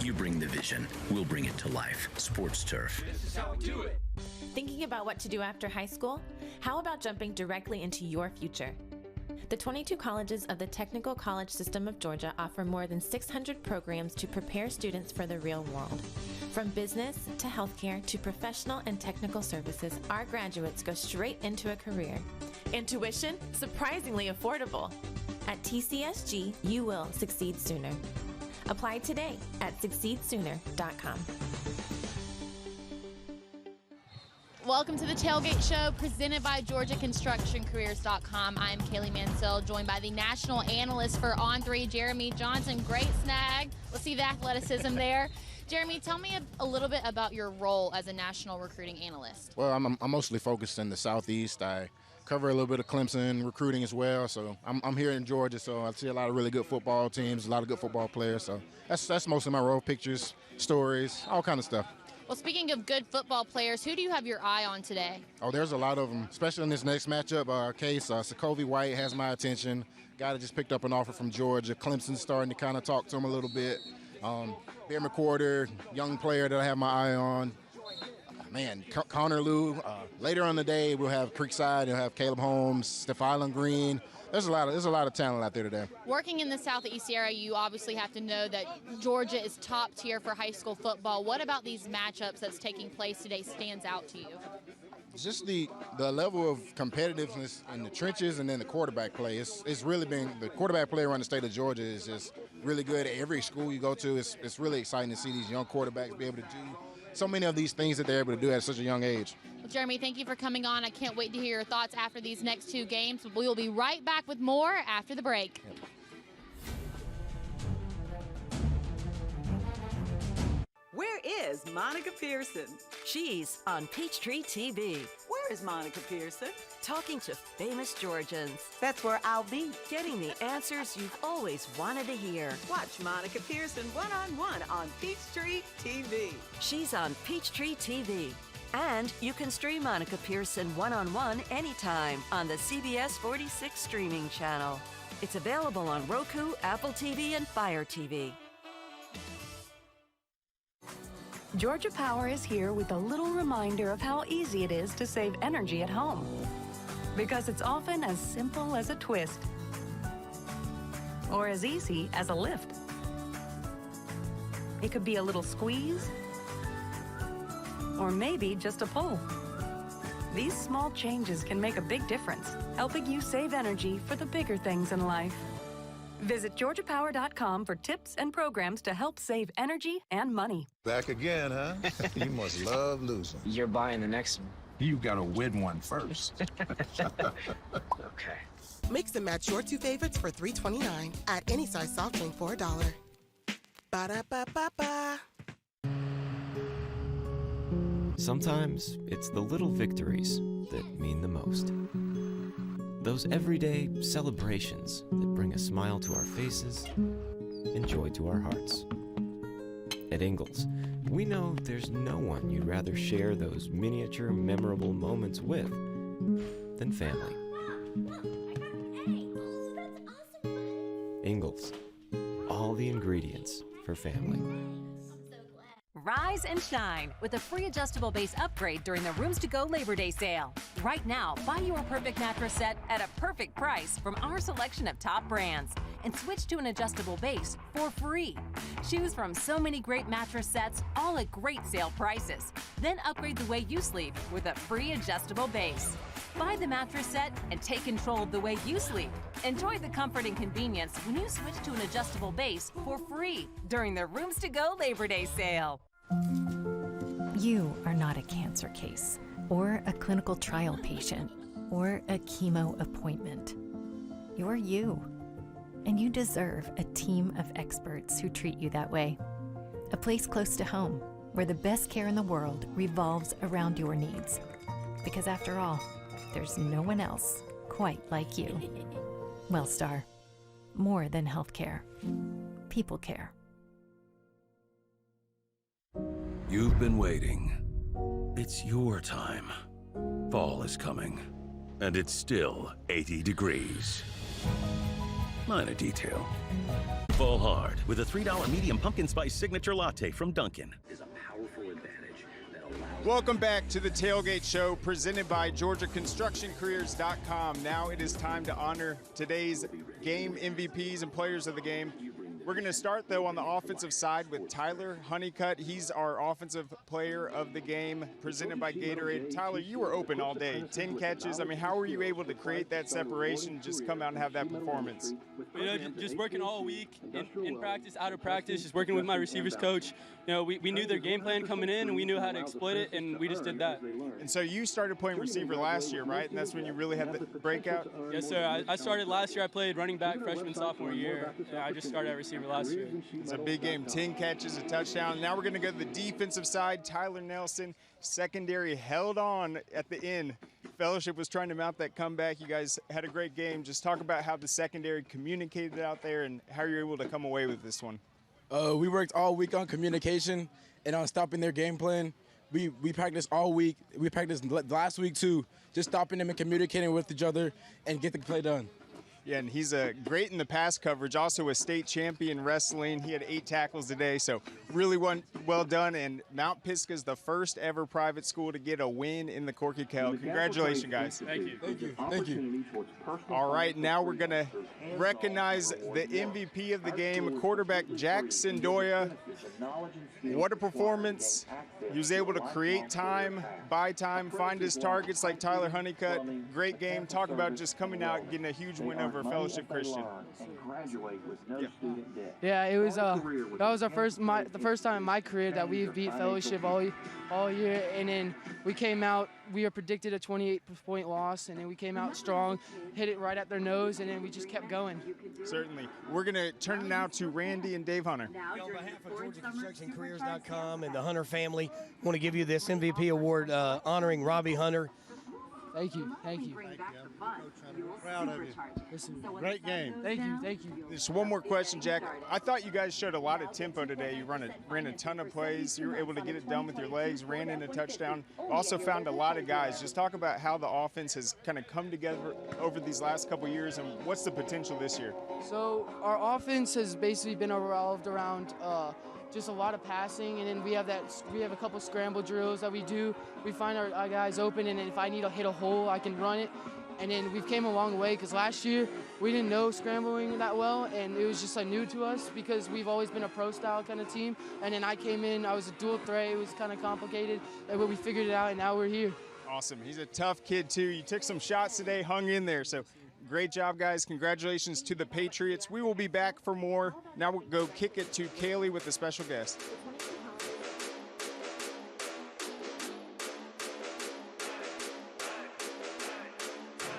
You bring the vision, we'll bring it to life. Sports Turf. This is how we do it. Thinking about what to do after high school? How about jumping directly into your future? The 22 colleges of the Technical College System of Georgia offer more than 600 programs to prepare students for the real world. From business to healthcare to professional and technical services, our graduates go straight into a career. And tuition? Surprisingly affordable. At TCSG, you will succeed sooner. Apply today at succeedsooner.com. Welcome to the Tailgate Show presented by GeorgiaConstructionCareers.com. I'm Kaylee Mansell, joined by the national analyst for On3, Jeremy Johnson. Great snag. Let's see the athleticism there. Jeremy, tell me a little bit about your role as a national recruiting analyst. Well, I'm mostly focused in the Southeast. I cover a little bit of Clemson recruiting as well. So I'm here in Georgia, so I see a lot of really good football teams, a lot of good football players. So that's mostly my role, pictures, stories, all kind of stuff. Well, speaking of good football players, who do you have your eye on today? Oh, there's a lot of them, especially in this next matchup. Sokovie White has my attention. Guy that just picked up an offer from Georgia. Clemson's starting to kind of talk to him a little bit. Bear McQuarter, young player that I have my eye on. Connor Lew. Later on the day, we'll have Creekside. We'll have Caleb Holmes, Steph Island Green. There's a lot of talent out there today. Working in the Southeast area, you obviously have to know that Georgia is top tier for high school football. What about these matchups that's taking place today stands out to you? Just the level of competitiveness in the trenches and then the quarterback play. It's really been the quarterback play around the state of Georgia is just really good. At every school you go to, it's really exciting to see these young quarterbacks be able to do so many of these things that they're able to do at such a young age. Well, Jeremy, thank you for coming on. I can't wait to hear your thoughts after these next two games. We will be right back with more after the break. Yep. Where is Monica Pearson? She's on Peachtree TV, Where is Monica Pearson? talking to famous Georgians, That's where I'll be. getting the answers you've always wanted to hear. Watch Monica Pearson one-on-one on Peachtree TV. She's on Peachtree TV. And you can stream Monica Pearson one-on-one anytime on the CBS 46 streaming channel. It's available on Roku, Apple TV, and Fire TV. Georgia Power is here with a little reminder of how easy it is to save energy at home. Because it's often as simple as a twist, or as easy as a lift. It could be a little squeeze, or maybe just a pull. These small changes can make a big difference, helping you save energy for the bigger things in life. Visit GeorgiaPower.com for tips and programs to help save energy and money. Back again, huh? You must love losing. You're buying the next one. You gotta win one first. Okay. Mix and match your two favorites for $3.29 at any size soft drink for $1. Ba-da-ba-ba-ba. Sometimes it's the little victories that mean the most. Those everyday celebrations that bring a smile to our faces and joy to our hearts. At Ingalls, we know there's no one you'd rather share those miniature memorable moments with than family. Ingalls, all the ingredients for family. Rise and shine with a free adjustable base upgrade during the Rooms to Go Labor Day sale. Right now, buy your perfect mattress set at a perfect price from our selection of top brands and switch to an adjustable base for free. Choose from so many great mattress sets, all at great sale prices. Then upgrade the way you sleep with a free adjustable base. Buy the mattress set and take control of the way you sleep. Enjoy the comfort and convenience when you switch to an adjustable base for free during the Rooms to Go Labor Day sale. You are not a cancer case, or a clinical trial patient, or a chemo appointment. You're you, and you deserve a team of experts who treat you that way. A place close to home, where the best care in the world revolves around your needs. Because after all, there's no one else quite like you. Wellstar, more than healthcare, people care. You've been waiting. It's your time. Fall is coming, and it's still 80 degrees. minor detail. Fall hard with a $3 medium pumpkin spice signature latte from Dunkin'. Is a powerful advantage that allows. Welcome back to the Tailgate Show presented by GeorgiaConstructionCareers.com. Now it is time to honor today's game MVPs and players of the game. We're going to start, though, on the offensive side with Tyler Honeycutt. He's our offensive player of the game, presented by Gatorade. Tyler, you were open all day, 10 catches. I mean, how were you able to create that separation, just come out and have that performance? You know, just working all week, in practice, out of practice, just working with my receivers coach. You know, we knew their game plan coming in, and we knew how to exploit it, and we just did that. And so you started playing receiver last year, right? And that's when you really had the breakout? Yes, sir. I started last year. I played running back freshman, sophomore year. I just started at receiver last year. It's a big game, 10 catches, a touchdown. Now we're going to go to the defensive side. Tyler Nelson, secondary, held on at the end. Fellowship was trying to mount that comeback. You guys had a great game. Just talk about how the secondary communicated out there and how you're able to come away with this one. We worked all week on communication and on stopping their game plan. We practiced all week. We practiced last week too, just stopping them and communicating with each other and get the play done. Yeah, and he's great in the pass coverage, also a state champion wrestling. He had 8 tackles today, so really well done. And Mount Pisgah's the first ever private school to get a win in the Corky Kell. Congratulations, guys. Thank you. Thank you. Thank you. All right, now we're going to recognize the MVP of the game, quarterback Jack Sendoya. What a performance. He was able to create time, buy time, find his targets like Tyler Honeycutt. Great game. Talk about just coming out and getting a huge win over Fellowship Christian. Yeah, it was that was the first time in my career that we've beat Fellowship all year, and then we came out. We were predicted a 28-point loss, and then we came out strong, hit it right at their nose, and then we just kept going. Certainly. We're going to turn it now to Randy and Dave Hunter. On behalf of GeorgiaConstructionCareers.com and the Hunter family, I want to give you this MVP award honoring Robbie Hunter. Thank you. Thank you. Proud of you. Great game. Thank you. Thank you. Just one more question, Jack. I thought you guys showed a lot of tempo today. You ran a ton of plays. You were able to get it done with your legs, ran in a touchdown. Also found a lot of guys. Just talk about how the offense has kind of come together over these last couple years and what's the potential this year? So our offense has basically been revolved around just a lot of passing, and then we have a couple scramble drills that we do. We find our guys open, and then if I need to hit a hole, I can run it. And then we've came a long way because last year we didn't know scrambling that well, and it was just new to us because we've always been a pro-style kind of team. And then I came in, I was a dual threat. It was kind of complicated, but we figured it out, and now we're here. Awesome. He's a tough kid, too. You took some shots today, hung in there. So great job, guys. Congratulations to the Patriots. We will be back for more. Now we'll go kick it to Kaylee with a special guest.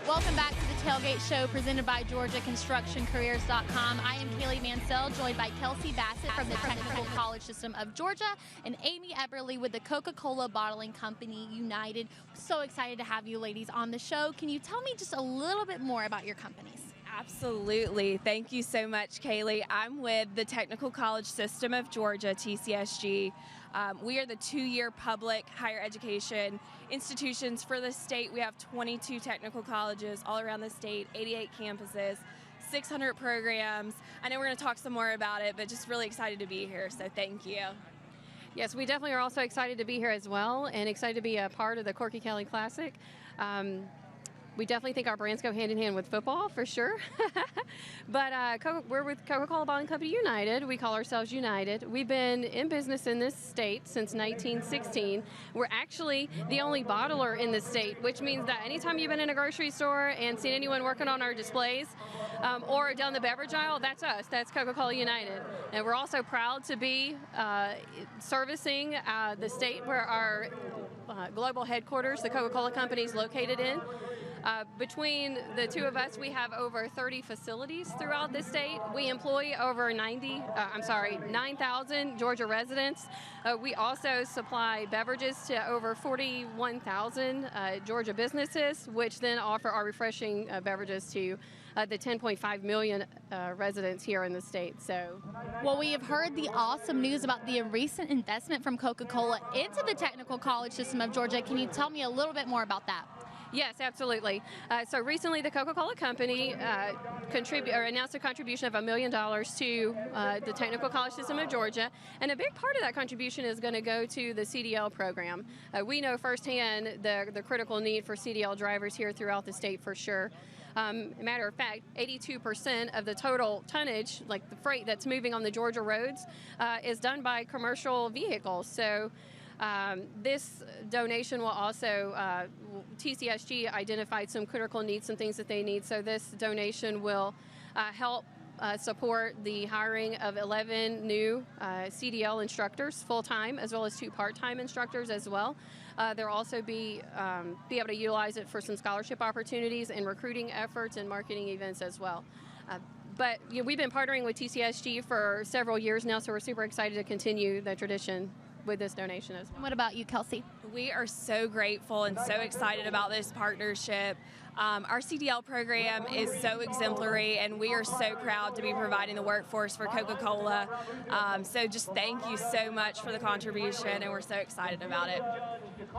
Welcome back to the Tailgate Show presented by GeorgiaConstructionCareers.com. I am Kaylee Mansell, joined by Kelsey Bassett from the Technical College System of Georgia and Amy Eberly with the Coca-Cola Bottling Company United. So excited to have you ladies on the show. Can you tell me just a little bit more about your companies? Absolutely. Thank you so much, Kaylee. I'm with the Technical College System of Georgia, TCSG. We are the 2-year public higher education institutions for the state. We have 22 technical colleges all around the state, 88 campuses, 600 programs. I know we're going to talk some more about it, but just really excited to be here, so thank you. Yes, we definitely are also excited to be here as well and excited to be a part of the Corky Kell Classic. We definitely think our brands go hand in hand with football, for sure. But we're with Coca-Cola Bottling Company United. We call ourselves United. We've been in business in this state since 1916. We're actually the only bottler in the state, which means that anytime you've been in a grocery store and seen anyone working on our displays or down the beverage aisle, that's us. That's Coca-Cola United. And we're also proud to be servicing the state where our global headquarters, the Coca-Cola Company, is located in. Between the two of us, we have over 30 facilities throughout the state. We employ over 9,000 Georgia residents. We also supply beverages to over 41,000 Georgia businesses, which then offer our refreshing beverages to the 10.5 million residents here in the state. So, well, we have heard the awesome news about the recent investment from Coca-Cola into the Technical College System of Georgia. Can you tell me a little bit more about that? Yes, absolutely. So recently, the Coca-Cola Company announced a contribution of $1 million to the Technical College System of Georgia, and a big part of that contribution is going to go to the CDL program. We know firsthand the critical need for CDL drivers here throughout the state for sure. Matter of fact, 82% of the total tonnage, like the freight that's moving on the Georgia roads, is done by commercial vehicles. So this donation will also, TCSG identified some critical needs, some things that they need. So this donation will help support the hiring of 11 new CDL instructors full-time, as well as 2 part-time instructors as well. They'll also be able to utilize it for some scholarship opportunities and recruiting efforts and marketing events as well. But we've been partnering with TCSG for several years now, so we're super excited to continue the tradition with this donation as well. What about you, Kelsey? We are so grateful and so excited about this partnership. Our CDL program is so exemplary, and we are so proud to be providing the workforce for Coca-Cola. So just thank you so much for the contribution, and we're so excited about it.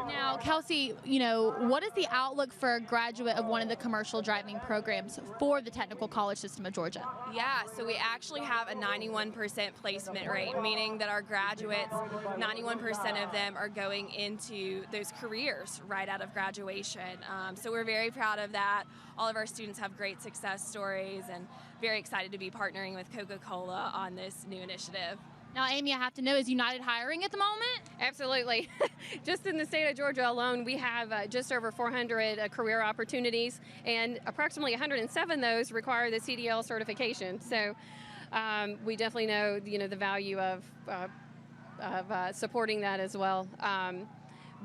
Now, Kelsey, what is the outlook for a graduate of one of the commercial driving programs for the Technical College System of Georgia? Yeah, so we actually have a 91% placement rate, meaning that our graduates, 91% of them are going into those careers right out of graduation. So we're very proud of that. All of our students have great success stories, and very excited to be partnering with Coca-Cola on this new initiative. Now, Amy, I have to know, is United hiring at the moment? Absolutely. Just in the state of Georgia alone, we have just over 400 career opportunities, and approximately 107 of those require the CDL certification. So we definitely know, the value of supporting that as well.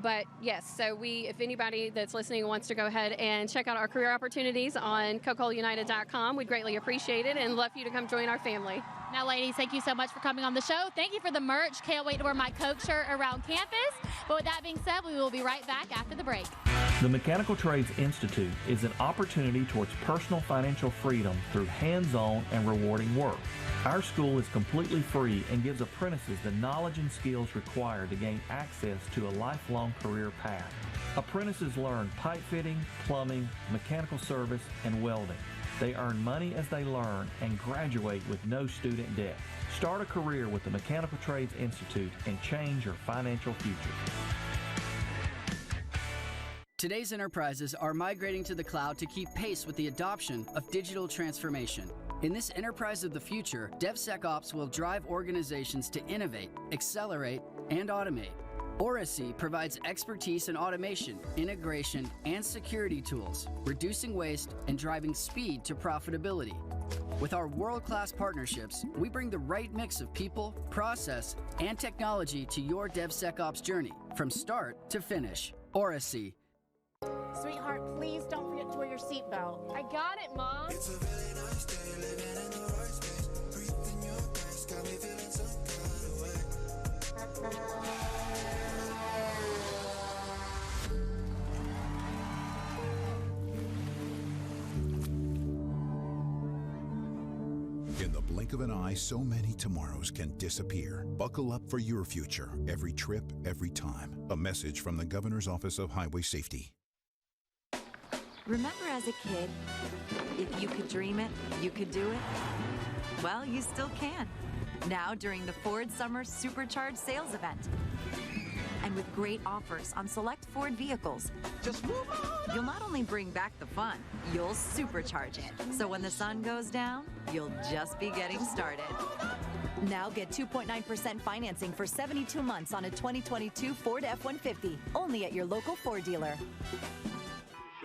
But yes, so if anybody that's listening wants to go ahead and check out our career opportunities on Coca-ColaUnited.com, we'd greatly appreciate it and love for you to come join our family. Now, ladies, thank you so much for coming on the show. Thank you for the merch. Can't wait to wear my Coke shirt around campus. But with that being said, we will be right back after the break. The Mechanical Trades Institute is an opportunity towards personal financial freedom through hands-on and rewarding work. Our school is completely free and gives apprentices the knowledge and skills required to gain access to a lifelong career path. Apprentices learn pipe fitting, plumbing, mechanical service, and welding. They earn money as they learn and graduate with no student debt. Start a career with the Mechanical Trades Institute and change your financial future. Today's enterprises are migrating to the cloud to keep pace with the adoption of digital transformation. In this enterprise of the future, DevSecOps will drive organizations to innovate, accelerate, and automate. Oracy provides expertise in automation, integration, and security tools, reducing waste and driving speed to profitability. With our world-class partnerships, we bring the right mix of people, process, and technology to your DevSecOps journey, from start to finish. Oracy. Sweetheart, please don't forget to wear your seatbelt. I got it, Mom. It's a really nice day, living in the right space. Breathing your grace, got me feeling some kind of way. In the blink of an eye, so many tomorrows can disappear. Buckle up for your future, every trip, every time. A message from the Governor's Office of Highway Safety. Remember as a kid, if you could dream it, you could do it? Well, you still can. Now during the Ford Summer Supercharged Sales Event. And with great offers on select Ford vehicles, you'll not only bring back the fun, you'll supercharge it. So when the sun goes down, you'll just be getting started. Now get 2.9% financing for 72 months on a 2022 Ford F-150, only at your local Ford dealer.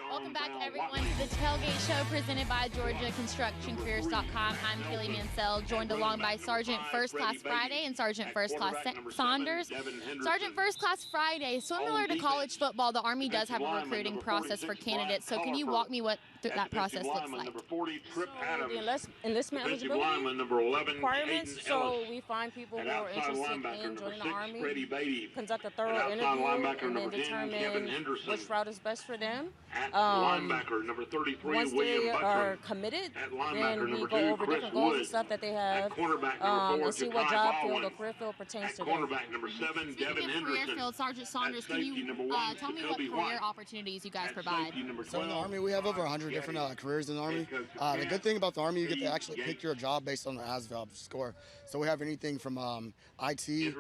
Welcome back, everyone, to the Tailgate Show presented by GeorgiaConstructionCareers.com. I'm Kaylee Mansell, joined along by Sergeant First Class Friday and Sergeant First Class Saunders. Sergeant First Class Friday, similar to college football, the Army does have a recruiting process for candidates. So can you walk me that process looks like. The enlistment eligibility requirements. So we find people who are interested in joining the Army, conduct a thorough interview, and then determine which route is best for them. Once they are committed, then we go over different goals and stuff that they have, and see what job field or career field pertains to them. Speaking of career field, Sergeant Saunders, can you tell me what career opportunities you guys provide? So in the Army, we have over 100 different careers in the Army. The good thing about the Army, you get to actually pick your job based on the ASVAB score. So we have anything from IT,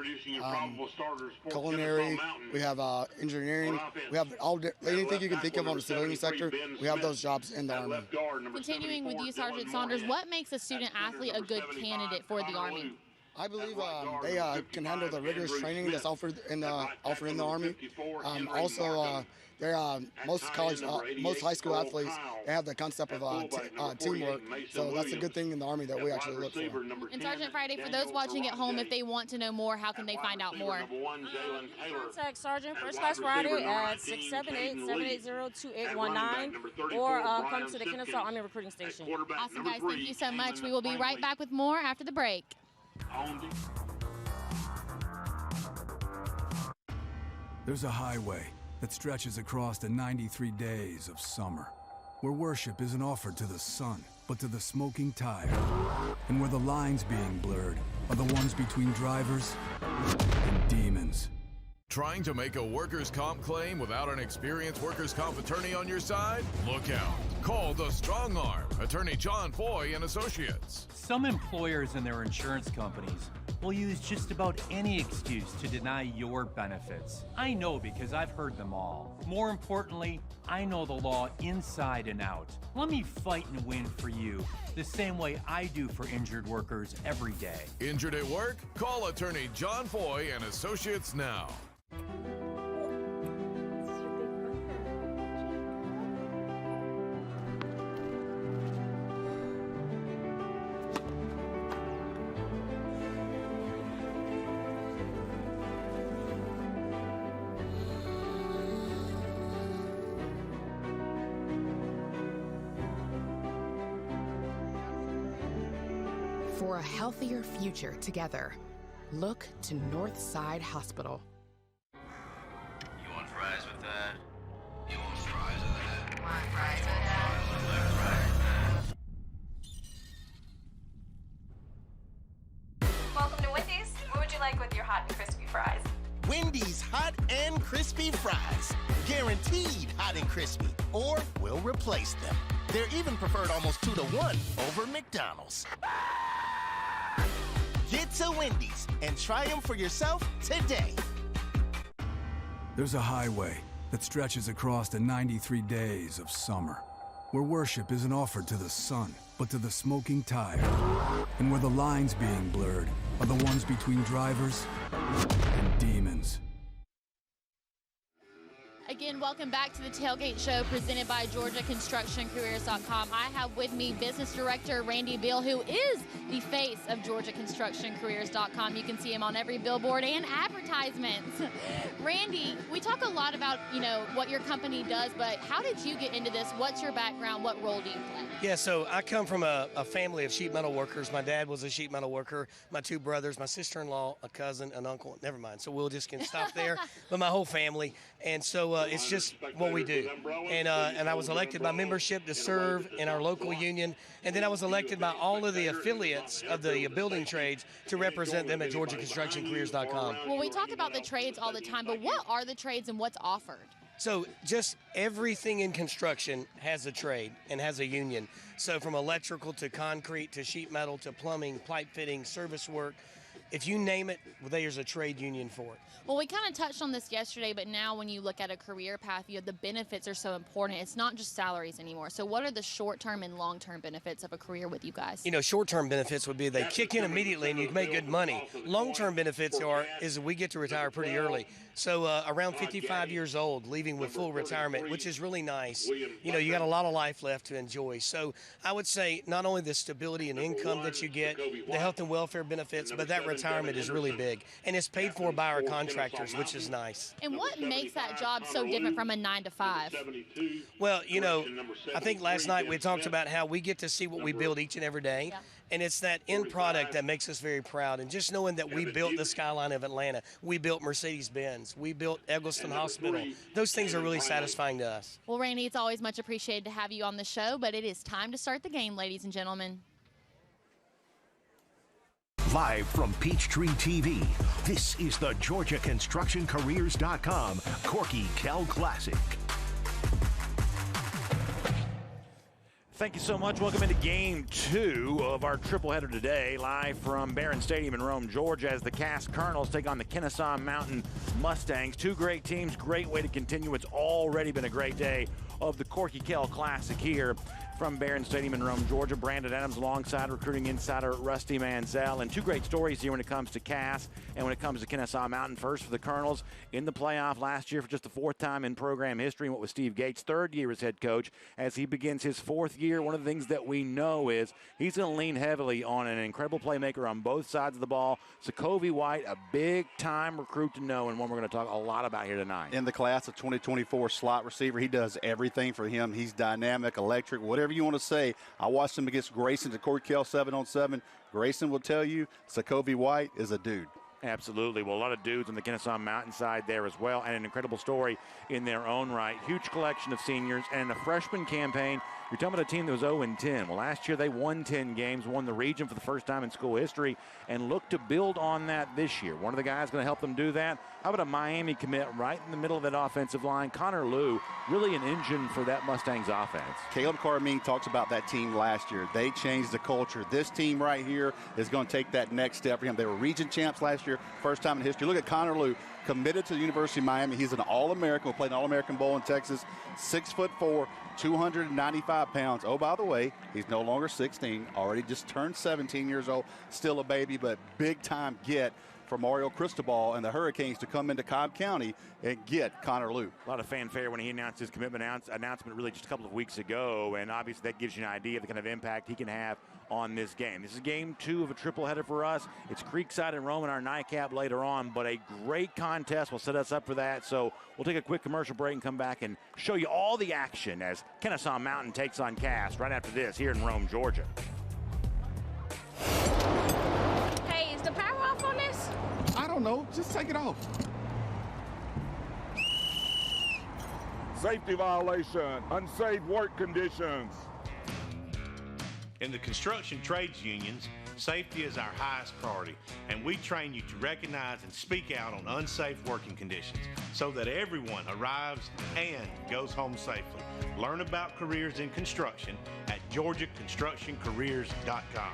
culinary, we have engineering, we have anything you can think of on the civilian sector, we have those jobs in the Army. Continuing with you, Sergeant Saunders, what makes a student athlete a good candidate for the Army? I believe they can handle the rigorous training that's offered in the Army. Also, most high school athletes, they have the concept of teamwork. So that's a good thing in the Army that we actually look for. And Sergeant Friday, for those watching at home, if they want to know more, how can they find out more? Contact Sergeant First Class Friday at 678-780-2819 or come to the Kennesaw Army Recruiting Station. Awesome, guys. Thank you so much. We will be right back with more after the break. There's a highway that stretches across the 93 days of summer, where worship isn't offered to the sun, but to the smoking tire, and where the lines being blurred are the ones between drivers and demons. Trying to make a workers' comp claim without an experienced workers' comp attorney on your side? Look out. Call the Strong Arm, Attorney John Foy and Associates. Some employers and their insurance companies will use just about any excuse to deny your benefits. I know because I've heard them all. More importantly, I know the law inside and out. Let me fight and win for you the same way I do for injured workers every day. Injured at work? Call Attorney John Foy and Associates now. For a healthier future together, look to Northside Hospital. You want fries with that? You want fries with that? Want fries with that? Welcome to Wendy's. What would you like with your hot and crispy fries? Wendy's hot and crispy fries. Guaranteed hot and crispy, or we'll replace them. They're even preferred almost 2-to-1 over McDonald's. Get to Wendy's and try them for yourself today. There's a highway that stretches across the 93 days of summer, where worship isn't offered to the sun, but to the smoking tire, and where the lines being blurred are the ones between drivers and demons. Again, welcome back to the Tailgate Show presented by GeorgiaConstructionCareers.com. I have with me Business Director Randy Beal, who is the face of GeorgiaConstructionCareers.com. You can see him on every billboard and advertisements. Randy, we talk a lot about, what your company does, but how did you get into this? What's your background? What role do you play? Yeah, so I come from a family of sheet metal workers. My dad was a sheet metal worker. My two brothers, my sister-in-law, a cousin, an uncle. Never mind. So we'll just stop there. But my whole family. And so it's just what we do. And I was elected by membership to serve in our local union. And then I was elected by all of the affiliates of the building trades to represent them at GeorgiaConstructionCareers.com. Well, we talk about the trades all the time, but what are the trades and what's offered? So just everything in construction has a trade and has a union. So from electrical to concrete to sheet metal to plumbing, pipe fitting, service work, if you name it, there's a trade union for it. Well, we kind of touched on this yesterday, but now when you look at a career path, the benefits are so important. It's not just salaries anymore. So what are the short-term and long-term benefits of a career with you guys? Short-term benefits would be they kick in immediately and you make good money. Long-term benefits is we get to retire pretty early. So around 55 years old, leaving with full retirement, which is really nice. You got a lot of life left to enjoy. So I would say not only the stability and income that you get, the health and welfare benefits, but that retirement retirement is really big, and it's paid for by our contractors, which is nice. And what makes that job so different from a 9 to 5? Well, you know, I think last night we talked about how we get to see what we build each and every day. Yeah. And it's that end product that makes us very proud. And just knowing that we built the skyline of Atlanta, we built Mercedes-Benz, we built Eggleston Hospital, those things are really satisfying to us. Well, Randy, it's always much appreciated to have you on the show, but it is time to start the game, ladies and gentlemen. Live from Peachtree TV, this is the GeorgiaConstructionCareers.com Corky Kell Classic. Thank you so much. Welcome into Game 2 of our triple header today, live from Barron Stadium in Rome, Georgia, as the Cass Colonels take on the Kennesaw Mountain Mustangs. Two great teams, great way to continue. It's already been a great day of the Corky Kell Classic here from Barron Stadium in Rome, Georgia. Brandon Adams alongside recruiting insider Rusty Manziel. And two great stories here when it comes to Cass and when it comes to Kennesaw Mountain. First for the Colonels in the playoff last year for just the fourth time in program history, and what was Steve Gates' third year as head coach. As he begins his fourth year, one of the things that we know is he's going to lean heavily on an incredible playmaker on both sides of the ball. Sokovie White, a big-time recruit to know, and one we're going to talk a lot about here tonight. In the class of 2024 slot receiver, he does everything for him. He's dynamic, electric, whatever you want to say. I watched him against Grayson at Corky Kell 7-on-7. Grayson will tell you Sokovie White is a dude. Absolutely. Well, a lot of dudes on the Kennesaw Mountainside there as well, and an incredible story in their own right. Huge collection of seniors, and in the freshman campaign, you're talking about a team that was 0-10. Well, last year they won 10 games, won the region for the first time in school history, and look to build on that this year. One of the guys going to help them do that. How about a Miami commit right in the middle of that offensive line? Connor Liu, really an engine for that Mustangs offense. Caleb Carmine talks about that team last year. They changed the culture. This team right here is going to take that next step for him. They were region champs last year, first time in history. Look at Connor Liu, committed to the University of Miami. He's an All-American. Played an All-American Bowl in Texas. 6'4", 295 pounds. Oh, by the way, he's no longer 16. Already just turned 17 years old. Still a baby, but big-time get for Mario Cristobal and the Hurricanes to come into Cobb County and get Connor Liu. A lot of fanfare when he announced his commitment announcement really just a couple of weeks ago, and obviously that gives you an idea of the kind of impact he can have on this game. This is Game 2 of a triple header for us. It's Creekside and Rome in our nightcap later on, but a great contest will set us up for that. So we'll take a quick commercial break and come back and show you all the action as Kennesaw Mountain takes on Cass right after this here in Rome, Georgia. Hey, is the power off on this? I don't know. Just take it off. Safety violation. Unsafe work conditions. In the construction trades unions, safety is our highest priority, and we train you to recognize and speak out on unsafe working conditions so that everyone arrives and goes home safely. Learn about careers in construction at GeorgiaConstructionCareers.com.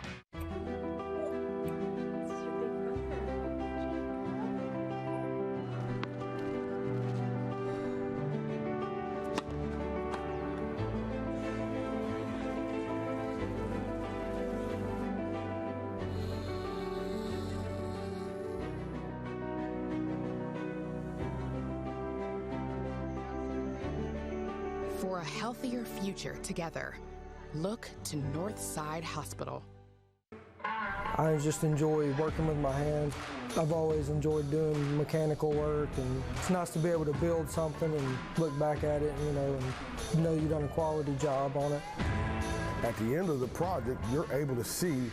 For a healthier future together, look to Northside Hospital. I just enjoy working with my hands. I've always enjoyed doing mechanical work, and it's nice to be able to build something and look back at it, and know you've done a quality job on it. At the end of the project, you're able to see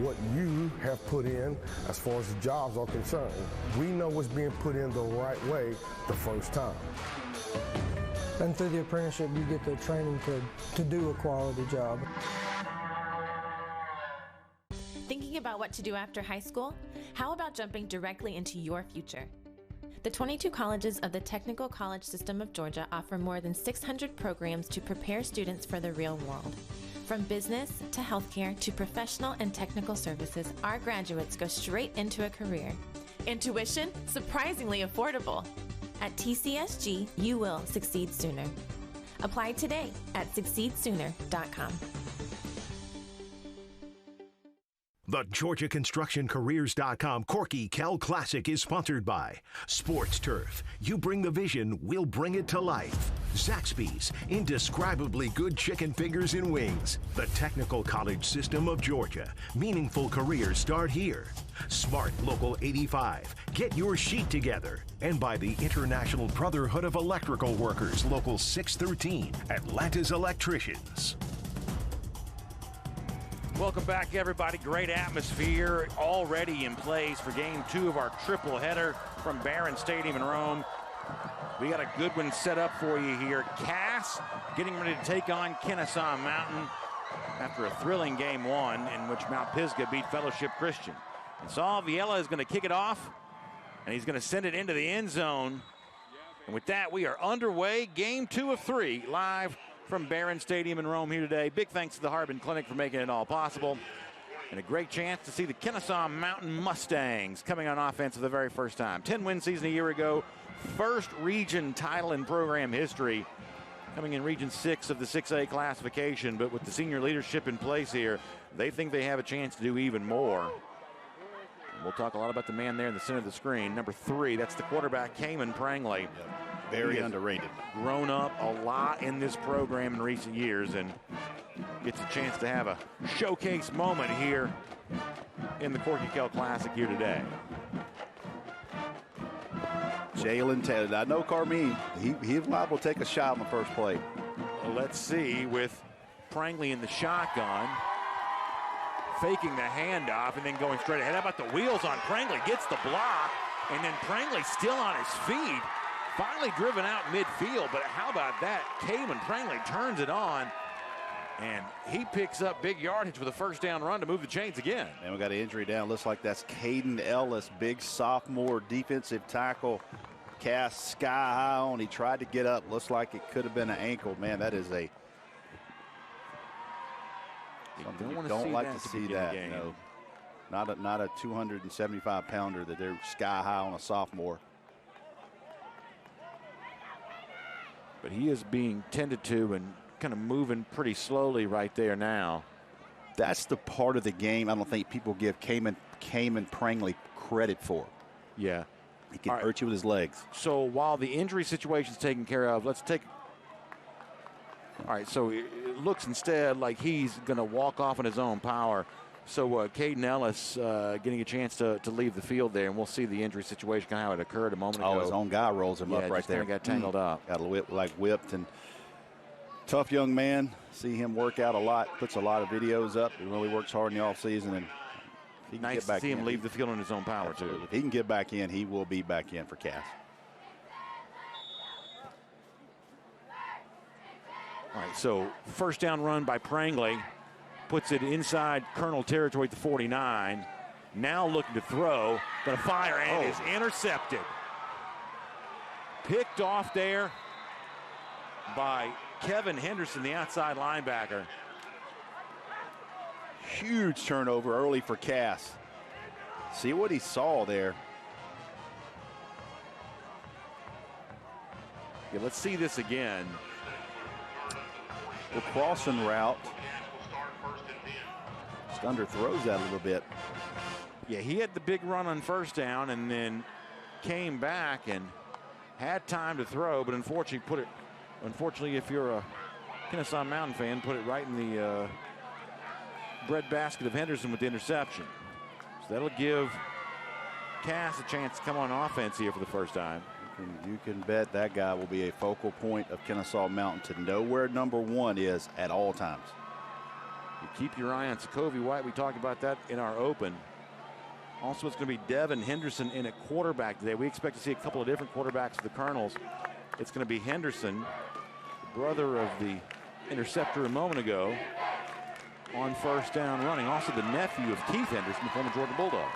what you have put in as far as the jobs are concerned. We know what's being put in the right way the first time. And through the apprenticeship, you get the training to do a quality job. Thinking about what to do after high school? How about jumping directly into your future? The 22 colleges of the Technical College System of Georgia offer more than 600 programs to prepare students for the real world. From business to healthcare to professional and technical services, our graduates go straight into a career. And tuition? Surprisingly affordable. At TCSG, you will succeed sooner. Apply today at succeedsooner.com. The GeorgiaConstructionCareers.com Corky Kell Classic is sponsored by Sports Turf. You bring the vision, we'll bring it to life. Zaxby's, indescribably good chicken fingers and wings. The Technical College System of Georgia. Meaningful careers start here. Smart Local 85. Get your sheet together. And by the International Brotherhood of Electrical Workers, Local 613, Atlanta's Electricians. Welcome back, everybody. Great atmosphere already in place for Game 2 of our triple header from Barron Stadium in Rome. We got a good one set up for you here. Cass getting ready to take on Kennesaw Mountain after a thrilling Game 1 in which Mount Pisgah beat Fellowship Christian. And Saul Viella is going to kick it off, and he's going to send it into the end zone. And with that, we are underway. Game 2 of 3 live from Barron Stadium in Rome here today. Big thanks to the Harbin Clinic for making it all possible. And a great chance to see the Kennesaw Mountain Mustangs coming on offense for the very first time. 10-win season a year ago. First region title in program history. Coming in Region 6 of the 6A classification. But with the senior leadership in place here, they think they have a chance to do even more. And we'll talk a lot about the man there in the center of the screen. Number 3, that's the quarterback, Cayman Prangley. Very underrated. Grown up a lot in this program in recent years and gets a chance to have a showcase moment here in the Corky Kell Classic here today. Jalen Taylor. I know Carmine, he's liable to take a shot on the first play. Well, let's see with Prangley in the shotgun. Faking the handoff and then going straight ahead. How about the wheels on Prangley? Gets the block, and then Prangley still on his feet. Finally driven out midfield, but how about that? Cayman Prangley turns it on, and he picks up big yardage with a first down run to move the chains again. And we got an injury down. Looks like that's Caden Ellis, big sophomore defensive tackle. Cast sky high on. He tried to get up. Looks like it could have been an ankle. Man, that is a something you don't like to see that. No, not a 275-pounder that they're sky high on a sophomore. But he is being tended to and kind of moving pretty slowly right there now. That's the part of the game I don't think people give Cayman Prangley credit for. Yeah. He can hurt you with his legs. So while the injury situation is taken care of, let's take. All right, so it looks instead like he's going to walk off on his own power. So Caden Ellis getting a chance to leave the field there, and we'll see the injury situation, kind of how it occurred a moment ago. Oh, his own guy rolls him up right there. Got tangled up. Got whipped. And tough young man. See him work out a lot. Puts a lot of videos up. He really works hard in the offseason. And he can nice get back to see him in. leave the field on his own power, Absolutely. too. If he can get back in, he will be back in for Cass. All right, so first down run by Prangley. Puts it inside Colonel territory at the 49. Now looking to throw. Going to fire, and is intercepted. Picked off there by Kevin Henderson, the outside linebacker. Huge turnover early for Cass. See what he saw there. Yeah, let's see this again. The crossing route. Just underthrows that a little bit. Yeah, he had the big run on first down and then came back and had time to throw, but unfortunately if you're a Kennesaw Mountain fan, put it right in the breadbasket of Henderson with the interception. So that'll give Cass a chance to come on offense here for the first time. You can bet that guy will be a focal point of Kennesaw Mountain to know where number 1 is at all times. You keep your eye on Sokovie White. We talked about that in our open. Also, it's going to be Devin Henderson in at quarterback today. We expect to see a couple of different quarterbacks for the Colonels. It's going to be Henderson, the brother of the interceptor a moment ago, on first down running. Also the nephew of Keith Henderson, the former Georgia Bulldog.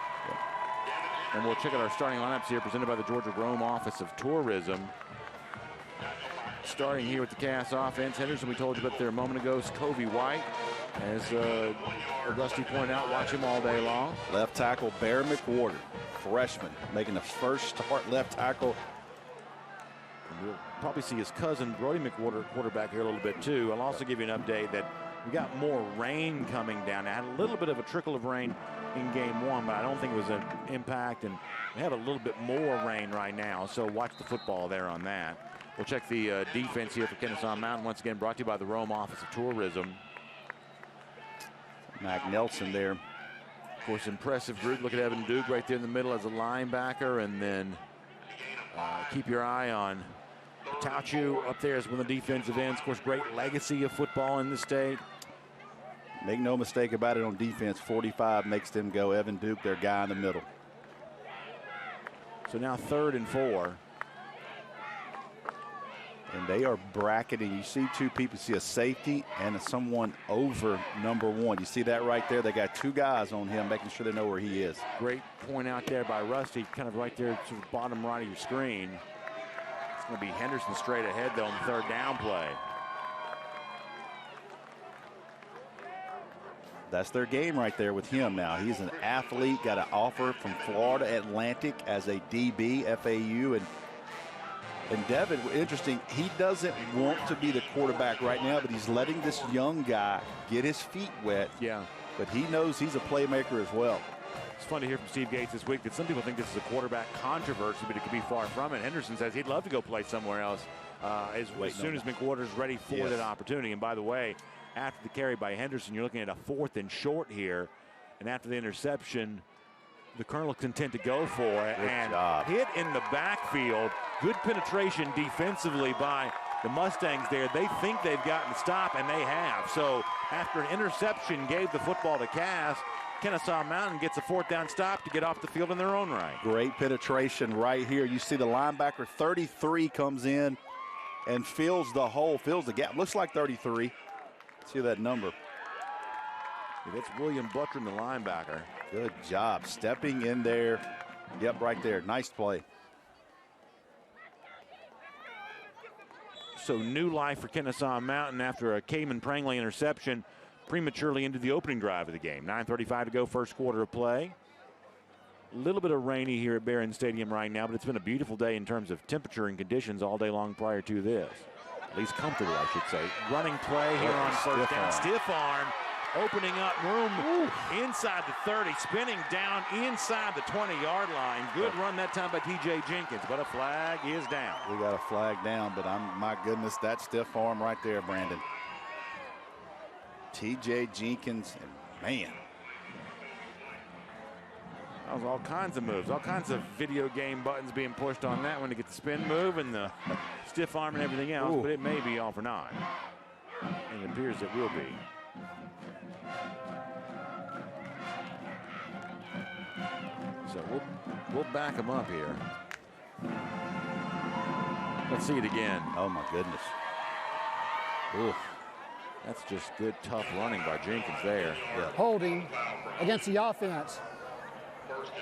And we'll check out our starting lineups here, presented by the Georgia Rome Office of Tourism. Starting here with the Cass offense. Henderson, we told you about there a moment ago. Sokovie White, as Auguste pointed out, watch him all day long. Left tackle, Bear McWhorter, freshman, making the first start left tackle. And we'll probably see his cousin, Brody McWhorter, quarterback here a little bit, too. I'll also give you an update that we got more rain coming down. I had a little bit of a trickle of rain in game one, but I don't think it was an impact. And we have a little bit more rain right now, so watch the football there on that. We'll check the defense here for Kennesaw Mountain. Once again, brought to you by the Rome Office of Tourism. Mac Nelson there. Of course, impressive group. Look at Evan Duke right there in the middle as a linebacker. And then keep your eye on Tauchu up there as one of the defensive ends. Of course, great legacy of football in the state. Make no mistake about it, on defense, 45 makes them go. Evan Duke, their guy in the middle. So now 3rd and 4. And they are bracketing. You see two people, see a safety and someone over number 1. You see that right there? They got 2 guys on him, making sure they know where he is. Great point out there by Rusty, kind of right there to the bottom right of your screen. It's going to be Henderson straight ahead, though, on the 3rd down play. That's their game right there with him now. He's an athlete, got an offer from Florida Atlantic as a DB, FAU, and Devin, interesting, he doesn't want to be the quarterback right now, but he's letting this young guy get his feet wet. Yeah. But he knows he's a playmaker as well. It's fun to hear from Steve Gates this week that some people think this is a quarterback controversy, but it could be far from it. Henderson says he'd love to go play somewhere else as soon as McWhorter's ready for that opportunity. And by the way, after the carry by Henderson, you're looking at a 4th and short here. And after the interception, the Colonel's content to go for it. Hit in the backfield. Good penetration defensively by the Mustangs there. They think they've gotten the stop, and they have. So after an interception gave the football to Cass, Kennesaw Mountain gets a 4th down stop to get off the field in their own right. Great penetration right here. You see the linebacker 33 comes in and fills the hole, fills the gap. Looks like 33. See that number. That's William Buttram, the linebacker. Good job stepping in there. Yep, right there. Nice play. So new life for Kennesaw Mountain after a Cayman Prangley interception prematurely into the opening drive of the game. 9:35 to go, first quarter of play. A little bit of rainy here at Barron Stadium right now, but it's been a beautiful day in terms of temperature and conditions all day long prior to this. At least comfortable, I should say. Running play here on 1st down. Stiff arm. Opening up room inside the 30, spinning down inside the 20-yard line. Good run that time by T.J. Jenkins, but a flag is down. We got a flag down, but my goodness, that stiff arm right there, Brandon. T.J. Jenkins, and man. That was all kinds of moves, all kinds of video game buttons being pushed on that one to get the spin move and the stiff arm and everything else, but it may be all for naught. And it appears it will be. So we'll back him up here. Let's see it again. Oh, my goodness. Oof. That's just good, tough running by Jenkins there. Yeah. Holding against the offense.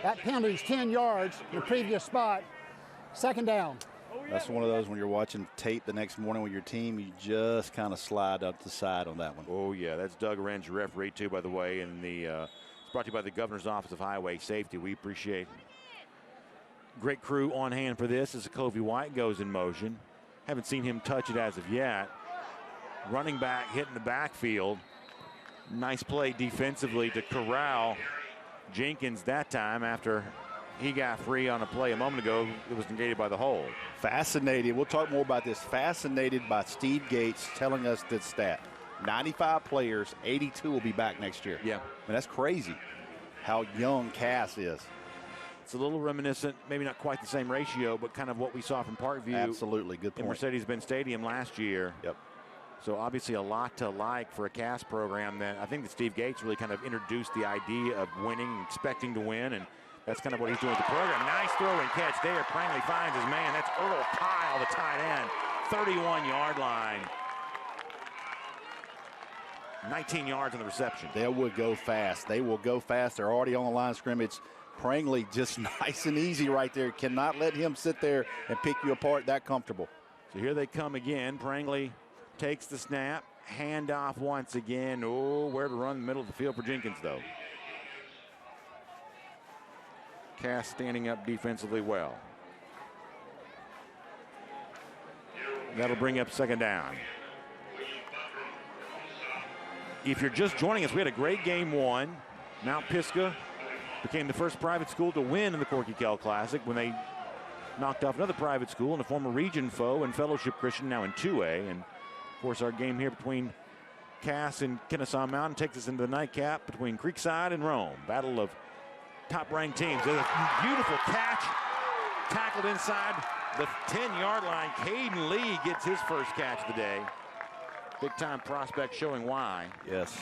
That penalty is 10 yards in the previous spot. 2nd down. That's one of those when you're watching tape the next morning with your team, you just kind of slide up the side on that one. Oh, yeah. That's Doug Wrench, referee, too, by the way. And it's brought to you by the Governor's Office of Highway Safety. We appreciate great crew on hand for this as Covey White goes in motion. Haven't seen him touch it as of yet. Running back hitting the backfield. Nice play defensively to corral Jenkins that time after he got free on a play a moment ago. It was negated by the hold. Fascinated. We'll talk more about this. Fascinated by Steve Gates telling us this stat. 95 players, 82 will be back next year. Yeah. I mean, that's crazy how young Cass is. It's a little reminiscent, maybe not quite the same ratio, but kind of what we saw from Parkview. Absolutely, good point. In Mercedes-Benz Stadium last year. Yep. So obviously a lot to like for a Cass program that I think that Steve Gates really kind of introduced the idea of winning, expecting to win, and that's kind of what he's doing with the program. Nice throw and catch there. Prangley finds his man. That's Earl Pyle, the tight end. 31-yard line. 19 yards on the reception. They will go fast. They will go fast. They're already on the line of scrimmage. Prangley just nice and easy right there. Cannot let him sit there and pick you apart that comfortable. So here they come again. Prangley takes the snap. Handoff once again. Oh, where to run in the middle of the field for Jenkins, though. Cass standing up defensively well. That'll bring up 2nd down. If you're just joining us, we had a great game one. Mount Pisgah Became the first private school to win in the Corky Kell Classic when they knocked off another private school and a former region foe and Fellowship Christian, now in 2A. And of course, our game here between Cass and Kennesaw Mountain takes us into the nightcap between Creekside and Rome. Battle of top-ranked teams. There's a beautiful catch, tackled inside the 10-yard line. Caden Lee gets his first catch of the day. Big-time prospect showing why. Yes.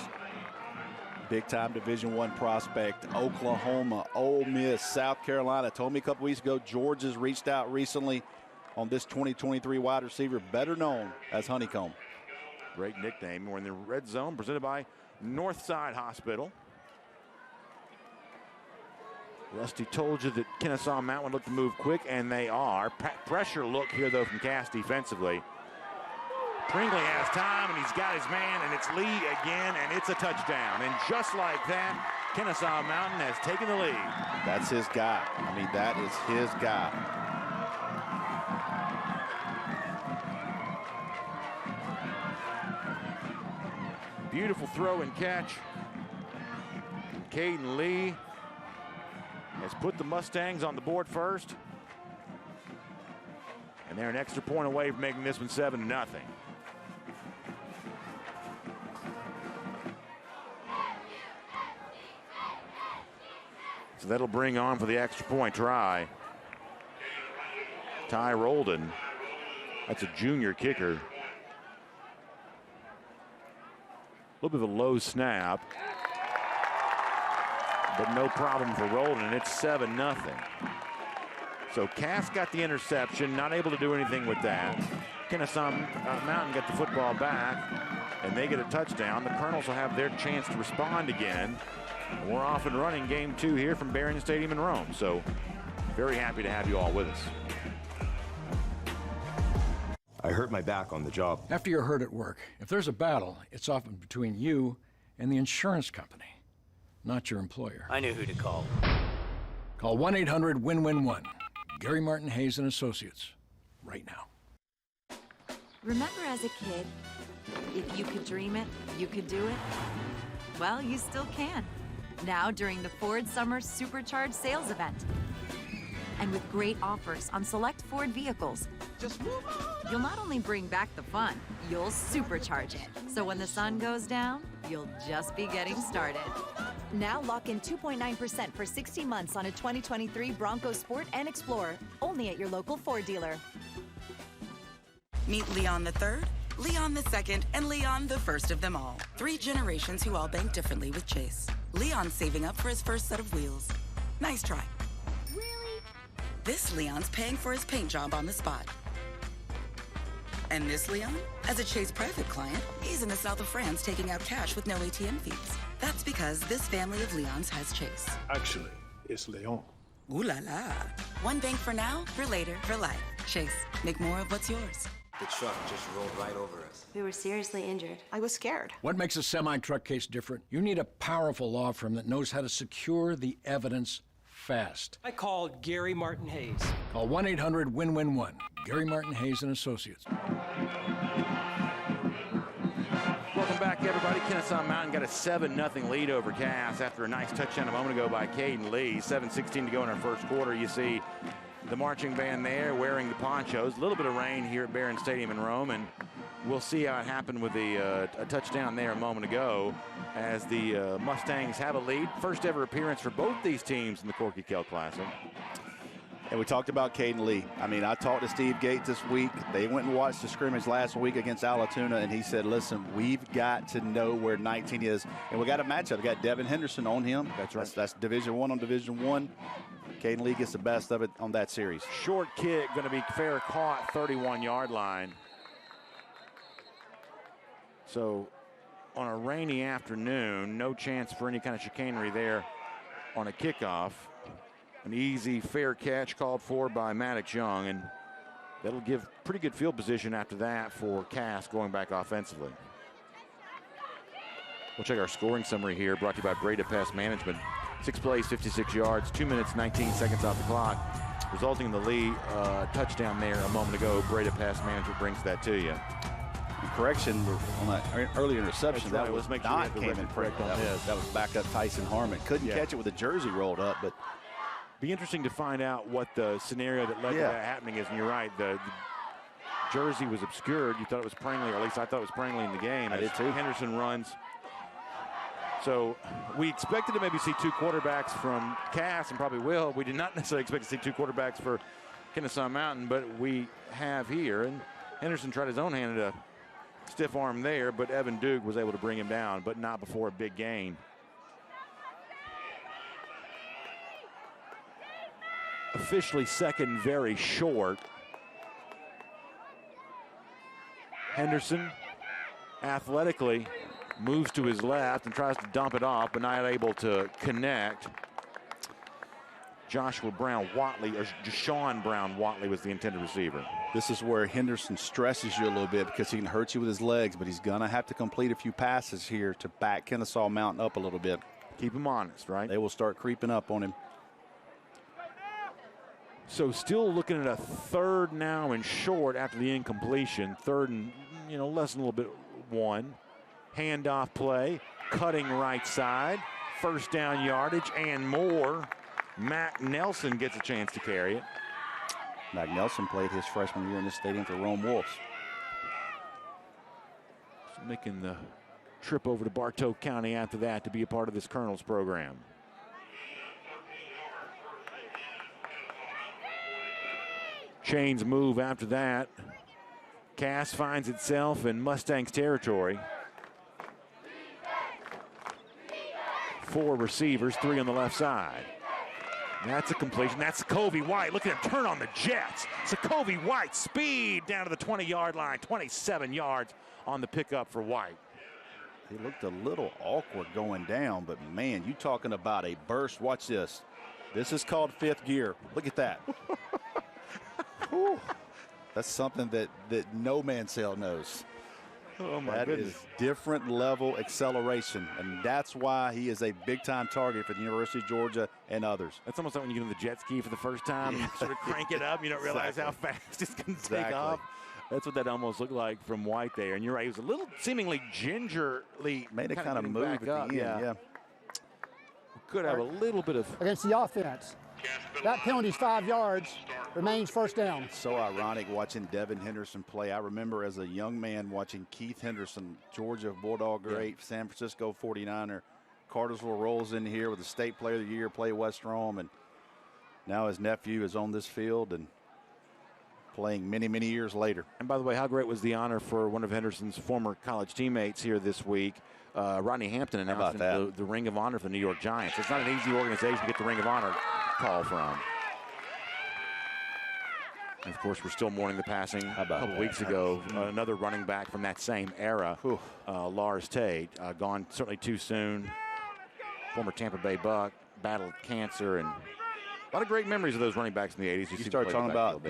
Big-time Division I prospect. Oklahoma, Ole Miss, South Carolina. Told me a couple weeks ago, Georgia's reached out recently on this 2023 wide receiver, better known as Honeycomb. Great nickname. We're in the red zone, presented by Northside Hospital. Rusty told you that Kennesaw Mountain would look to move quick, and they are. Pressure look here, though, from Cass defensively. Pringley has time, and he's got his man, and it's Lee again, and it's a touchdown. And just like that, Kennesaw Mountain has taken the lead. That's his guy. I mean, that is his guy. Beautiful throw and catch. Caden Lee has put the Mustangs on the board first. And they're an extra point away from making this one 7-0. So that'll bring on for the extra point try Ty Roldan. That's a junior kicker. A little bit of a low snap, but no problem for Roldan. It's 7-0. So Cass got the interception, not able to do anything with that. Kennesaw Mountain got the football back, and they get a touchdown. The Colonels will have their chance to respond again. We're off and running game 2 here from Barron Stadium in Rome. So very happy to have you all with us. I hurt my back on the job. After you're hurt at work, if there's a battle, it's often between you and the insurance company, not your employer. I knew who to call. Call 1-800-WIN-WIN-1. Gary Martin Hayes and Associates, right now. Remember as a kid, if you could dream it, you could do it? Well, you still can. Now during the Ford Summer Supercharged Sales Event. And with great offers on select Ford vehicles, you'll not only bring back the fun, you'll supercharge it. So when the sun goes down, you'll just be getting started. Now lock in 2.9% for 60 months on a 2023 Bronco Sport and Explorer, only at your local Ford dealer. Meet Leon the Third, Leon the Second, and Leon the First of them all. 3 generations who all bank differently with Chase. Leon's saving up for his first set of wheels. Nice try. Really? This Leon's paying for his paint job on the spot. And this Leon, as a Chase private client, he's in the south of France taking out cash with no ATM fees. That's because this family of Leons has Chase. Actually, it's Leon. Ooh la la. One bank for now, for later, for life. Chase, make more of what's yours. The truck just rolled right over us. We were seriously injured. I was scared. What makes a semi-truck case different? You need a powerful law firm that knows how to secure the evidence fast. I called Gary Martin Hayes. Call 1-800-WIN-WIN-1. Gary Martin Hayes and Associates. Welcome back, everybody. Kennesaw Mountain got a 7-0 lead over Cass after a nice touchdown a moment ago by Caden Lee. 7:16 to go in our first quarter. You see the marching band there wearing the ponchos. A little bit of rain here at Barron Stadium in Rome, and we'll see how it happened with a touchdown there a moment ago as the Mustangs have a lead. First ever appearance for both these teams in the Corky Kell Classic. And we talked about Caden Lee. I mean, I talked to Steve Gates this week. They went and watched the scrimmage last week against Allatoona, and he said, listen, we've got to know where 19 is. And we got a matchup. We got Devin Henderson on him. That's right. That's Division I on Division I. Caden Lee gets the best of it on that series. Short kick, going to be fair caught, 31-yard line. So on a rainy afternoon, no chance for any kind of chicanery there on a kickoff. An easy, fair catch called for by Maddox Young, and that'll give pretty good field position after that for Cass going back offensively. We'll check our scoring summary here, brought to you by Breda Pest Management. 6 plays, 56 yards, 2 minutes, 19 seconds off the clock, resulting in the Lee touchdown there a moment ago. Breda Pest Management brings that to you. correction on that earlier interception. That's that right. was Let's make sure not we have the record correct on this. That was backup Tyson Harmon. Couldn't catch it with the jersey rolled up, but be interesting to find out what the scenario that led to that happening is. And you're right, the jersey was obscured. You thought it was Prangley, or at least I thought it was Prangley in the game. I did too. Henderson runs. So we expected to maybe see two quarterbacks from Cass, and probably will. We did not necessarily expect to see two quarterbacks for Kennesaw Mountain, but we have here. And Henderson tried his own hand at a stiff arm there, but Evan Duke was able to bring him down, but not before a big gain. Officially second, very short. Henderson athletically moves to his left and tries to dump it off, but not able to connect. Joshua Brown Watley, or Deshaun Brown Watley was the intended receiver. This is where Henderson stresses you a little bit because he can hurt you with his legs, but he's going to have to complete a few passes here to back Kennesaw Mountain up a little bit. Keep him honest, right? They will start creeping up on him. So still looking at a third now and short after the incompletion. Third and, less than a little bit one. Handoff play, cutting right side. First down yardage and more. Mac Nelson gets a chance to carry it. Mac Nelson played his freshman year in this stadium for Rome Wolves. So making the trip over to Bartow County after that to be a part of this Colonel's program. Chains move after that. Cass finds itself in Mustangs territory. 4 receivers, 3 on the left side. That's a completion. That's Sakovi White. Look at him turn on the Jets. Sakovi White, speed down to the 20-yard line. 27 yards on the pickup for White. He looked a little awkward going down, but man, you talking about a burst. Watch this. This is called fifth gear. Look at that. That's something that no man cell knows. Oh my that goodness. Is different level acceleration, and that's why he is a big-time target for the University of Georgia and others. That's almost like when you get on the jet ski for the first time and sort of crank it up. You don't realize how fast it's going to take off. That's what that almost looked like from White there. And you're right, he was a little seemingly gingerly. Made a kind of move at the end, yeah. Could have a little bit of. Against the offense. That penalty's 5 yards, remains first down. So ironic watching Devin Henderson play. I remember as a young man watching Keith Henderson, Georgia Bulldog great, San Francisco 49er. Cartersville rolls in here with the State Player of the Year, play West Rome, and now his nephew is on this field and playing many, many years later. And by the way, how great was the honor for one of Henderson's former college teammates here this week? Rodney Hampton announced the Ring of Honor for the New York Giants. It's not an easy organization to get the Ring of Honor call from. And of course, we're still mourning the passing a couple weeks ago. Another running back from that same era, Lars Tate, gone certainly too soon. Former Tampa Bay Buck, battled cancer, and a lot of great memories of those running backs in the 80s. You start talking about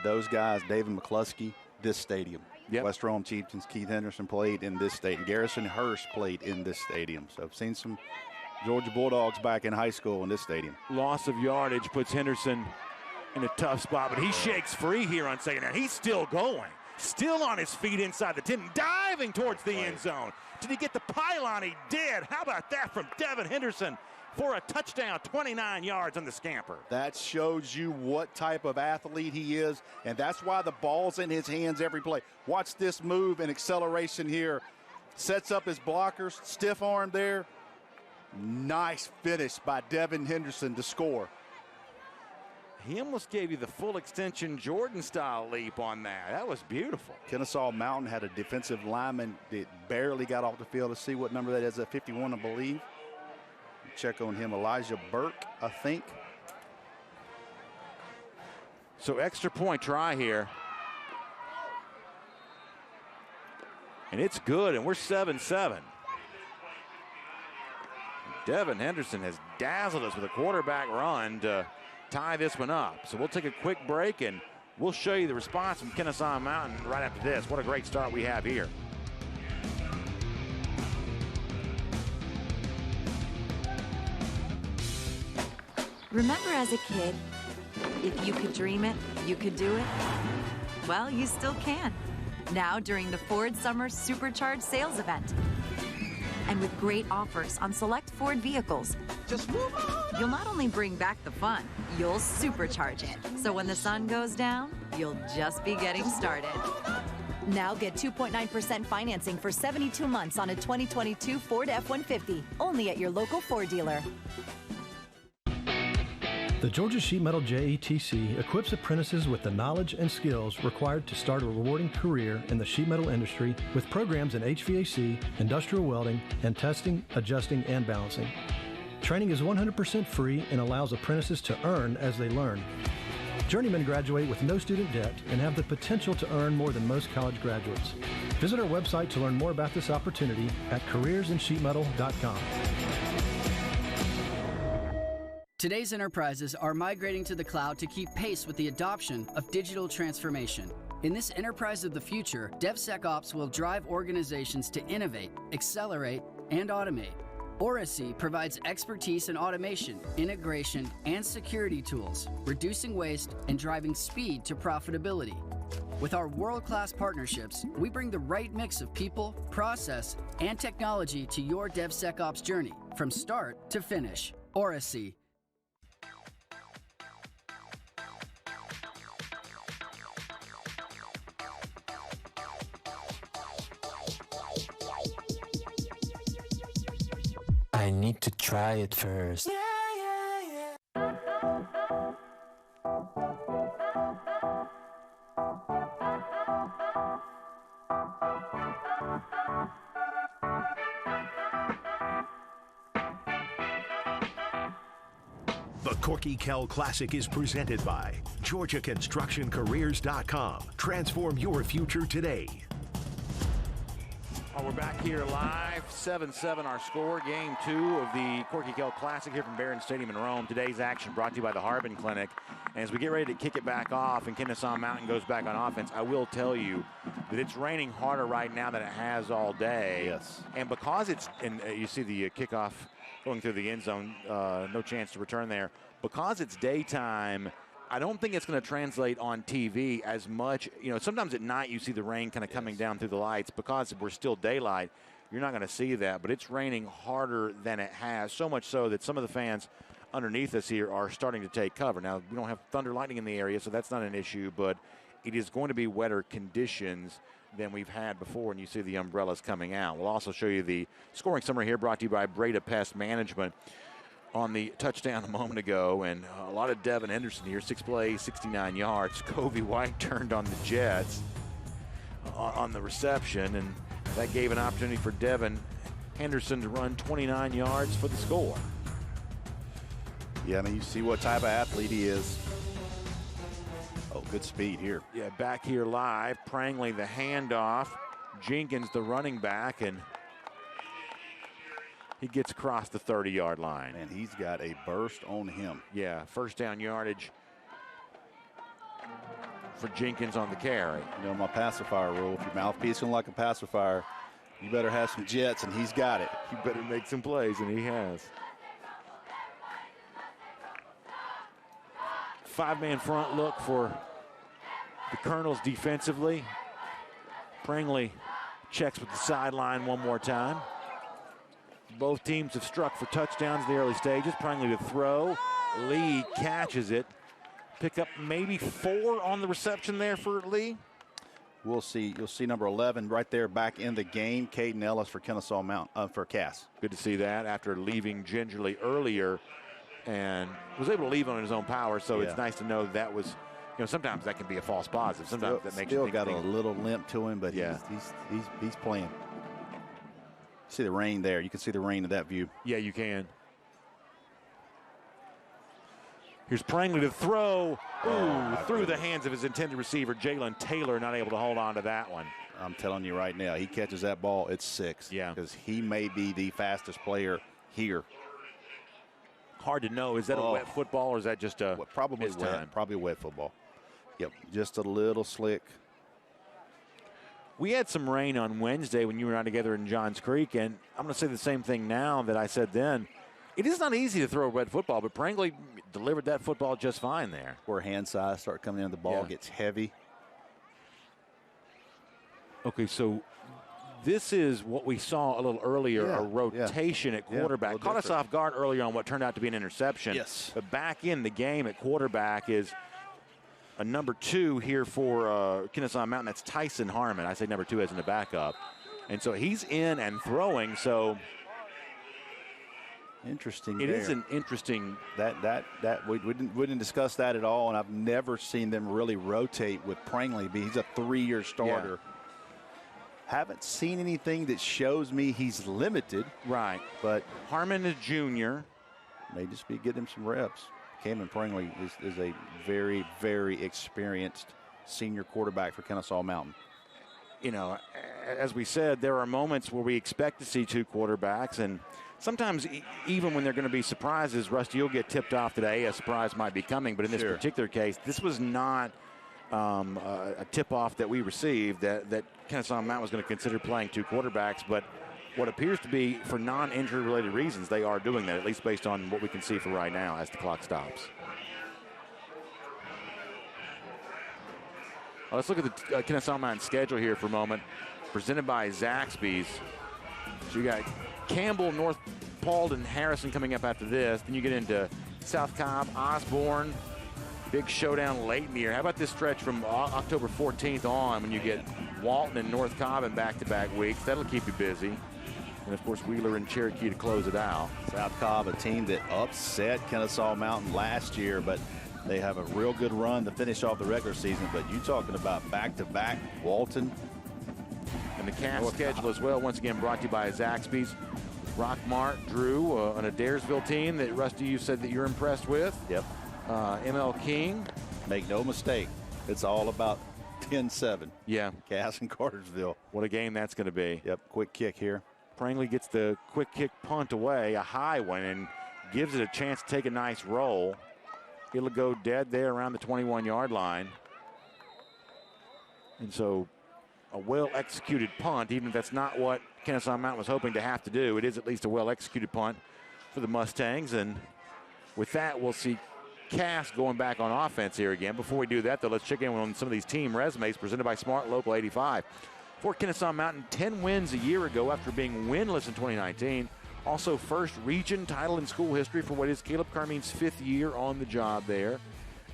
those guys, David McCluskey, this stadium. Yep. West Rome Chieftains, Keith Henderson played in this stadium. Garrison Hurst played in this stadium. So I've seen some Georgia Bulldogs back in high school in this stadium. Loss of yardage puts Henderson in a tough spot, but he shakes free here on second down. He's still going, still on his feet inside the 10, diving towards the end zone. Did he get the pylon? He did. How about that from Devin Henderson for a touchdown, 29 yards on the scamper. That shows you what type of athlete he is, and that's why the ball's in his hands every play. Watch this move and acceleration here. Sets up his blockers, stiff arm there. Nice finish by Devin Henderson to score. He almost gave you the full extension Jordan-style leap on that. That was beautiful. Kennesaw Mountain had a defensive lineman that barely got off the field. To see what number that is at 51, I believe. Check on him, Elijah Burke, I think. So extra point try here. And it's good, and we're 7-7. Devin Henderson has dazzled us with a quarterback run to tie this one up. So we'll take a quick break, and we'll show you the response from Kennesaw Mountain right after this. What a great start we have here. Remember as a kid, if you could dream it, you could do it? Well, you still can. Now during the Ford Summer Supercharged Sales Event. And with great offers on select Ford vehicles, just move on. You'll not only bring back the fun, you'll supercharge it. So when the sun goes down, you'll just be getting started. Now get 2.9% financing for 72 months on a 2022 Ford F-150, only at your local Ford dealer. The Georgia Sheet Metal JETC equips apprentices with the knowledge and skills required to start a rewarding career in the sheet metal industry with programs in HVAC, industrial welding, and testing, adjusting, and balancing. Training is 100% free and allows apprentices to earn as they learn. Journeymen graduate with no student debt and have the potential to earn more than most college graduates. Visit our website to learn more about this opportunity at careersinsheetmetal.com. Today's enterprises are migrating to the cloud to keep pace with the adoption of digital transformation. In this enterprise of the future, DevSecOps will drive organizations to innovate, accelerate, and automate. Oracy provides expertise in automation, integration, and security tools, reducing waste and driving speed to profitability. With our world-class partnerships, we bring the right mix of people, process, and technology to your DevSecOps journey, from start to finish. Oracy. I need to try it first. The Corky Kell Classic is presented by GeorgiaConstructionCareers.com. Transform your future today. We're back here live, 7-7 our score, game 2 of the Corky Kell Classic here from Barron Stadium in Rome. Today's action brought to you by the Harbin Clinic. And as we get ready to kick it back off and Kennesaw Mountain goes back on offense, I will tell you that it's raining harder right now than it has all day. Yes. And because it's, and you see the kickoff going through the end zone, no chance to return there. Because it's daytime, I don't think it's going to translate on TV as much. You know, sometimes at night you see the rain kind of coming down through the lights. Because we're still daylight, you're not going to see that. But it's raining harder than it has, so much so that some of the fans underneath us here are starting to take cover. Now, we don't have thunder lightning in the area, so that's not an issue. But it is going to be wetter conditions than we've had before, and you see the umbrellas coming out. We'll also show you the scoring summary here brought to you by Breda Pest Management. On the touchdown a moment ago, and a lot of Devin Henderson here, 6 plays, 69 yards. Covey White turned on the Jets on the reception, and that gave an opportunity for Devin Henderson to run 29 yards for the score. Yeah, I mean, you see what type of athlete he is. Oh, good speed here. Yeah, back here live, Prangley the handoff, Jenkins the running back, and he gets across the 30-yard line. And he's got a burst on him. Yeah, first down yardage for Jenkins on the carry. You know, my pacifier rule, if your mouthpiece is like a pacifier, you better have some jets, and he's got it. You better make some plays, and he has. 5-man front look for the Colonels defensively. Prangley checks with the sideline one more time. Both teams have struck for touchdowns in the early stages. Prangley to throw. Lee catches it. Pick up maybe 4 on the reception there for Lee. We'll see. You'll see number 11 right there back in the game. Caden Ellis for Kennesaw Mountain, for Cass. Good to see that after leaving gingerly earlier and was able to leave on his own power. So it's nice to know that was, you know, sometimes that can be a false positive. Sometimes that makes you think got a little limp to him, but he's playing. See the rain there. You can see the rain in that view. Yeah, you can. Here's Prangley to throw. Through the hands of his intended receiver, Jalen Taylor, not able to hold on to that one. I'm telling you right now, he catches that ball, it's 6. Yeah. Because he may be the fastest player here. Hard to know. Is that a wet football or is that just a probably wet? time? Probably a wet football. Yep, just a little slick. We had some rain on Wednesday when you and I together in Johns Creek, and I'm going to say the same thing now that I said then. It is not easy to throw a wet football, but Prangley delivered that football just fine there. Where hand size start coming in, the ball gets heavy. Okay, so this is what we saw a little earlier, a rotation at quarterback. Caught us off guard earlier on what turned out to be an interception. Yes. But back in the game at quarterback is a number 2 here for Kennesaw Mountain. That's Tyson Harmon. I say number 2 as in the backup. And so he's in and throwing, so interesting. It is an interesting we didn't discuss that at all, and I've never seen them really rotate with Prangley. He's a 3-year starter. Haven't seen anything that shows me he's limited. Right. But Harmon is junior. May just be getting him some reps. Cameron Prangley is a very, very experienced senior quarterback for Kennesaw Mountain. You know, as we said, there are moments where we expect to see 2 quarterbacks, and sometimes even when there are going to be surprises, Rusty, you'll get tipped off today. A surprise might be coming, but in this particular case, this was not a tip-off that we received that Kennesaw Mountain was going to consider playing 2 quarterbacks, but what appears to be for non-injury related reasons, they are doing that, at least based on what we can see for right now as the clock stops. Let's look at the Kennesaw Mountain schedule here for a moment, presented by Zaxby's. So you got Campbell, North Paulding, Harrison coming up after this. Then you get into South Cobb, Osborne. Big showdown late in the year. How about this stretch from October 14th on when you get Walton and North Cobb in back-to-back weeks? That'll keep you busy. And, of course, Wheeler and Cherokee to close it out. South Cobb, a team that upset Kennesaw Mountain last year, but they have a real good run to finish off the regular season. But you talking about back-to-back, Walton. And the Cass schedule as well, once again, brought to you by Zaxby's. Rockmart, Drew, on a Daresville team that, Rusty, you said that you're impressed with. Yep. ML King. Make no mistake, it's all about 10-7. Yeah. Cass and Cartersville. What a game that's going to be. Yep, quick kick here. Prangley gets the quick kick punt away, a high one, and gives it a chance to take a nice roll. It'll go dead there around the 21-yard line. And so a well-executed punt, even if that's not what Kennesaw Mountain was hoping to have to do. It is at least a well-executed punt for the Mustangs. And with that, we'll see Cass going back on offense here again. Before we do that, though, let's check in on some of these team resumes presented by Smart Local 85. For Kennesaw Mountain, 10 wins a year ago after being winless in 2019. Also first region title in school history for what is Caleb Carmine's 5th year on the job there.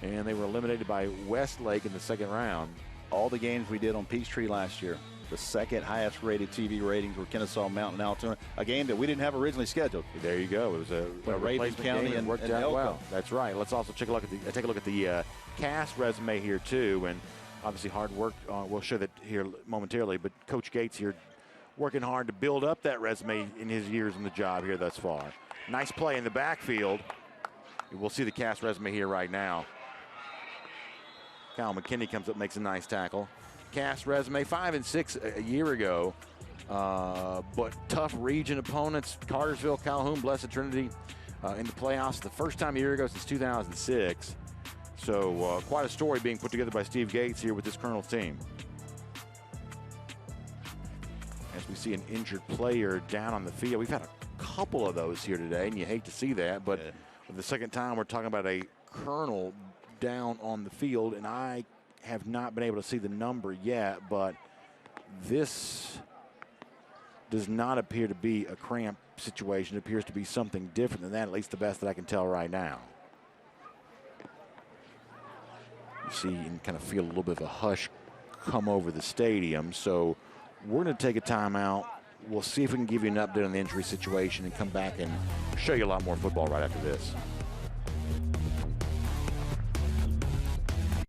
And they were eliminated by Westlake in the 2nd round. All the games we did on Peachtree last year, the 2nd highest rated TV ratings were Kennesaw Mountain and Altoona, a game that we didn't have originally scheduled. There you go. It was a Raven County and worked out well. That's right. Let's also take a look at the Cass resume here too, and obviously hard work. We'll show that here momentarily, but Coach Gates here working hard to build up that resume in his years on the job here thus far. Nice play in the backfield. We'll see the Cass resume here right now. Kyle McKinney comes up, makes a nice tackle. Cass resume, 5-6 a year ago, but tough region opponents. Cartersville, Calhoun, Blessed Trinity in the playoffs the first time a year ago since 2006. So quite a story being put together by Steve Gates here with this Colonel's team. As we see an injured player down on the field. We've had a couple of those here today, and you hate to see that, but for the second time we're talking about a Colonel down on the field, and I have not been able to see the number yet, but this does not appear to be a cramp situation. It appears to be something different than that, at least the best that I can tell right now. You see and kind of feel a little bit of a hush come over the stadium, so we're going to take a timeout. We'll see if we can give you an update on the injury situation and come back and show you a lot more football right after this.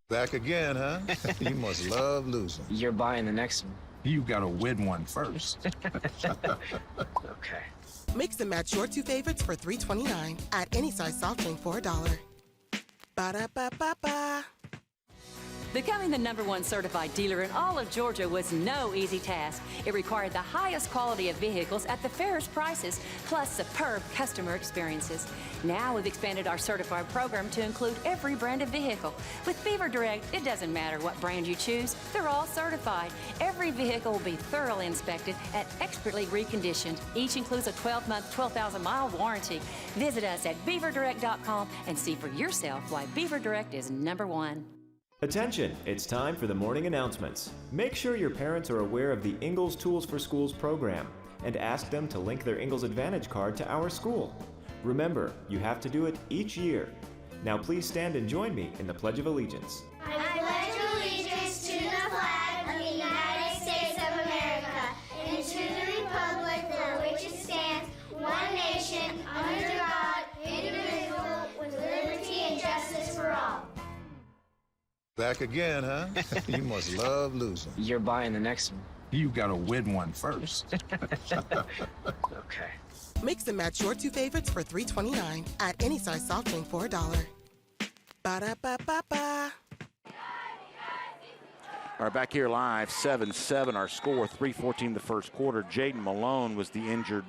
Back again, huh? You must love losing. You're buying the next one. You gotta win one first. Okay. Mix and match your 2 favorites for $3.29 at any size soft drink for $1. Ba-da-ba-ba-ba. Becoming the #1 certified dealer in all of Georgia was no easy task. It required the highest quality of vehicles at the fairest prices, plus superb customer experiences. Now we've expanded our certified program to include every brand of vehicle. With Beaver Direct, it doesn't matter what brand you choose, they're all certified. Every vehicle will be thoroughly inspected and expertly reconditioned. Each includes a 12-month, 12,000-mile warranty. Visit us at beaverdirect.com and see for yourself why Beaver Direct is #1. Attention, it's time for the morning announcements. Make sure your parents are aware of the Ingalls Tools for Schools program and ask them to link their Ingalls Advantage card to our school. Remember, you have to do it each year. Now please stand and join me in the Pledge of Allegiance. I pledge allegiance to the flag of the United States of America and to the republic for which it stands, one nation, under God, indivisible, with liberty and justice for all. Back again, huh? You must love losing. You're buying the next one. You gotta win one first. Okay. Mix and match your two favorites for $3.29 at any size soft drink for $1. Ba-da-ba-ba-ba. All right, back here live, 7-7 our score, 3:14 the first quarter. Jaden Malone was the injured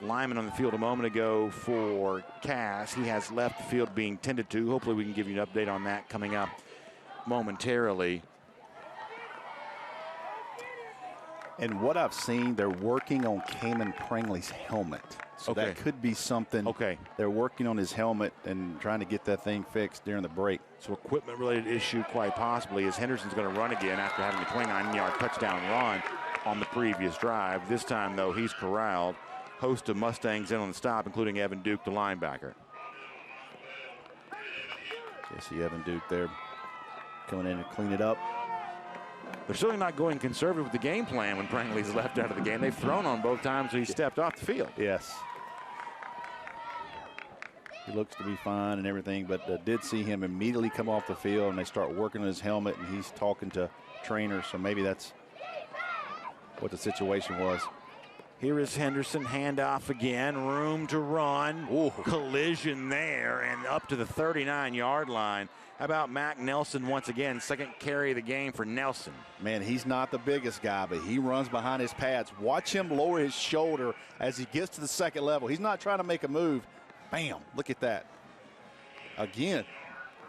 lineman on the field a moment ago for Cass. He has left the field being tended to. Hopefully we can give you an update on that coming up momentarily. And what I've seen, they're working on Cayman Prangley's helmet. So Okay. that could be something. Okay. They're working on his helmet and trying to get that thing fixed during the break. So equipment-related issue quite possibly, as Henderson's going to run again after having a 29-yard touchdown run on the previous drive. This time, though, he's corralled. Host of Mustangs in on the stop, including Evan Duke, the linebacker. See Evan Duke there coming in to clean it up. They're certainly not going conservative with the game plan when Prangley's left out of the game. They've thrown on both times, so he stepped off the field. Yes. He looks to be fine and everything, but did see him immediately come off the field, and they start working on his helmet, and he's talking to trainers, so maybe that's what the situation was. Here is Henderson, handoff again, room to run. Ooh. Collision there, and up to the 39-yard line. How about Mac Nelson once again, second carry of the game for Nelson. Man, he's not the biggest guy, but he runs behind his pads. Watch him lower his shoulder as he gets to the second level. He's not trying to make a move. Bam, look at that. Again.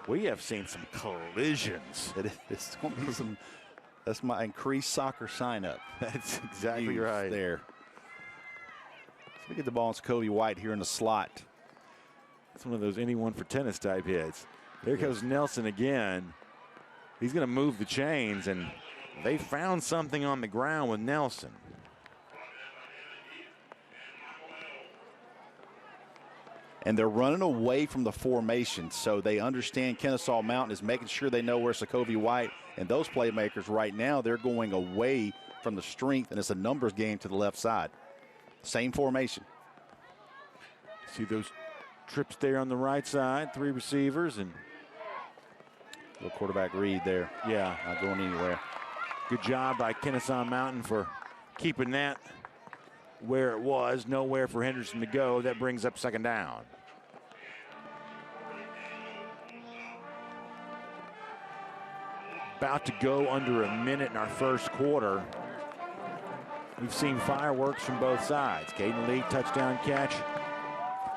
We have seen some collisions. It's going to be some, that's my increased soccer sign up. That's exactly right. There. So we get the ball on Scovey White here in the slot. It's one of those anyone for tennis type hits. There goes Nelson again. He's going to move the chains, and they found something on the ground with Nelson. And they're running away from the formation, so they understand Kennesaw Mountain is making sure they know where Scovey White and those playmakers right now, they're going away from the strength, and it's a numbers game to the left side. Same formation. See those trips there on the right side, three receivers, and little quarterback read there. Yeah. Not going anywhere. Good job by Kennesaw Mountain for keeping that where it was. Nowhere for Henderson to go. That brings up second down. About to go under a minute in our first quarter. We've seen fireworks from both sides. Caden Lee, touchdown catch.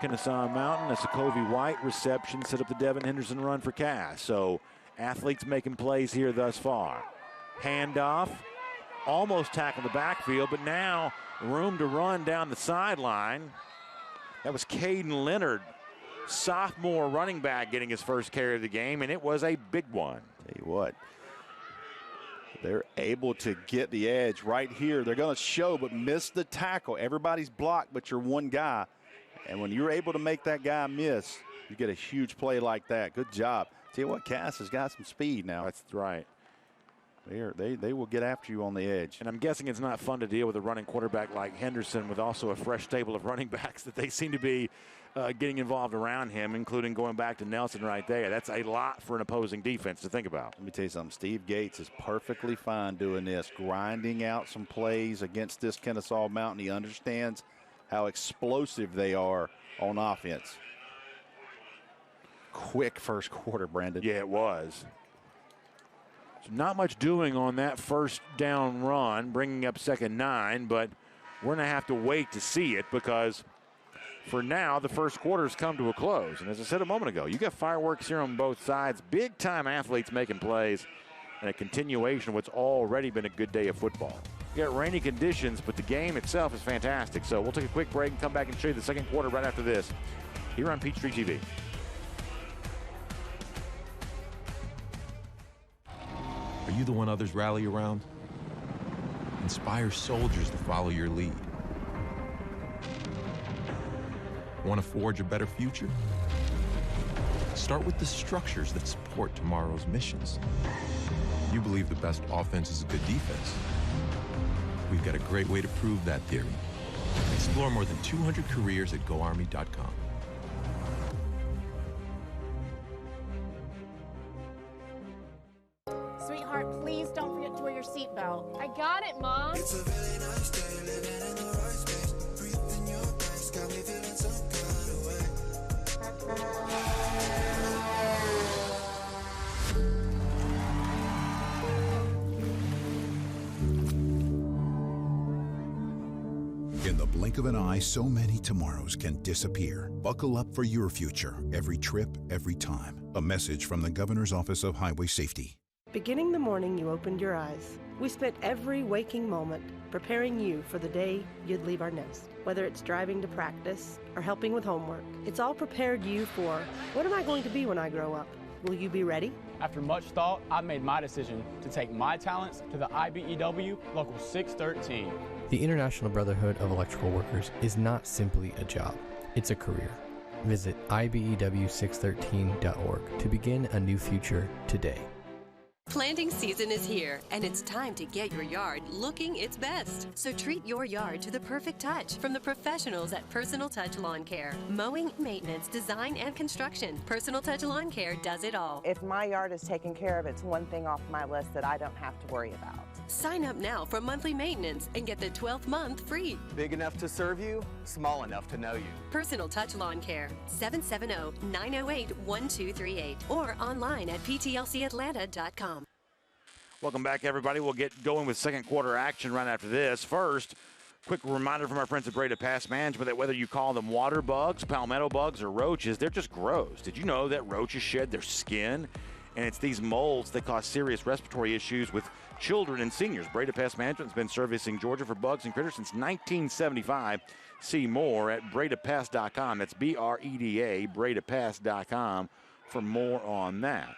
Kennesaw Mountain, a Scovey White reception set up the Devin Henderson run for Cass. So athletes making plays here thus far. Handoff, almost tackled the backfield, but now room to run down the sideline. That was Caden Leonard, sophomore running back, getting his first carry of the game, and it was a big one. Tell you what, they're able to get the edge right here. They're going to show, but miss the tackle. Everybody's blocked, but you're one guy. And when you're able to make that guy miss, you get a huge play like that. Good job. Tell you what, Cass has got some speed now. That's right. They will get after you on the edge. And I'm guessing it's not fun to deal with a running quarterback like Henderson with also a fresh stable of running backs that they seem to be getting involved around him, including going back to Nelson right there. That's a lot for an opposing defense to think about. Let me tell you something. Steve Gates is perfectly fine doing this, grinding out some plays against this Kennesaw Mountain. He understands how explosive they are on offense. Quick first quarter, Brandon. Yeah, it was. So not much doing on that first down run, bringing up 2nd and 9, but we're going to have to wait to see it because for now, the first quarter's come to a close. And as I said a moment ago, you got fireworks here on both sides, big-time athletes making plays, and a continuation of what's already been a good day of football. You got rainy conditions, but the game itself is fantastic. So we'll take a quick break and come back and show you the second quarter right after this here on Peachtree TV. Are you the one others rally around? Inspire soldiers to follow your lead. Want to forge a better future? Start with the structures that support tomorrow's missions. You believe the best offense is a good defense. We've got a great way to prove that theory. Explore more than 200 careers at GoArmy.com. Sweetheart, please don't forget to wear your seatbelt. I got it, Mom. It's a really nice day, living in the right space. Breathing your grace, got me feeling some kind of way. In the blink of an eye, so many tomorrows can disappear. Buckle up for your future, every trip, every time. A message from the Governor's Office of Highway Safety. Beginning the morning you opened your eyes, we spent every waking moment preparing you for the day you'd leave our nest. Whether it's driving to practice or helping with homework, it's all prepared you for, what am I going to be when I grow up? Will you be ready? After much thought, I made my decision to take my talents to the IBEW Local 613. The International Brotherhood of Electrical Workers is not simply a job, it's a career. Visit IBEW613.org to begin a new future today. Planting season is here, and it's time to get your yard looking its best. So treat your yard to the perfect touch from the professionals at Personal Touch Lawn Care. Mowing, maintenance, design, and construction. Personal Touch Lawn Care does it all. If my yard is taken care of, it's one thing off my list that I don't have to worry about. Sign up now for monthly maintenance and get the 12th month free. Big enough to serve you, small enough to know you. Personal Touch Lawn Care, 770-908-1238 or online at ptlcatlanta.com. Welcome back, everybody. We'll get going with second quarter action right after this. First, quick reminder from our friends at Breda Pest Management that whether you call them water bugs, palmetto bugs, or roaches, they're just gross. Did you know that roaches shed their skin? And it's these molds that cause serious respiratory issues with children and seniors. Breda Pest Management has been servicing Georgia for bugs and critters since 1975. See more at bredapest.com. That's BREDA, bredapest.com for more on that.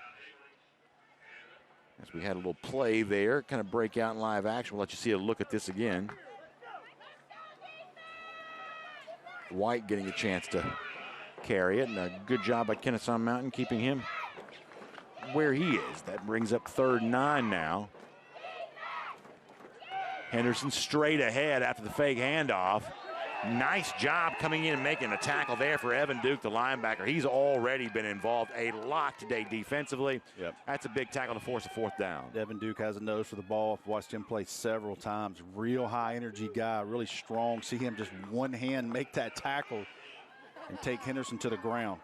As we had a little play there, kind of break out in live action. We'll let you see a look at this again. White getting a chance to carry it, and a good job by Kennesaw Mountain keeping him where he is. That brings up 3rd and 9 now. Henderson straight ahead after the fake handoff. Nice job coming in and making a tackle there for Evan Duke, the linebacker. He's already been involved a lot today defensively. Yep. That's a big tackle to force a 4th down. Evan Duke has a nose for the ball. I've watched him play several times. Real high energy guy, really strong. See him just one hand make that tackle and take Henderson to the ground.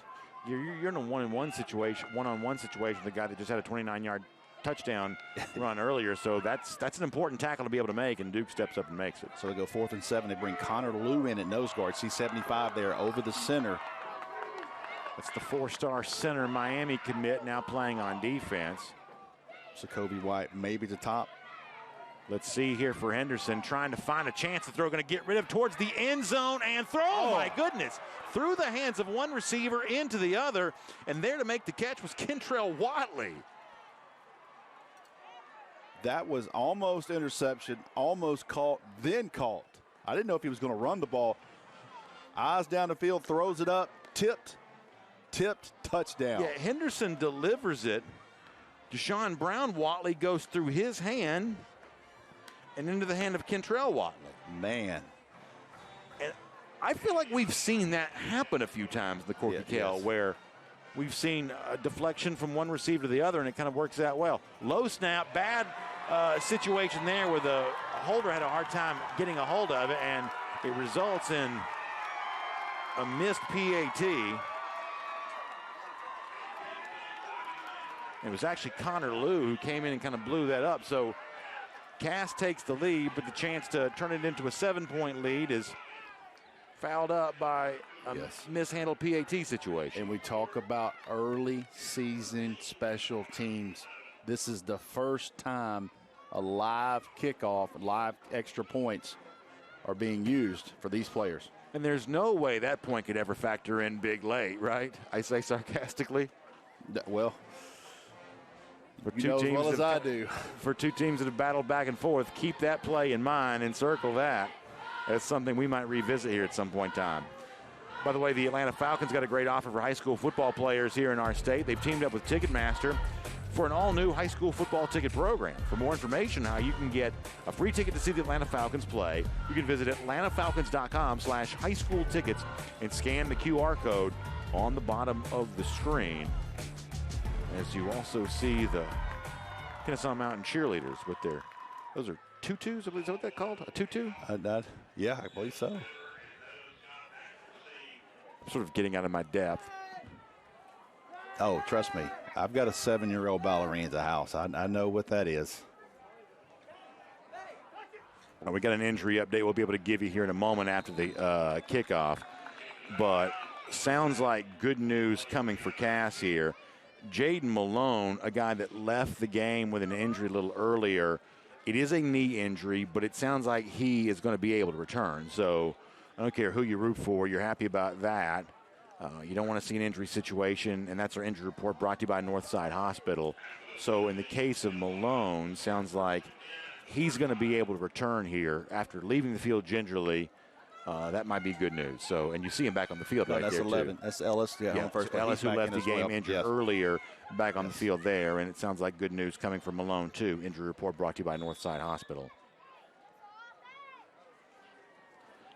You're in a one-on-one situation. The guy that just had a 29-yard touchdown run earlier, so that's an important tackle to be able to make, and Duke steps up and makes it. So they go 4th and 7. They bring Connor Liu in at nose guard. See 75 there over the center. That's the 4-star center Miami commit now playing on defense. So Kobe White maybe the top. Let's see here for Henderson, trying to find a chance to throw, going to get rid of towards the end zone and throw. Oh, my goodness. Through the hands of one receiver into the other, and there to make the catch was Kentrell Watley. That was almost interception, almost caught, then caught. I didn't know if he was going to run the ball. Eyes down the field, throws it up, tipped, touchdown. Yeah, Henderson delivers it. Deshaun Brown Watley goes through his hand and into the hand of Kentrell Watley. Man. And I feel like we've seen that happen a few times in the Corky Kell, where we've seen a deflection from one receiver to the other, and it kind of works out well. Low snap, bad situation there where the holder had a hard time getting a hold of it, and it results in a missed PAT. It was actually Connor Liu who came in and kind of blew that up. So Cass takes the lead, but the chance to turn it into a 7-point lead is fouled up by a mishandled PAT situation. And we talk about early season special teams. This is the first time a live kickoff, live extra points are being used for these players. And there's no way that point could ever factor in big late, right? I say sarcastically. Well, For You know as well as I do. For two teams that have battled back and forth, keep that play in mind and circle that. That's something we might revisit here at some point in time. By the way, the Atlanta Falcons got a great offer for high school football players here in our state. They've teamed up with Ticketmaster for an all-new high school football ticket program. For more information on how you can get a free ticket to see the Atlanta Falcons play, you can visit atlantafalcons.com/high school tickets and scan the QR code on the bottom of the screen. As you also see the Kennesaw Mountain cheerleaders with their, those are tutus, is that what that's called? A tutu? Yeah, I believe so. I'm sort of getting out of my depth. Oh, trust me. I've got a 7-year-old ballerina at the house. I know what that is. We got an injury update we'll be able to give you here in a moment after the kickoff. But sounds like good news coming for Cass here. Jaden Malone, a guy that left the game with an injury a little earlier. It is a knee injury, but it sounds like he is going to be able to return. So I don't care who you root for. You're happy about that. You don't want to see an injury situation, and that's our injury report brought to you by Northside Hospital. So in the case of Malone, sounds like he's going to be able to return here after leaving the field gingerly. That might be good news. So, and you see him back on the field right that's there, 11. too. That's Ellis. Yeah, so Ellis, who left the game injured earlier, back on the field there. And it sounds like good news coming from Malone, too. Injury report brought to you by Northside Hospital.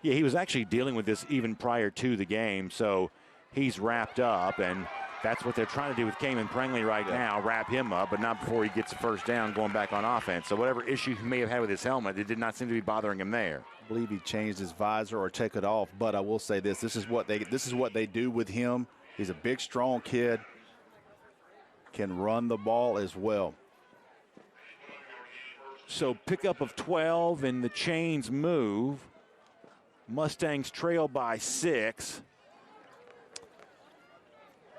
Yeah, he was actually dealing with this even prior to the game. So he's wrapped up, and that's what they're trying to do with Kamen Prangley right now, wrap him up, but not before he gets a first down going back on offense. So whatever issue he may have had with his helmet, it did not seem to be bothering him there. I believe he changed his visor or took it off, but I will say this is what they do with him. He's a big, strong kid, can run the ball as well. So pickup of 12, and the chains move. Mustangs trail by 6.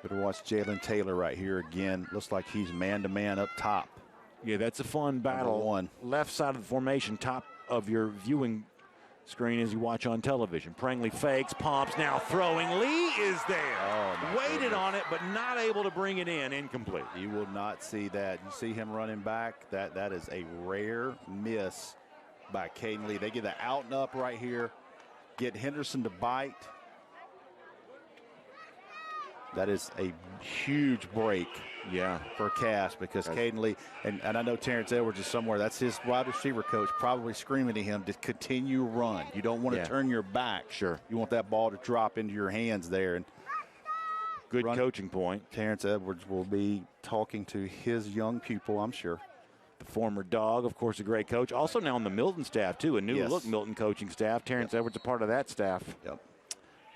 Better watch Jalen Taylor right here again. Looks like he's man-to-man up top. Yeah, that's a fun battle. One. Left side of the formation, top of your viewing screen as you watch on television. Prangley fakes, pumps, now throwing. Lee is there. Waited on it, but not able to bring it in. Incomplete. You will not see that. You see him running back. That is a rare miss by Caden Lee. They get the out and up right here. Get Henderson to bite. That is a huge break, for Cass, because Caden Lee, and I know Terrence Edwards is somewhere. That's his wide receiver coach probably screaming at him to continue run. You don't want to turn your back. Sure. You want that ball to drop into your hands there. And good coaching point. Terrence Edwards will be talking to his young pupil, I'm sure. The former Dog, of course, a great coach. Also now on the Milton staff, too. A new look Milton coaching staff. Terrence Edwards a part of that staff. Yep.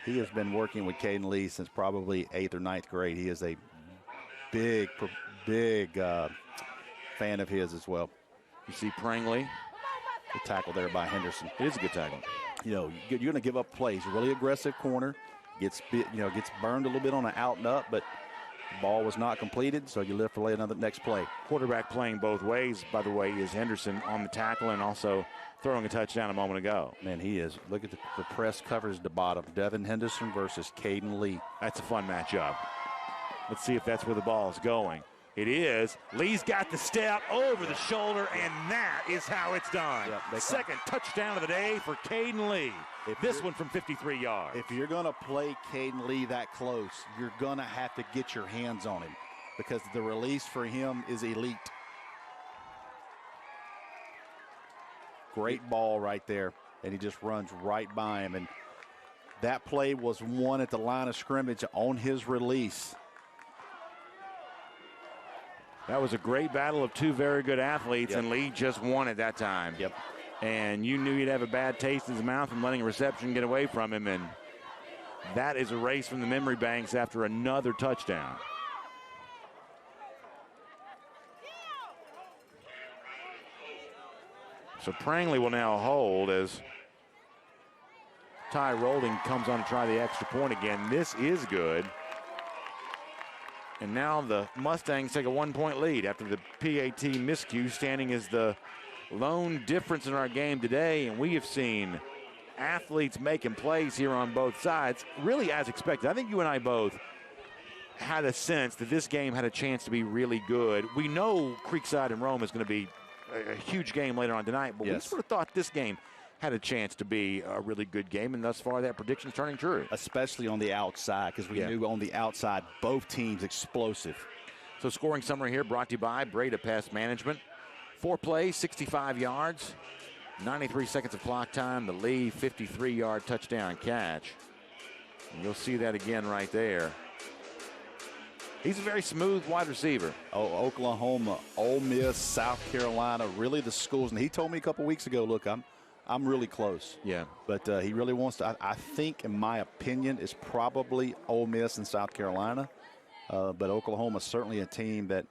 He has been working with Caden Lee since probably 8th or 9th grade. He is a big fan of his as well. You see Prangley. The tackle there by Henderson. It is a good tackle. You know, you're going to give up plays. Really aggressive corner. Gets burned a little bit on the out and up, but the ball was not completed, so you live for another next play. Quarterback playing both ways, by the way, is Henderson on the tackle and also throwing a touchdown a moment ago. Man, he is. Look at the press coverage at the bottom. Devin Henderson versus Caden Lee. That's a fun matchup. Let's see if that's where the ball is going. It is. Lee's got the step over the shoulder, and that is how it's done. Second touchdown of the day for Caden Lee. This one from 53 yards. If you're going to play Caden Lee that close, you're going to have to get your hands on him because the release for him is elite. Great ball right there, and he just runs right by him. And that play was won at the line of scrimmage on his release. That was a great battle of two very good athletes, and Lee just won at that time. Yep. And you knew he'd have a bad taste in his mouth from letting a reception get away from him, and that is erased from the memory banks after another touchdown. So Prangley will now hold as Ty Rolding comes on to try the extra point again. This is good. And now the Mustangs take a 1-point lead after the PAT miscue, standing as the lone difference in our game today. And we have seen athletes making plays here on both sides, really as expected. I think you and I both had a sense that this game had a chance to be really good. We know Creekside and Rome is going to be a huge game later on tonight, but we sort of thought this game had a chance to be a really good game, and thus far that prediction's turning true. Especially on the outside, because we knew on the outside both teams explosive. So scoring summary here brought to you by Breda Pest Management. 4 plays, 65 yards, 93 seconds of clock time. The Lee 53-yard touchdown catch. And you'll see that again right there. He's a very smooth wide receiver. Oh, Oklahoma, Ole Miss, South Carolina, really the schools. And he told me a couple weeks ago, look, I'm really close. Yeah. But he really wants to. I think, in my opinion, is probably Ole Miss and South Carolina. But Oklahoma is certainly a team that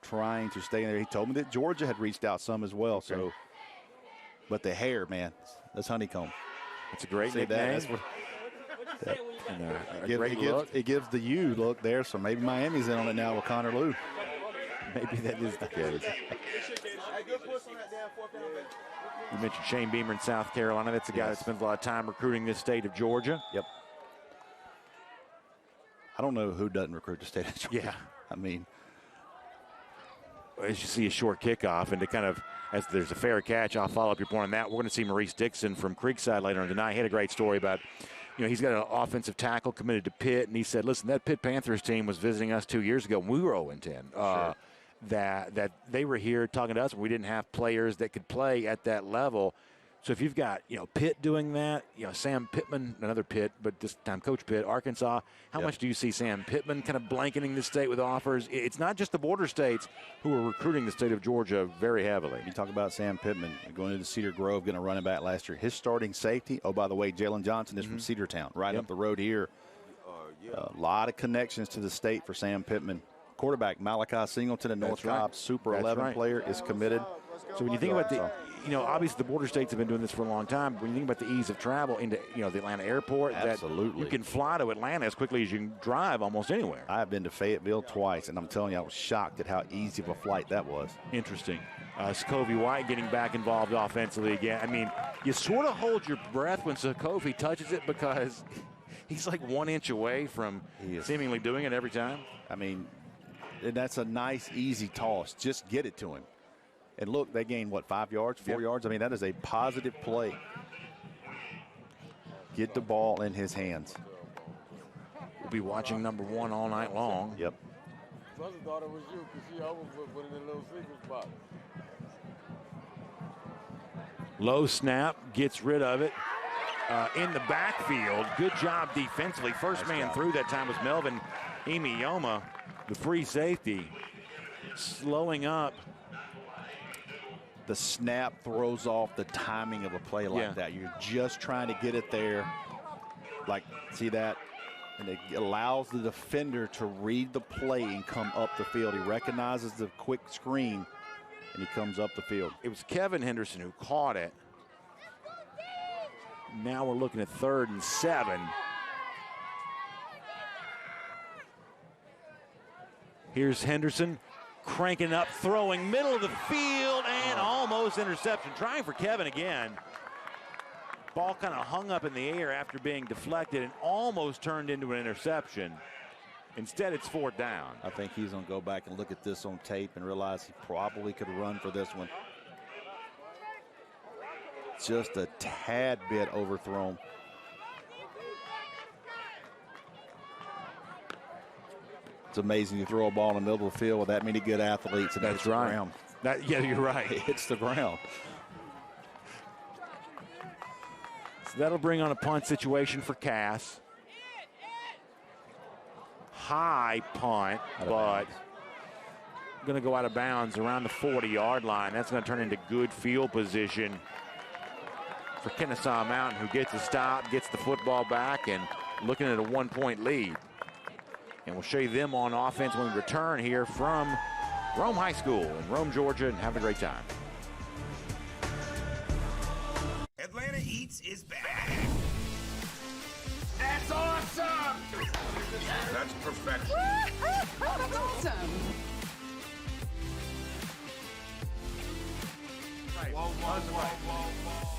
trying to stay in there. He told me that Georgia had reached out some as well. So, but the hair, man, that's honeycomb. It's a great nickname. It gives the U look there. So maybe Miami's in on it now with Connor Lew. Maybe that is the case. You mentioned Shane Beamer in South Carolina. That's a guy that spends a lot of time recruiting this state of Georgia. Yep. I don't know who doesn't recruit the state of Georgia. Yeah. I mean, as you see a short kickoff, and to kind of, as there's a fair catch, I'll follow up your point on that. We're going to see Maurice Dixon from Creekside later on tonight. He had a great story about, he's got an offensive tackle committed to Pitt, and he said, listen, that Pitt Panthers team was visiting us 2 years ago when we were 0-10. Sure. That they were here talking to us, and we didn't have players that could play at that level. So if you've got, Pitt doing that, Sam Pittman, another Pitt, but this time Coach Pitt, Arkansas, how much do you see Sam Pittman kind of blanketing the state with offers? It's not just the border states who are recruiting the state of Georgia very heavily. You talk about Sam Pittman going into Cedar Grove, getting a running back last year. His starting safety, oh, by the way, Jalen Johnson is from Cedartown, right up the road here. A lot of connections to the state for Sam Pittman. Quarterback Malachi Singleton, a North Cobb Super 11 player, is committed. So when you think about the, obviously the border states have been doing this for a long time. But when you think about the ease of travel into, the Atlanta airport, absolutely, that you can fly to Atlanta as quickly as you can drive almost anywhere. I have been to Fayetteville twice, and I'm telling you, I was shocked at how easy of a flight that was. Interesting. Scovey White getting back involved offensively again. I mean, you sort of hold your breath when Scovey touches it because he's like 1 inch away from seemingly doing it every time. I mean, and that's a nice, easy toss. Just get it to him. And look, they gained, 5 yards, 4 yards? I mean, that is a positive play. Get the ball in his hands. We'll be watching number 1 all night long. Yep. Brother thought it was you because she always put it in a little secret spot. Low snap, gets rid of it. In the backfield, good job defensively. First man through that time was Melvin Imiyoma, the free safety, slowing up. The snap throws off the timing of a play like that. You're just trying to get it there. See that? And it allows the defender to read the play and come up the field. He recognizes the quick screen, and he comes up the field. It was Kevin Henderson who caught it. Now we're looking at 3rd and 7. Here's Henderson cranking up, throwing middle of the field, and almost interception. Trying for Kevin again. Ball kind of hung up in the air after being deflected and almost turned into an interception. Instead, it's 4th down. I think he's going to go back and look at this on tape and realize he probably could run for this one. Just a tad bit overthrown. It's amazing you throw a ball in the middle of the field with that many good athletes, and that's right. Ground. Yeah, you're right. It hits the ground. So that'll bring on a punt situation for Cass. High punt, but going to go out of bounds around the 40-yard line. That's going to turn into good field position for Kennesaw Mountain, who gets a stop, gets the football back, and looking at a 1-point lead. And we'll show you them on offense when we return here from Rome High School in Rome, Georgia, and have a great time. Atlanta Eats is back. That's awesome! That's perfection. That's awesome. Right. Whoa, whoa, whoa, whoa, whoa.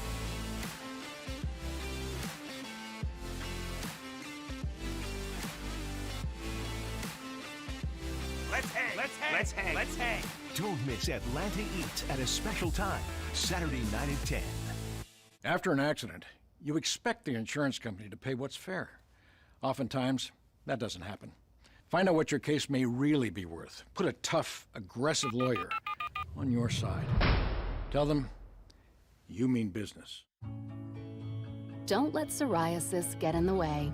Let's hang. Let's hang. Let's hang. Let's hang. Don't miss Atlanta Eats at a special time, Saturday night at 10. After an accident, you expect the insurance company to pay what's fair. Oftentimes, that doesn't happen. Find out what your case may really be worth. Put a tough, aggressive lawyer on your side. Tell them you mean business. Don't let psoriasis get in the way.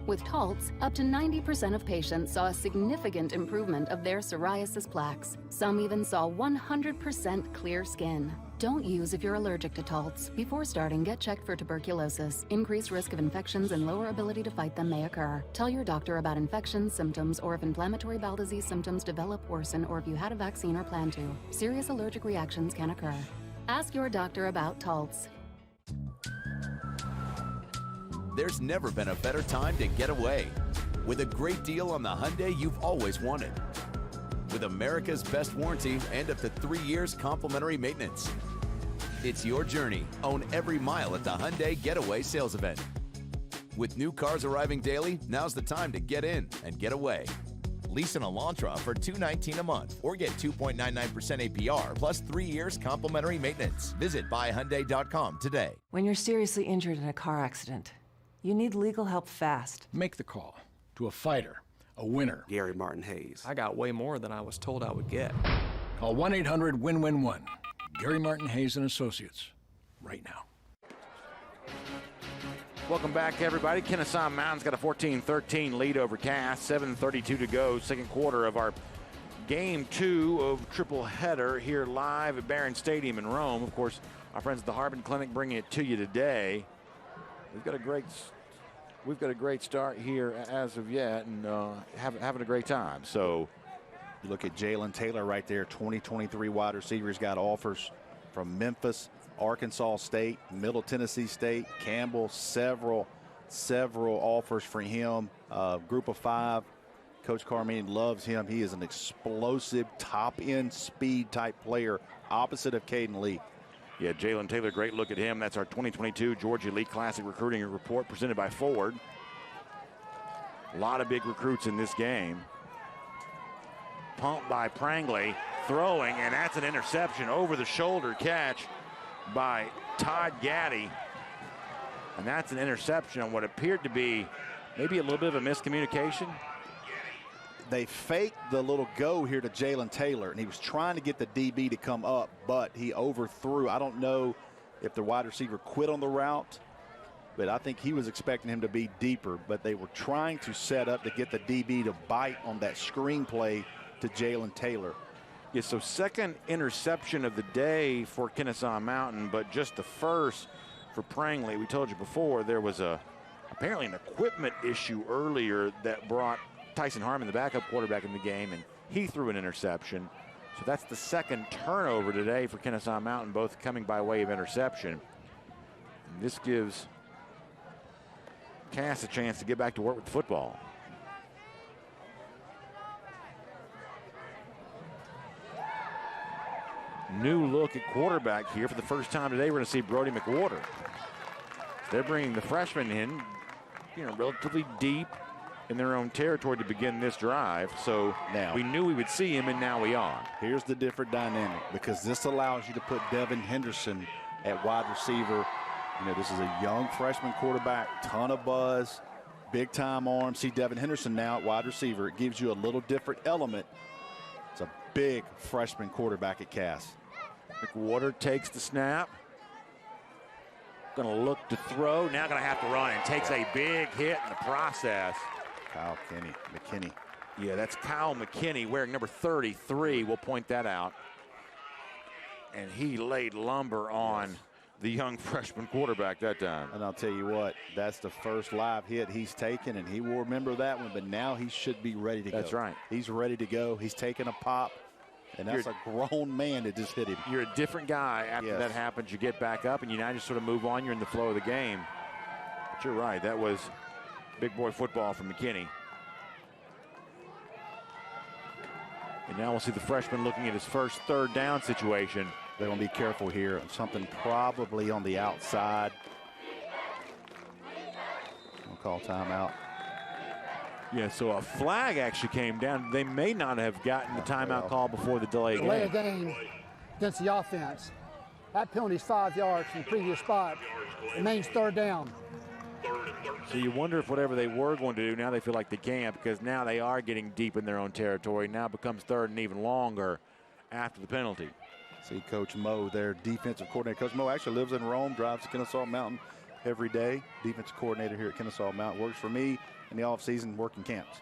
With Taltz, up to 90% of patients saw a significant improvement of their psoriasis plaques. Some even saw 100% clear skin. Don't use if you're allergic to Taltz. Before starting, get checked for tuberculosis. Increased risk of infections and lower ability to fight them may occur. Tell your doctor about infections, symptoms, or if inflammatory bowel disease symptoms develop, worsen, or if you had a vaccine or plan to. Serious allergic reactions can occur. Ask your doctor about Taltz. There's never been a better time to get away. With a great deal on the Hyundai you've always wanted. With America's best warranty and up to 3 years complimentary maintenance. It's your journey. Own every mile at the Hyundai Getaway sales event. With new cars arriving daily, now's the time to get in and get away. Lease an Elantra for $219 a month or get 2.99% APR plus 3 years complimentary maintenance. Visit buyhyundai.com today. When you're seriously injured in a car accident, you need legal help fast. Make the call to a fighter, a winner. Gary Martin Hayes. I got way more than I was told I would get. Call 1-800-WIN-WIN-1. Gary Martin Hayes and Associates, right now. Welcome back, everybody. Kennesaw Mountain's got a 14-13 lead over Cass. 7:32 to go, second quarter of our Game 2 of triple header here live at Barron Stadium in Rome. Of course, our friends at the Harbin Clinic bringing it to you today. We've got a great start here as of yet, and having a great time. So, you look at Jalen Taylor right there, 2023 wide receiver. He's got offers from Memphis, Arkansas State, Middle Tennessee State, Campbell, several offers for him. Group of 5. Coach Carmine loves him. He is an explosive, top-end speed type player, opposite of Caden Lee. Yeah, Jalen Taylor, great look at him. That's our 2022 Georgia Elite Classic Recruiting Report presented by Ford. A lot of big recruits in this game. Pumped by Prangley, throwing, and that's an interception, over the shoulder catch by Todd Gaddy. And that's an interception on what appeared to be maybe a little bit of a miscommunication. They faked the little go here to Jalen Taylor, and he was trying to get the DB to come up, but he overthrew. I don't know if the wide receiver quit on the route, but I think he was expecting him to be deeper, but they were trying to set up to get the DB to bite on that screen play to Jalen Taylor. Yeah, so second interception of the day for Kennesaw Mountain, but just the first for Prangley. We told you before there was apparently an equipment issue earlier that brought Tyson Harmon, the backup quarterback, in the game, and he threw an interception. So that's the second turnover today for Kennesaw Mountain, both coming by way of interception. And this gives Cass a chance to get back to work with the football. New look at quarterback here for the first time today. We're going to see Brody McWhorter. They're bringing the freshman in, relatively deep in their own territory to begin this drive. So now we knew we would see him, and now we are. Here's the different dynamic, because this allows you to put Devin Henderson at wide receiver. This is a young freshman quarterback, ton of buzz, big time arm. See Devin Henderson now at wide receiver. It gives you a little different element. It's a big freshman quarterback at Cass. McWhorter takes the snap. Going to look to throw. Now going to have to run, and takes a big hit in the process. Kyle McKinney. Yeah, that's Kyle McKinney wearing number 33. We'll point that out. And he laid lumber on the young freshman quarterback that time. And I'll tell you what, that's the first live hit he's taken, and he will remember that one, but now he should be ready to go. That's right. He's ready to go. He's taking a pop, and that's a grown man that just hit him. You're a different guy after that happens. You get back up, and you now just sort of move on. You're in the flow of the game. But you're right. That was big boy football from McKinney. And now we'll see the freshman looking at his first third down situation. They're going to be careful here. Something probably on the outside. We'll call timeout. Yeah, so a flag actually came down. They may not have gotten the timeout call before the delay of Delay game. of game against the offense. That penalty's 5 yards from the previous spot. Remains third down. So you wonder if whatever they were going to do, now they feel like they can't, because now they are getting deep in their own territory. Now it becomes third and even longer after the penalty. See Coach Mo, their defensive coordinator. Coach Mo actually lives in Rome, drives to Kennesaw Mountain every day. Defensive coordinator here at Kennesaw Mountain. Works for me in the offseason, working camps.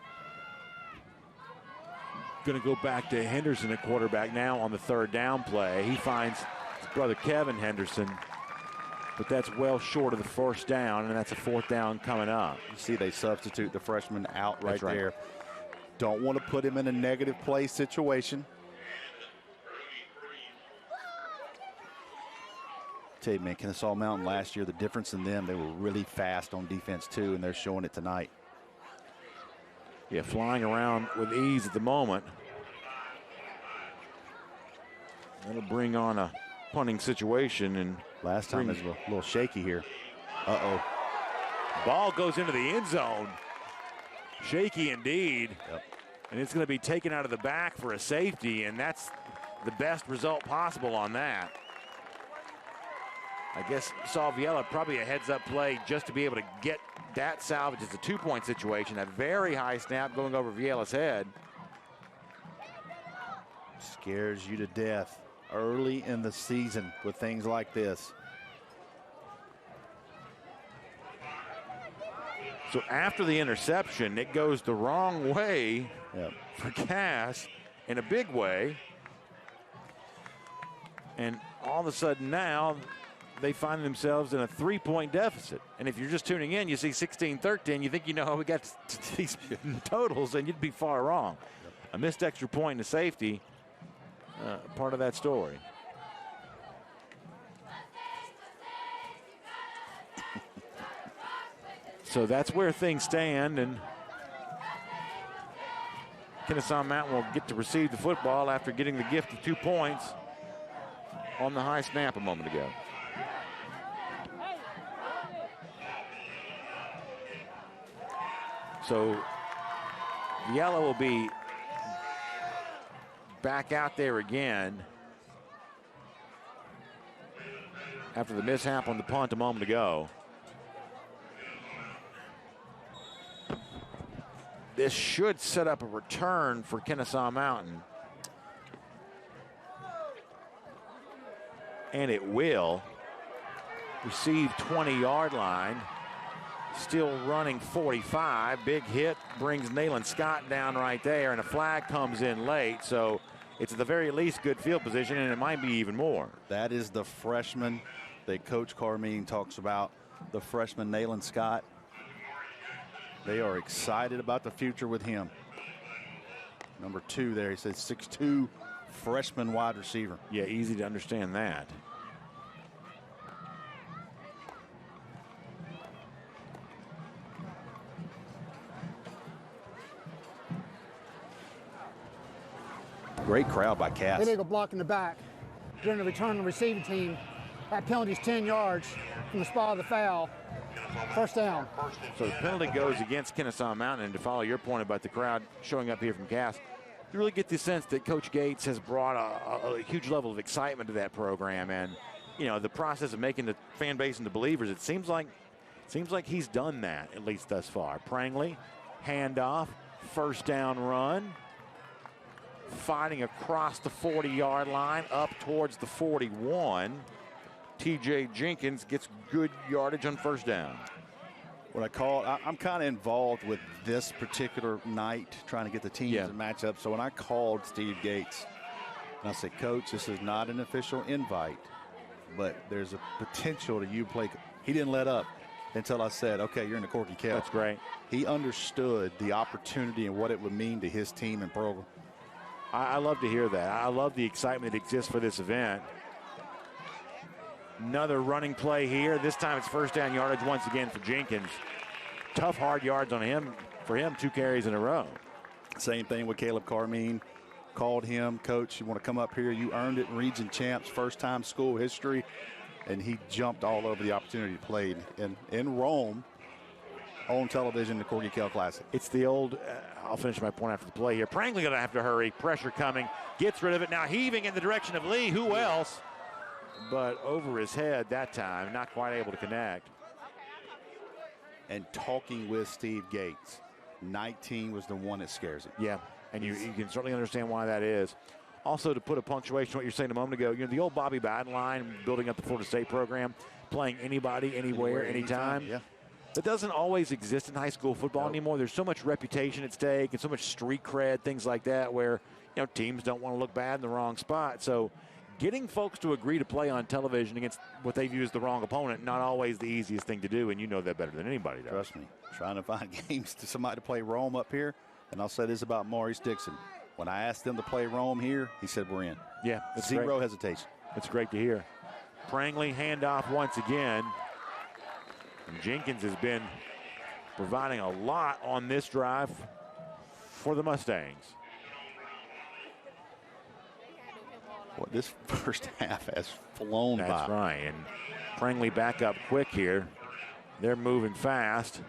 Going to go back to Henderson at quarterback now on the third down play. He finds his brother Kevin Henderson, but that's well short of the first down, and that's a fourth down coming up. You see they substitute the freshman out right, That's right there. Don't want to put him in a negative play situation. Tell you, man, Kennesaw Mountain last year, the difference in them, they were really fast on defense too, and they're showing it tonight. Yeah, flying around with ease at the moment. That'll bring on a punting situation. And last time it was a little shaky here. Uh-oh. Ball goes into the end zone. Shaky indeed. Yep. And it's going to be taken out of the back for a safety, and that's the best result possible on that. I guess saw Viella probably a heads-up play just to be able to get that salvage. It's a two-point situation. That very high snap going over Viella's head. Scares you to death early in the season with things like this. So after the interception, it goes the wrong way for Cass in a big way. And all of a sudden now, they find themselves in a 3-point deficit. And if you're just tuning in, you see 16-13, you think you know how we got to these totals, and you'd be far wrong. A missed extra point and a safety, part of that story. So that's where things stand, and Kennesaw Mountain will get to receive the football after getting the gift of 2 points on the high snap a moment ago. So Viella will be back out there again after the mishap on the punt a moment ago. This should set up a return for Kennesaw Mountain. And it will. Receive 20-yard line. Still running 45. Big hit brings Nayland Scott down right there, and a flag comes in late. So it's at the very least good field position, and it might be even more. That is the freshman that Coach Carmine talks about, the freshman Nayland Scott. They are excited about the future with him. Number 2 there, he says 6'2", freshman wide receiver. Yeah, easy to understand that. Great crowd by Cass. Illegal block in the back. During the return of the receiving team, that penalty is 10 yards from the spot of the foul. First down. So the penalty goes against Kennesaw Mountain, and to follow your point about the crowd showing up here from Cass, you really get the sense that Coach Gates has brought a huge level of excitement to that program, and you know the process of making the fan base into believers. It seems like he's done that at least thus far. Prangley, handoff, first down run, fighting across the 40-yard line up towards the 41. T.J. Jenkins gets good yardage on first down. What I call, I'm kind of involved with this particular night, trying to get the teams and match up. So when I called Steve Gates, and I said, Coach, this is not an official invite, but there's a potential that you play. He didn't let up until I said, okay, you're in the Corky Kell. That's great. He understood the opportunity and what it would mean to his team and program. I love to hear that. I love the excitement that exists for this event. Another running play here. This time it's first down yardage once again for Jenkins. Tough, hard yards on him. For him, 2 carries in a row. Same thing with Caleb Carmine. Called him, Coach, you want to come up here? You earned it in region champs, first time school history. And he jumped all over the opportunity to play in Rome. on television, the Corky Kell Classic. It's the old, I'll finish my point after the play here. Prangley going to have to hurry. Pressure coming. Gets rid of it. Now heaving in the direction of Lee. Who else? But over his head that time. Not quite able to connect. And talking with Steve Gates, 19 was the one that scares him. Yeah, and you can certainly understand why that is. Also, to put a punctuation to what you're saying a moment ago, the old Bobby Bowden line, building up the Florida State program, playing anybody, anywhere, anytime. Yeah. That doesn't always exist in high school football anymore. There's so much reputation at stake and so much street cred, things like that, where teams don't want to look bad in the wrong spot. So getting folks to agree to play on television against what they view as the wrong opponent, not always the easiest thing to do, and you know that better than anybody does. Trust me, trying to find games to somebody to play Rome up here, and I'll say this about Maurice Dixon. When I asked them to play Rome here, he said we're in. Yeah, it's zero hesitation. It's great to hear. Prangley handoff once again. And Jenkins has been providing a lot on this drive for the Mustangs. Well, this first half has flown by. That's right, and Prangley back up quick here. They're moving fast.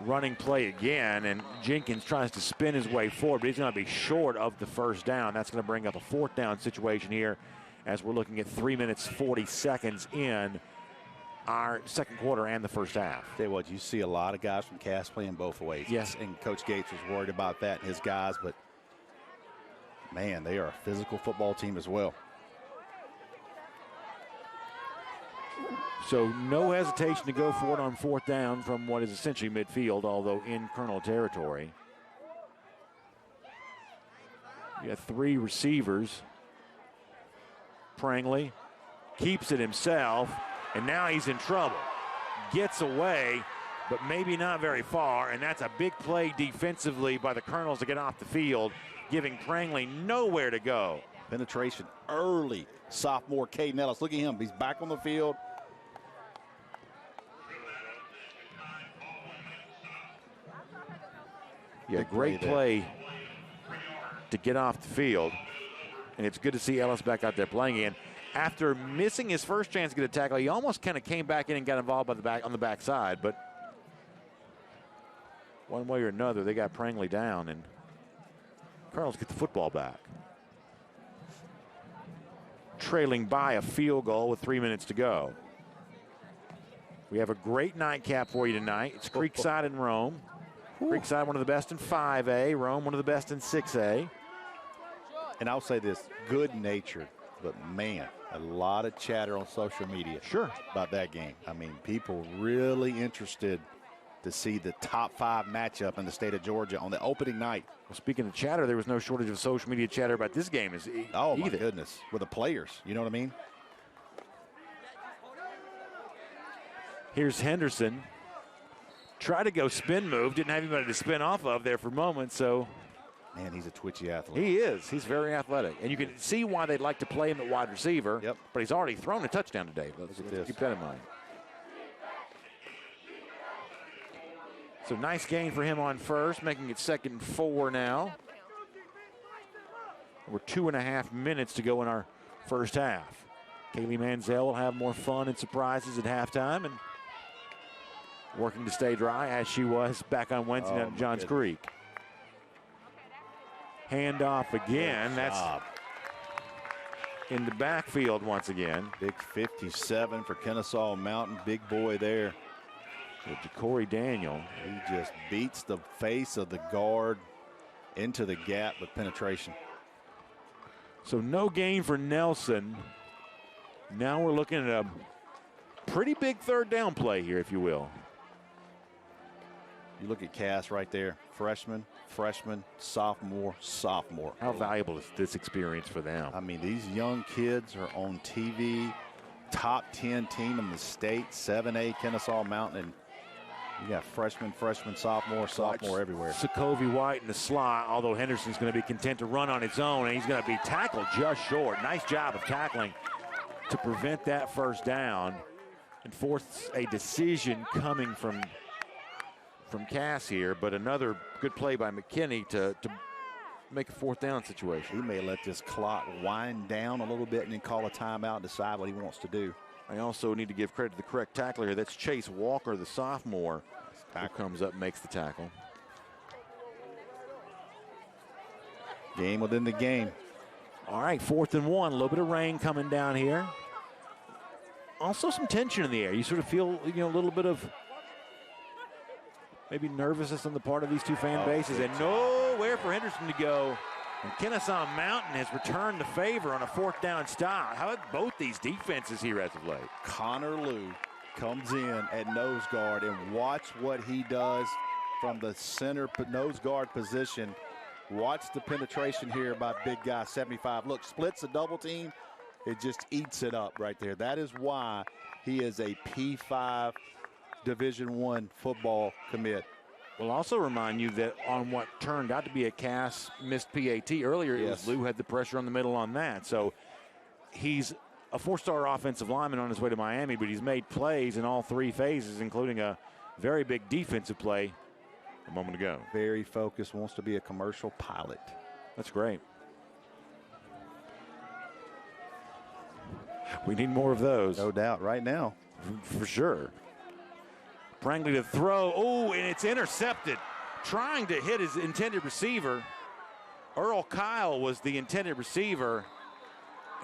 Running play again, and Jenkins tries to spin his way forward, but he's going to be short of the first down. That's going to bring up a fourth down situation here as we're looking at 3 minutes, 40 seconds in our second quarter and the first half. Tell you what, you see a lot of guys from Cass playing both ways. Yes. And Coach Gates was worried about that and his guys, but man, they are a physical football team as well. So no hesitation to go for it on fourth down from what is essentially midfield, although in Colonel territory. You got three receivers. Prangley keeps it himself, and now he's in trouble. Gets away, but maybe not very far, and that's a big play defensively by the Colonels to get off the field, giving Prangley nowhere to go. Penetration early. Sophomore Caden Ellis. Look at him. He's back on the field. Yeah, great play to get off the field. And it's good to see Ellis back out there playing in. After missing his first chance to get a tackle, he almost kind of came back in and got involved on the backside. But one way or another, they got Prangley down, and Colonels get the football back. Trailing by a field goal with 3 minutes to go. We have a great nightcap for you tonight. It's Creekside and Rome. Creekside, one of the best in 5A. Rome, one of the best in 6A. And I'll say this, good-natured, but man, a lot of chatter on social media. Sure. About that game. I mean, people really interested to see the top 5 matchup in the state of Georgia on the opening night. Well, speaking of chatter, there was no shortage of social media chatter about this game my goodness, with the players, you know what I mean? Here's Henderson. Tried to go spin move, didn't have anybody to spin off of there for moments, so. Man, he's a twitchy athlete. He is. He's very athletic. And you can see why they'd like to play him at wide receiver. Yep. But he's already thrown a touchdown today. Let's keep that in mind. So nice gain for him on first, making it 2nd and 4 now. We're 2.5 minutes to go in our first half. Kaylee Manziel will have more fun and surprises at halftime, and working to stay dry as she was back on Wednesday night at Johns Creek. Handoff again. That's in the backfield once again. Big 57 for Kennesaw Mountain. Big boy there. So Ja'Cory Daniel. He just beats the face of the guard into the gap with penetration. So no gain for Nelson. Now we're looking at a pretty big third down play here, if you will. You look at Cass right there. Freshman, sophomore. How valuable is this experience for them? I mean, these young kids are on TV. Top 10 team in the state, 7A Kennesaw Mountain. And you got freshman, sophomore everywhere. Sokovie White in the slot, although Henderson's going to be content to run on his own, and he's going to be tackled just short. Nice job of tackling to prevent that first down and force a decision coming from Cass here, but another good play by McKinney to make a fourth down situation. He may let this clock wind down a little bit and then call a timeout and decide what he wants to do. I also need to give credit to the correct tackler here. That's Chase Walker, the sophomore. Who comes up, makes the tackle. Game within the game. All right, 4th and 1. A little bit of rain coming down here. Also some tension in the air. You sort of feel, a little bit of maybe nervousness on the part of these two fan bases. And nowhere for Henderson to go. And Kennesaw Mountain has returned the favor on a 4th down stop. How about both these defenses here as of late? Connor Lew comes in at nose guard, and watch what he does from the center nose guard position. Watch the penetration here by big guy 75. Look, splits a double team. It just eats it up right there. That is why he is a P5 Division I football commit. We'll also remind you that on what turned out to be a Cass missed PAT earlier, it was Lew had the pressure on the middle on that. So he's a 4-star offensive lineman on his way to Miami, but he's made plays in all 3 phases, including a very big defensive play a moment ago. Very focused, wants to be a commercial pilot. That's great. We need more of those. No doubt, right now. For sure. Prangley to throw. Oh, and it's intercepted. Trying to hit his intended receiver. Earl Kyle was the intended receiver.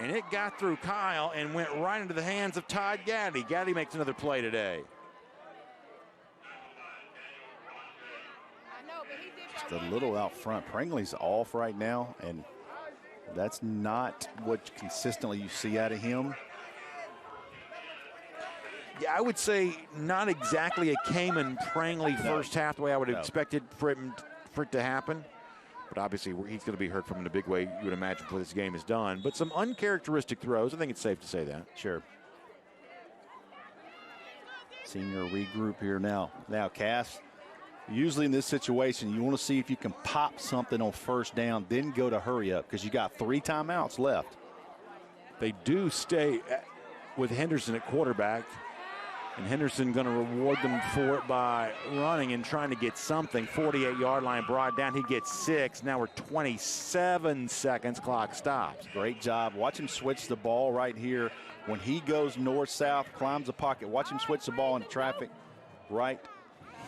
And it got through Kyle and went right into the hands of Todd Gaddy. Gaddy makes another play today. Just a little out front. Prangley's off right now, and that's not what consistently you see out of him. Yeah, I would say not exactly a Cayman Prangley first half the way I would have expected for it to happen. But obviously he's going to be hurt from in a big way, you would imagine, before this game is done. But some uncharacteristic throws. I think it's safe to say that. Sure. Senior regroup here now. Now, Cass, usually in this situation, you want to see if you can pop something on 1st down, then go to hurry up, because you got 3 timeouts left. They do stay with Henderson at quarterback. And Henderson going to reward them for it by running and trying to get something. 48-yard line brought down. He gets 6. Now we're 27 seconds. Clock stops. Great job. Watch him switch the ball right here. When he goes north-south, climbs the pocket, watch him switch the ball into traffic right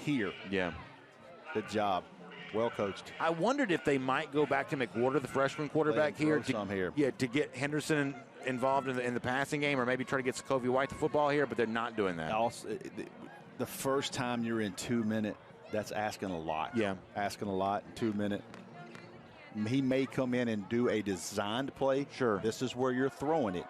here. Yeah. Good job. Well coached. I wondered if they might go back to McWhorter, the freshman quarterback here. Yeah, to get Henderson involved in the passing game, or maybe try to get Sokovia White the football here, but they're not doing that. Also, the first time you're in 2 minute, that's asking a lot. Yeah. Asking a lot in 2 minute. He may come in and do a designed play. Sure. This is where you're throwing it.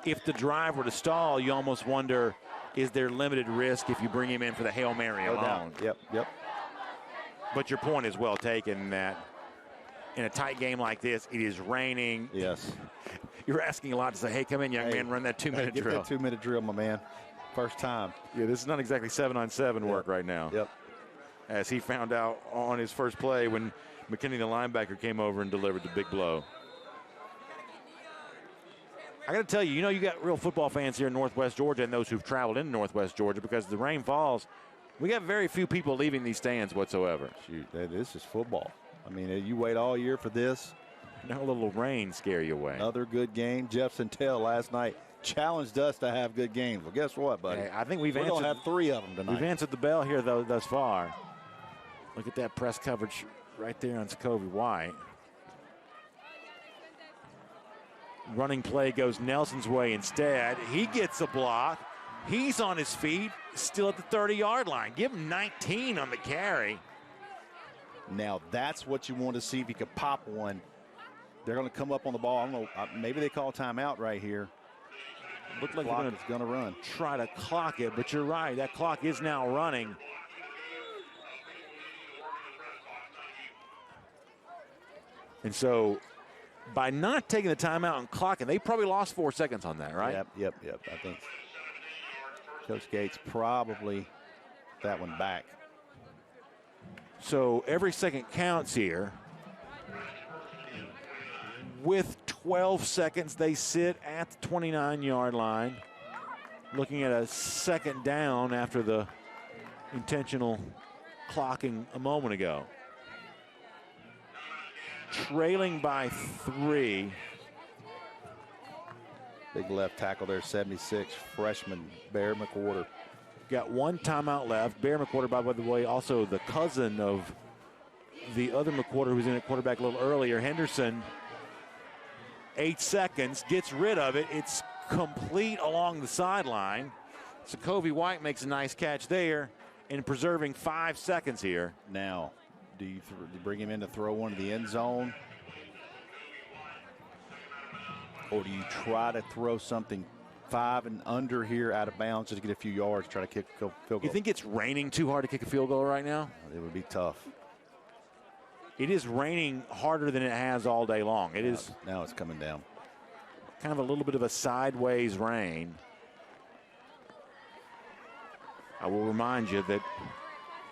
If the drive were to stall, you almost wonder, is there limited risk if you bring him in for the Hail Mary alone? Yep. But your point is well taken that in a tight game like this, it is raining. Yes. You're asking a lot to say, hey, come in, young man, run that 2-minute drill. Get that 2-minute drill, my man. First time. Yeah, this is not exactly 7-on-7 work right now. Yep. As he found out on his first play when McKinney, the linebacker, came over and delivered the big blow. I got to tell you, you got real football fans here in Northwest Georgia and those who've traveled into Northwest Georgia, because the rain falls. We got very few people leaving these stands whatsoever. Shoot, this is football. I mean, you wait all year for this. Now a little rain scare you away. Another good game. Jeff Santel last night challenged us to have good games. Well, guess what, buddy? Hey, I think we're going to have 3 of them tonight. We've answered the bell here, though, thus far. Look at that press coverage right there on Sokovia White. Running play goes Nelson's way instead. He gets a block. He's on his feet, still at the 30-yard line. Give him 19 on the carry. Now that's what you want to see if you could pop one. They're going to come up on the ball. I don't know. Maybe they call timeout right here. Looked like clock is going to run. Try to clock it, but you're right. That clock is now running. And so by not taking the timeout and clocking, they probably lost 4 seconds on that, right? Yep. I think Coach Gates probably that one back. So every second counts here. With 12 seconds, they sit at the 29-yard line, looking at a second down after the intentional clocking a moment ago. Trailing by 3. Big left tackle there, 76, freshman Bear McWhorter. Got one timeout left. Bear McWhorter, by the way, also the cousin of the other McWhorter who was in at quarterback a little earlier. Henderson, 8 seconds, gets rid of it. It's complete along the sideline. Sokovie White makes a nice catch there in preserving 5 seconds here. Now, do you bring him in to throw one to the end zone? Or do you try to throw something 5 and under here out of bounds just to get a few yards, try to kick a field goal? You think it's raining too hard to kick a field goal right now? It would be tough. It is raining harder than it has all day long. It is. Now it's coming down. Kind of a little bit of a sideways rain. I will remind you that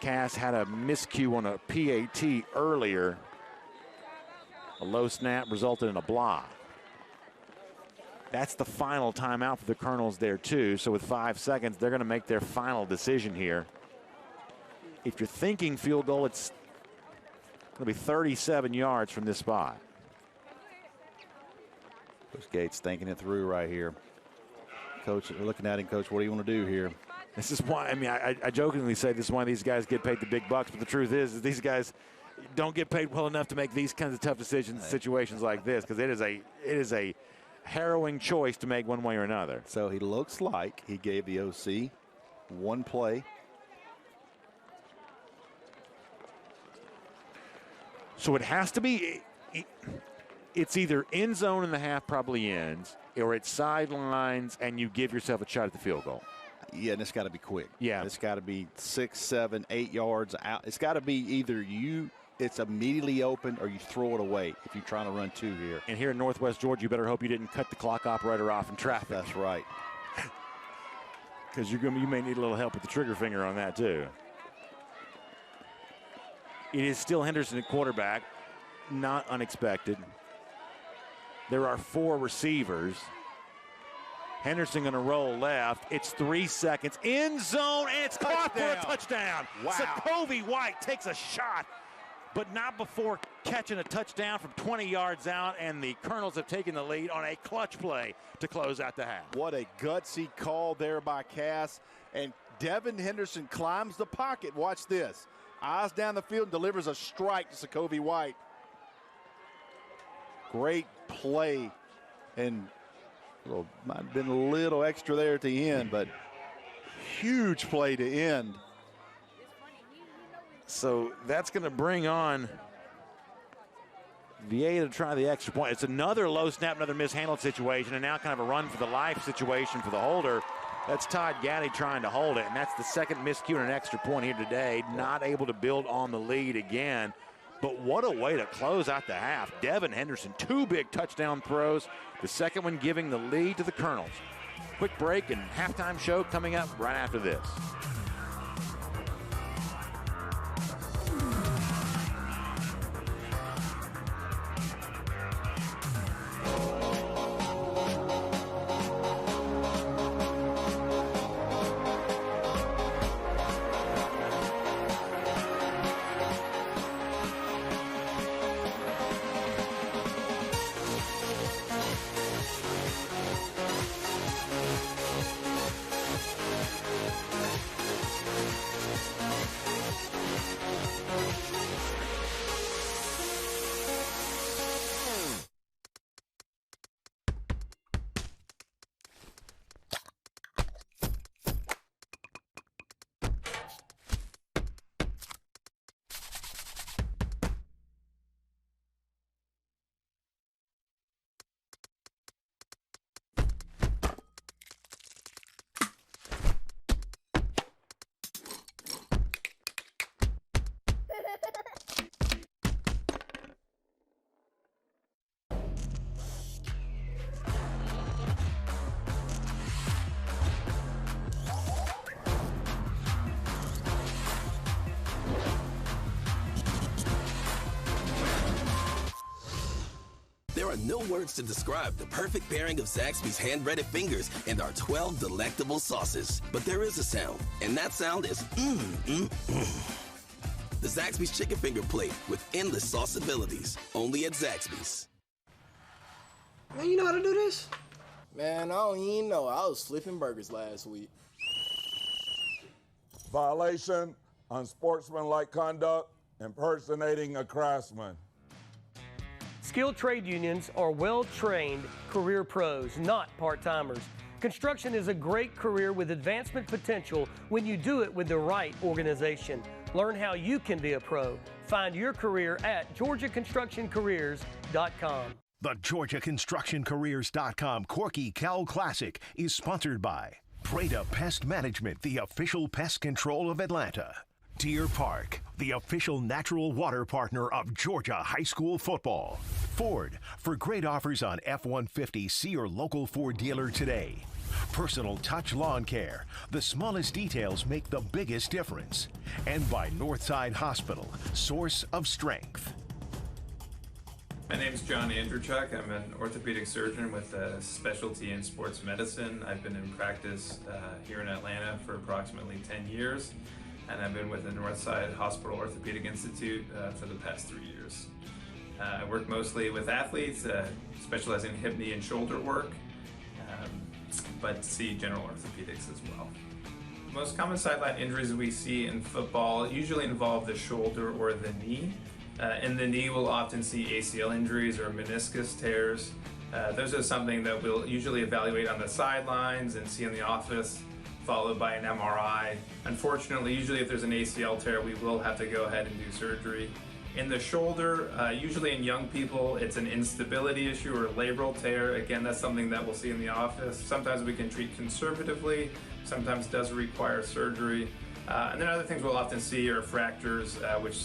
Cass had a miscue on a PAT earlier. A low snap resulted in a block. That's the final timeout for the Colonels there, too. So with 5 seconds, they're going to make their final decision here. If you're thinking field goal, it's going to be 37 yards from this spot. Coach Gates thinking it through right here. Coach, we're looking at him, Coach, what do you want to do here? This is why, I mean, I jokingly say this is why these guys get paid the big bucks, but the truth is these guys don't get paid well enough to make these kinds of tough decisions in situations like this, because it is a harrowing choice to make one way or another. So he looks like he gave the OC one play. So it has to be, it's either end zone and the half probably ends, or it's sidelines and you give yourself a shot at the field goal. Yeah, and it's got to be quick. Yeah. It's got to be 6, 7, 8 yards out. It's got to be either it's immediately open or you throw it away if you're trying to run 2 here. And here in Northwest Georgia, you better hope you didn't cut the clock operator off in traffic. That's right. Because you may need a little help with the trigger finger on that, too. It is still Henderson at quarterback. Not unexpected. There are 4 receivers. Henderson going to roll left. It's 3 seconds. End zone, and it's caught for a touchdown. Wow. Sokovie White takes a shot, but not before catching a touchdown from 20 yards out, and the Colonels have taken the lead on a clutch play to close out the half. What a gutsy call there by Cass. And Devin Henderson climbs the pocket. Watch this. Eyes down the field and delivers a strike to Sokovie White. Great play. And might have been a little extra there at the end, but huge play to end. So that's going to bring on VA to try the extra point. It's another low snap, another mishandled situation, and now kind of a run for the life situation for the holder. That's Todd Gaddy trying to hold it, and that's the second miscue and an extra point here today. Not able to build on the lead again. But what a way to close out the half. Devin Henderson, 2 big touchdown throws. The second one giving the lead to the Colonels. Quick break and halftime show coming up right after this. There are no words to describe the perfect pairing of Zaxby's hand-breaded fingers and our 12 delectable sauces. But there is a sound, and that sound is The Zaxby's Chicken Finger Plate with endless sauce abilities. Only at Zaxby's. Man, you know how to do this? Man, I don't even know. I was flipping burgers last week. Violation, unsportsmanlike conduct, impersonating a craftsman. Skilled trade unions are well-trained career pros, not part-timers. Construction is a great career with advancement potential when you do it with the right organization. Learn how you can be a pro. Find your career at GeorgiaConstructionCareers.com. The GeorgiaConstructionCareers.com Corky Kell Classic is sponsored by Prada Pest Management, the official pest control of Atlanta. Deer Park, the official natural water partner of Georgia high school football. Ford, for great offers on F-150, see your local Ford dealer today. Personal Touch Lawn Care, the smallest details make the biggest difference. And by Northside Hospital, source of strength. My name is John Andrewchuk. I'm an orthopedic surgeon with a specialty in sports medicine. I've been in practice here in Atlanta for approximately 10 years, and I've been with the Northside Hospital Orthopedic Institute for the past 3 years. I work mostly with athletes, specializing in hip, knee, and shoulder work, but see general orthopedics as well. The most common sideline injuries we see in football usually involve the shoulder or the knee. In the knee, we'll often see ACL injuries or meniscus tears. Those are something that we'll usually evaluate on the sidelines and see in the office, followed by an MRI. Unfortunately, usually if there's an ACL tear, we will have to go ahead and do surgery. In the shoulder, usually in young people, it's an instability issue or a labral tear. Again, that's something that we'll see in the office. Sometimes we can treat conservatively, sometimes it does require surgery. And then other things we'll often see are fractures, which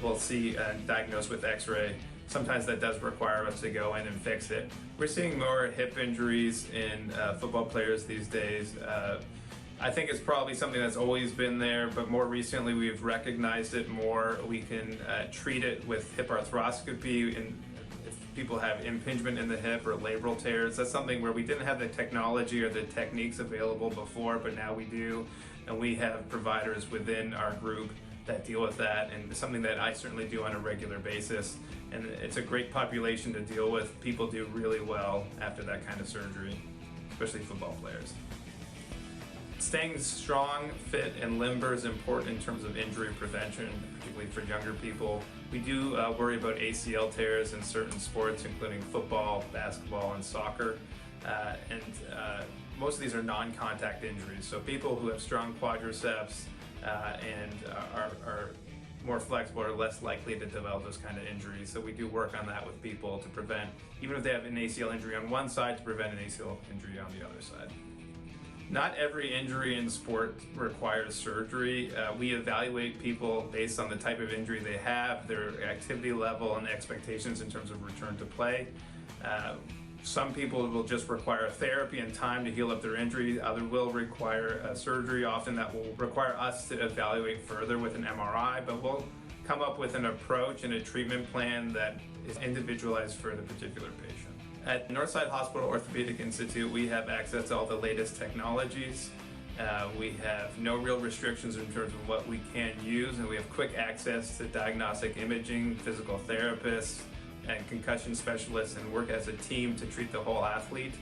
we'll see and diagnose with x-ray. Sometimes that does require us to go in and fix it. We're seeing more hip injuries in football players these days. I think it's probably something that's always been there, but more recently we've recognized it more. We can treat it with hip arthroscopy, and if people have impingement in the hip or labral tears, that's something where we didn't have the technology or the techniques available before, but now we do, and we have providers within our group that deal with that, and it's something that I certainly do on a regular basis, and it's a great population to deal with. People do really well after that kind of surgery, especially football players. Staying strong, fit, and limber is important in terms of injury prevention, particularly for younger people. We do worry about ACL tears in certain sports, including football, basketball, and soccer, and most of these are non-contact injuries, so people who have strong quadriceps and are more flexible are less likely to develop those kind of injuries. So we do work on that with people to prevent, even if they have an ACL injury on one side, to prevent an ACL injury on the other side. Not every injury in sport requires surgery. We evaluate people based on the type of injury they have, their activity level, and expectations in terms of return to play. Some people will just require therapy and time to heal up their injury. Others will require surgery. Often that will require us to evaluate further with an MRI, but we'll come up with an approach and a treatment plan that is individualized for the particular patient. At Northside Hospital Orthopedic Institute, we have access to all the latest technologies. We have no real restrictions in terms of what we can use, and we have quick access to diagnostic imaging, physical therapists, and concussion specialists, and work as a team to treat the whole athlete.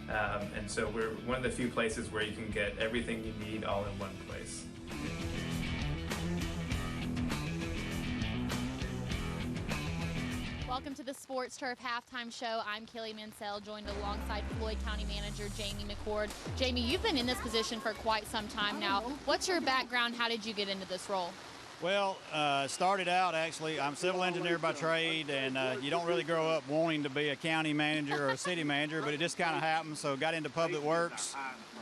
And so we're one of the few places where you can get everything you need all in one place. Welcome to the Sports Turf Halftime Show. I'm Kelly Mansell, joined alongside Floyd County Manager Jamie McCord. Jamie, you've been in this position for quite some time now. What's your background? How did you get into this role? Well, started out actually, I'm a civil engineer by trade, and you don't really grow up wanting to be a county manager or a city manager, but it just kind of happened. So got into public works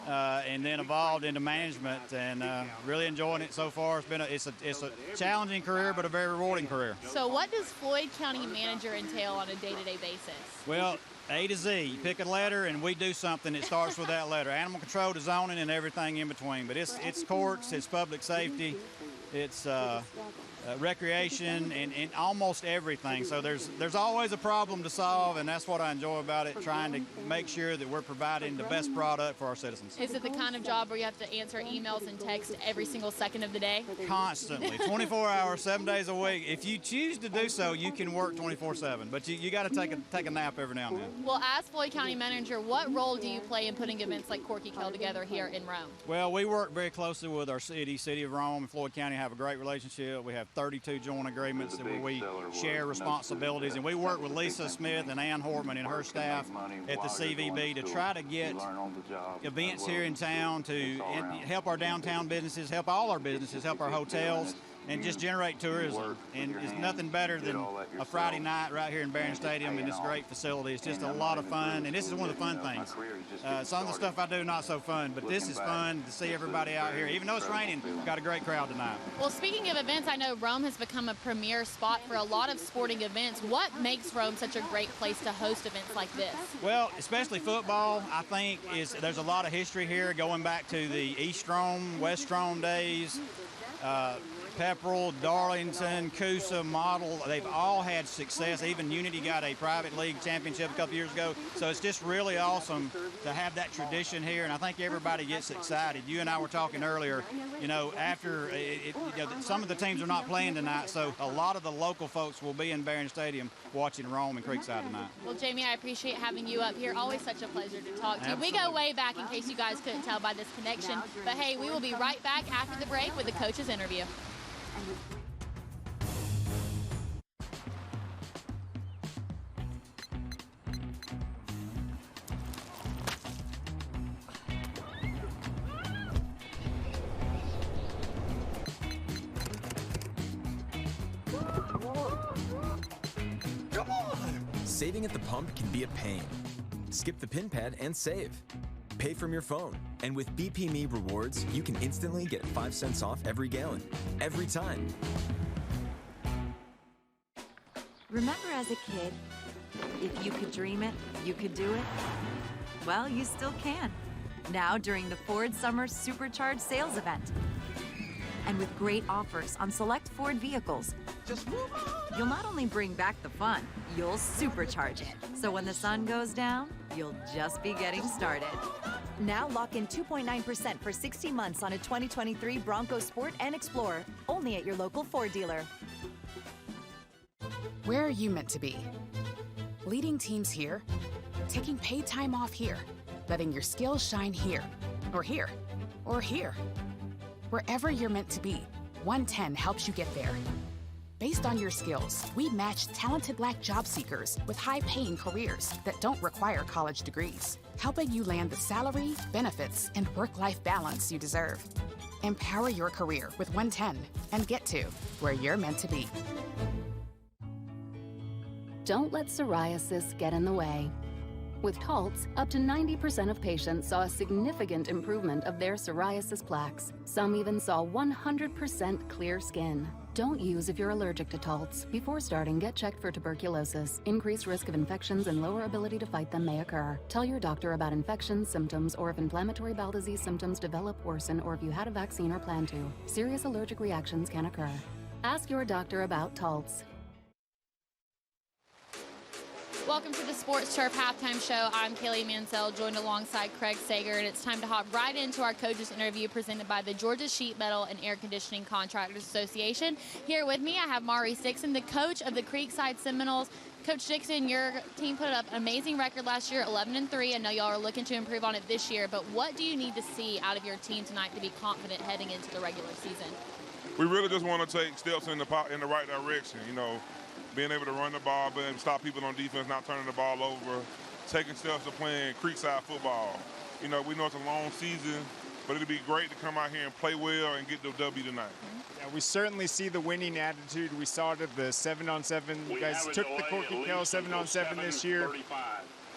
and then evolved into management, and really enjoying it so far. It's a challenging career, but a very rewarding career. So what does Floyd County Manager entail on a day-to-day basis? Well, A to Z. You pick a letter, and we do something that starts with that letter. Animal control to zoning and everything in between. But it's courts, it's public safety, it's recreation, and almost everything. So there's always a problem to solve, and that's what I enjoy about it, trying to make sure that we're providing the best product for our citizens. Is it the kind of job where you have to answer emails and text every single second of the day? Constantly, 24 hours, 7 days a week. If you choose to do so, you can work 24/7, but you got to take a nap every now and then. Well, as Floyd County Manager, what role do you play in putting events like Corky Kell together here in Rome? Well, we work very closely with our city of Rome and Floyd County have a great relationship. We have 32 joint agreements where we share responsibilities, and we work with Lisa Smith and Ann Hortman and her staff at the CVB to try to get events here in town to help our downtown businesses, help all our businesses, help our hotels, and just generate tourism. And it's nothing better than a Friday night right here in Barron Stadium in this great facility. It's just a lot of fun, and this is one of the fun things. Some of the stuff I do not so fun, but this is fun to see everybody out here. Even though it's raining, we've got a great crowd tonight. Well, speaking of events, I know Rome has become a premier spot for a lot of sporting events. What makes Rome such a great place to host events like this? Well, especially football, I think there's a lot of history here going back to the East Rome, West Rome days. Pepperell, Darlington, Coosa, Model, they've all had success. Even Unity got a private league championship a couple years ago. So it's just really awesome to have that tradition here, and I think everybody gets excited. You and I were talking earlier, after some of the teams are not playing tonight, so a lot of the local folks will be in Barron Stadium watching Rome and Creekside tonight. Well, Jamie, I appreciate having you up here. Always such a pleasure to talk to you. Absolutely. We go way back in case you guys couldn't tell by this connection. But hey, we will be right back after the break with the coach's interview. Come on! Saving at the pump can be a pain. Skip the pin pad and save. Pay from your phone. And with BP Me Rewards, you can instantly get 5 cents off every gallon, every time. Remember as a kid, if you could dream it, you could do it? Well, you still can. Now during the Ford Summer Supercharged Sales Event. And with great offers on select Ford vehicles, you'll not only bring back the fun, you'll supercharge it. So when the sun goes down, you'll just be getting started. Now lock in 2.9% for 60 months on a 2023 Bronco Sport and Explorer, only at your local Ford dealer. Where are you meant to be? Leading teams here? Taking paid time off here? Letting your skills shine here? Or here? Or here? Wherever you're meant to be, 110 helps you get there. Based on your skills, we match talented Black job seekers with high-paying careers that don't require college degrees, helping you land the salary, benefits, and work-life balance you deserve. Empower your career with 110 and get to where you're meant to be. Don't let psoriasis get in the way. With Taltz, up to 90% of patients saw a significant improvement of their psoriasis plaques. Some even saw 100% clear skin. Don't use if you're allergic to Taltz. Before starting, get checked for tuberculosis. Increased risk of infections and lower ability to fight them may occur. Tell your doctor about infections, symptoms, or if inflammatory bowel disease symptoms develop, worsen, or if you had a vaccine or plan to. Serious allergic reactions can occur. Ask your doctor about Taltz. Welcome to the Sports Turf Halftime Show. I'm Kaylee Mansell, joined alongside Craig Sager, and it's time to hop right into our coaches interview presented by the Georgia Sheet Metal and Air Conditioning Contractors Association. Here with me, I have Maurice Dixon, the coach of the Creekside Seminoles. Coach Dixon, your team put up an amazing record last year, 11-3. I know y'all are looking to improve on it this year, but what do you need to see out of your team tonight to be confident heading into the regular season? We really just want to take steps in the right direction, being able to run the ball, being able to stop people on defense, not turning the ball over, taking steps to playing Creekside football. We know it's a long season, but it'll be great to come out here and play well and get the W tonight. Yeah, we certainly see the winning attitude. We saw it at the 7-on-7. You guys took the Corky Kell 7-on-7 this year.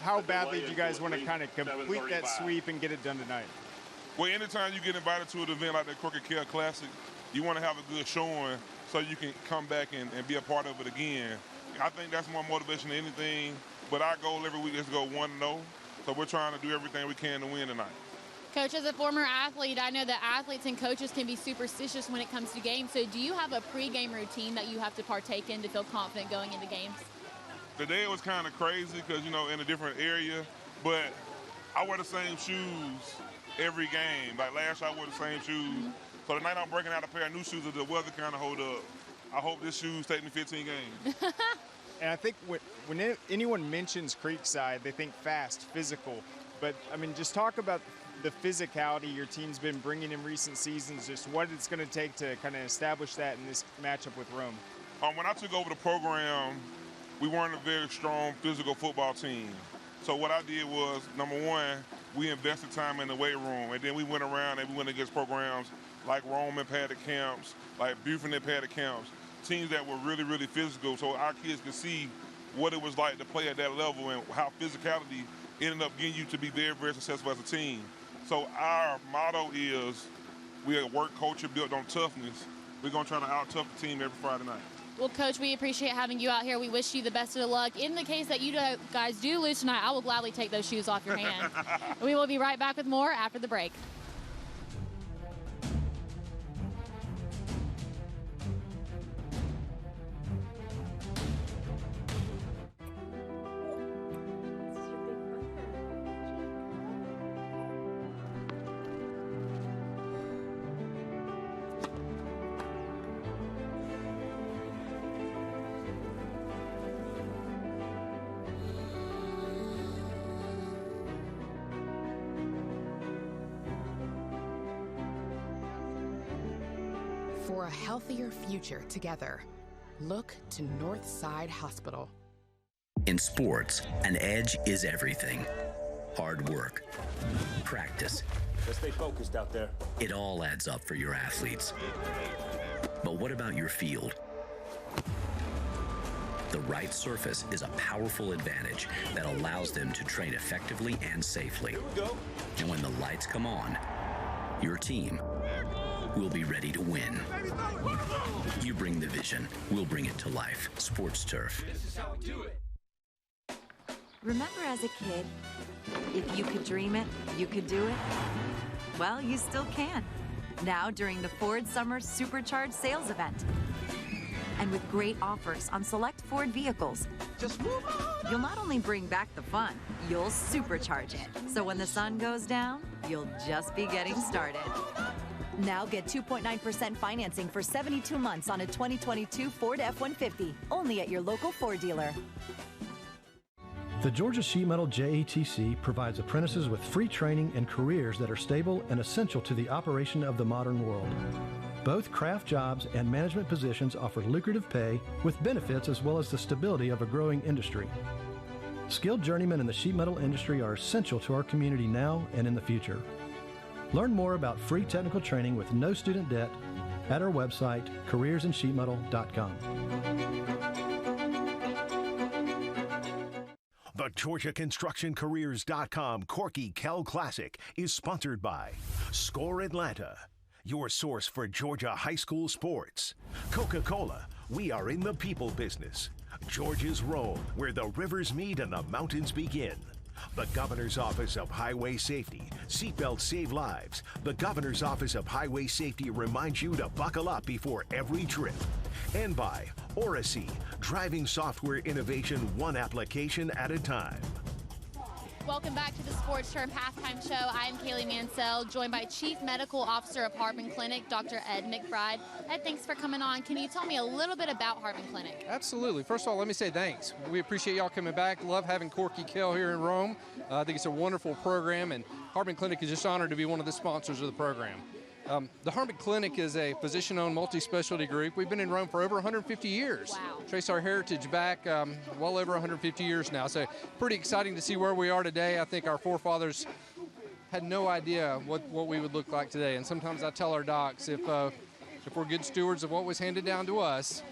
How badly do you guys want to kind of complete that sweep and get it done tonight? Well, anytime you get invited to an event like the Corky Kell Classic, you want to have a good showing so you can come back and be a part of it again. I think that's more motivation than anything, but our goal every week is to go 1-0, so we're trying to do everything we can to win tonight. Coach, as a former athlete, I know that athletes and coaches can be superstitious when it comes to games. So do you have a pregame routine that you have to partake in to feel confident going into games? Today it was kind of crazy because, you know, in a different area, but I wear the same shoes every game. Like last year I wore the same shoes. So tonight I'm breaking out a pair of new shoes that the weather kind of hold up. I hope this shoes take me 15 games. And I think when anyone mentions Creekside, they think fast, physical. But, I mean, just talk about the physicality your team's been bringing in recent seasons, just what it's going to take to kind of establish that in this matchup with Rome. When I took over the program, we weren't a very strong physical football team. So what I did was, number one, we invested time in the weight room, and then we went around and we went against programs like Rome and padded camps, like Buford and padded camps, teams that were really, really physical, so our kids could see what it was like to play at that level and how physicality ended up getting you to be very, very successful as a team. So our motto is, we're a work culture built on toughness. We're going to try to out-tough the team every Friday night. Well, Coach, we appreciate having you out here. We wish you the best of luck. In the case that you guys do lose tonight, I will gladly take those shoes off your hands. We will be right back with more after the break. For a healthier future together, look to Northside Hospital. In sports, an edge is everything. Hard work, practice. Let's stay focused out there. It all adds up for your athletes. But what about your field? The right surface is a powerful advantage that allows them to train effectively and safely. Here we go. And when the lights come on, your team will be ready to win. You bring the vision, we'll bring it to life. Sports Turf. This is how we do it. Remember as a kid, if you could dream it, you could do it? Well, you still can. Now during the Ford Summer Supercharged Sales Event. And with great offers on select Ford vehicles, you'll not only bring back the fun, you'll supercharge it. So when the sun goes down, you'll just be getting started. Now get 2.9% financing for 72 months on a 2022 Ford F-150, only at your local Ford dealer. The Georgia Sheet Metal JATC provides apprentices with free training and careers that are stable and essential to the operation of the modern world. Both craft jobs and management positions offer lucrative pay with benefits as well as the stability of a growing industry. Skilled journeymen in the sheet metal industry are essential to our community now and in the future. Learn more about free technical training with no student debt at our website, careersinsheetmetal.com. The GeorgiaConstructionCareers.com Corky Kell Classic is sponsored by Score Atlanta, your source for Georgia high school sports. Coca-Cola, we are in the people business. Georgia's Rome, where the rivers meet and the mountains begin. The Governor's Office of Highway Safety. Seatbelts save lives. The Governor's Office of Highway Safety reminds you to buckle up before every trip. And by Oracy, driving software innovation one application at a time. Welcome back to the Sports Turf Halftime Show. I'm Kaylee Mansell, joined by Chief Medical Officer of Harbin Clinic, Dr. Ed McBride. Ed, thanks for coming on. Can you tell me a little bit about Harbin Clinic? Absolutely. First of all, let me say thanks. We appreciate y'all coming back. Love having Corky Kell here in Rome. I think it's a wonderful program, and Harbin Clinic is just honored to be one of the sponsors of the program. The Harbin Clinic is a physician-owned multi-specialty group. We've been in Rome for over 150 years. Wow. Trace our heritage back well over 150 years now. So pretty exciting to see where we are today. I think our forefathers had no idea what we would look like today. And sometimes I tell our docs, if we're good stewards of what was handed down to us,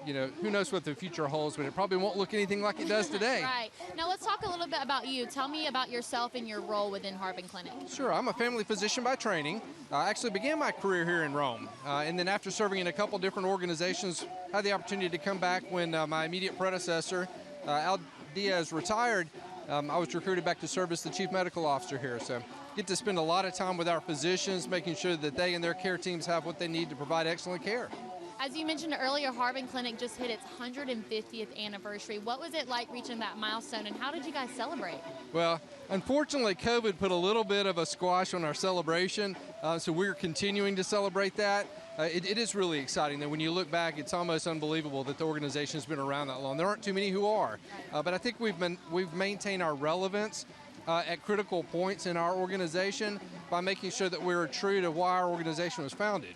you know, who knows what the future holds, but it probably won't look anything like it does today. Right. Now let's talk a little bit about you. Tell me about yourself and your role within Harbin Clinic. Sure. I'm a family physician by training. I actually began my career here in Rome. And then after serving in a couple different organizations, had the opportunity to come back when my immediate predecessor, Al Diaz, retired. I was recruited back to serve as the Chief Medical Officer here. So get to spend a lot of time with our physicians, making sure that they and their care teams have what they need to provide excellent care. As you mentioned earlier, Harbin Clinic just hit its 150th anniversary. What was it like reaching that milestone, and how did you guys celebrate? Well, unfortunately, COVID put a little bit of a squash on our celebration, so we're continuing to celebrate that. It is really exciting that when you look back, it's almost unbelievable that the organization has been around that long. There aren't too many who are, but I think we've maintained our relevance at critical points in our organization by making sure that we're true to why our organization was founded.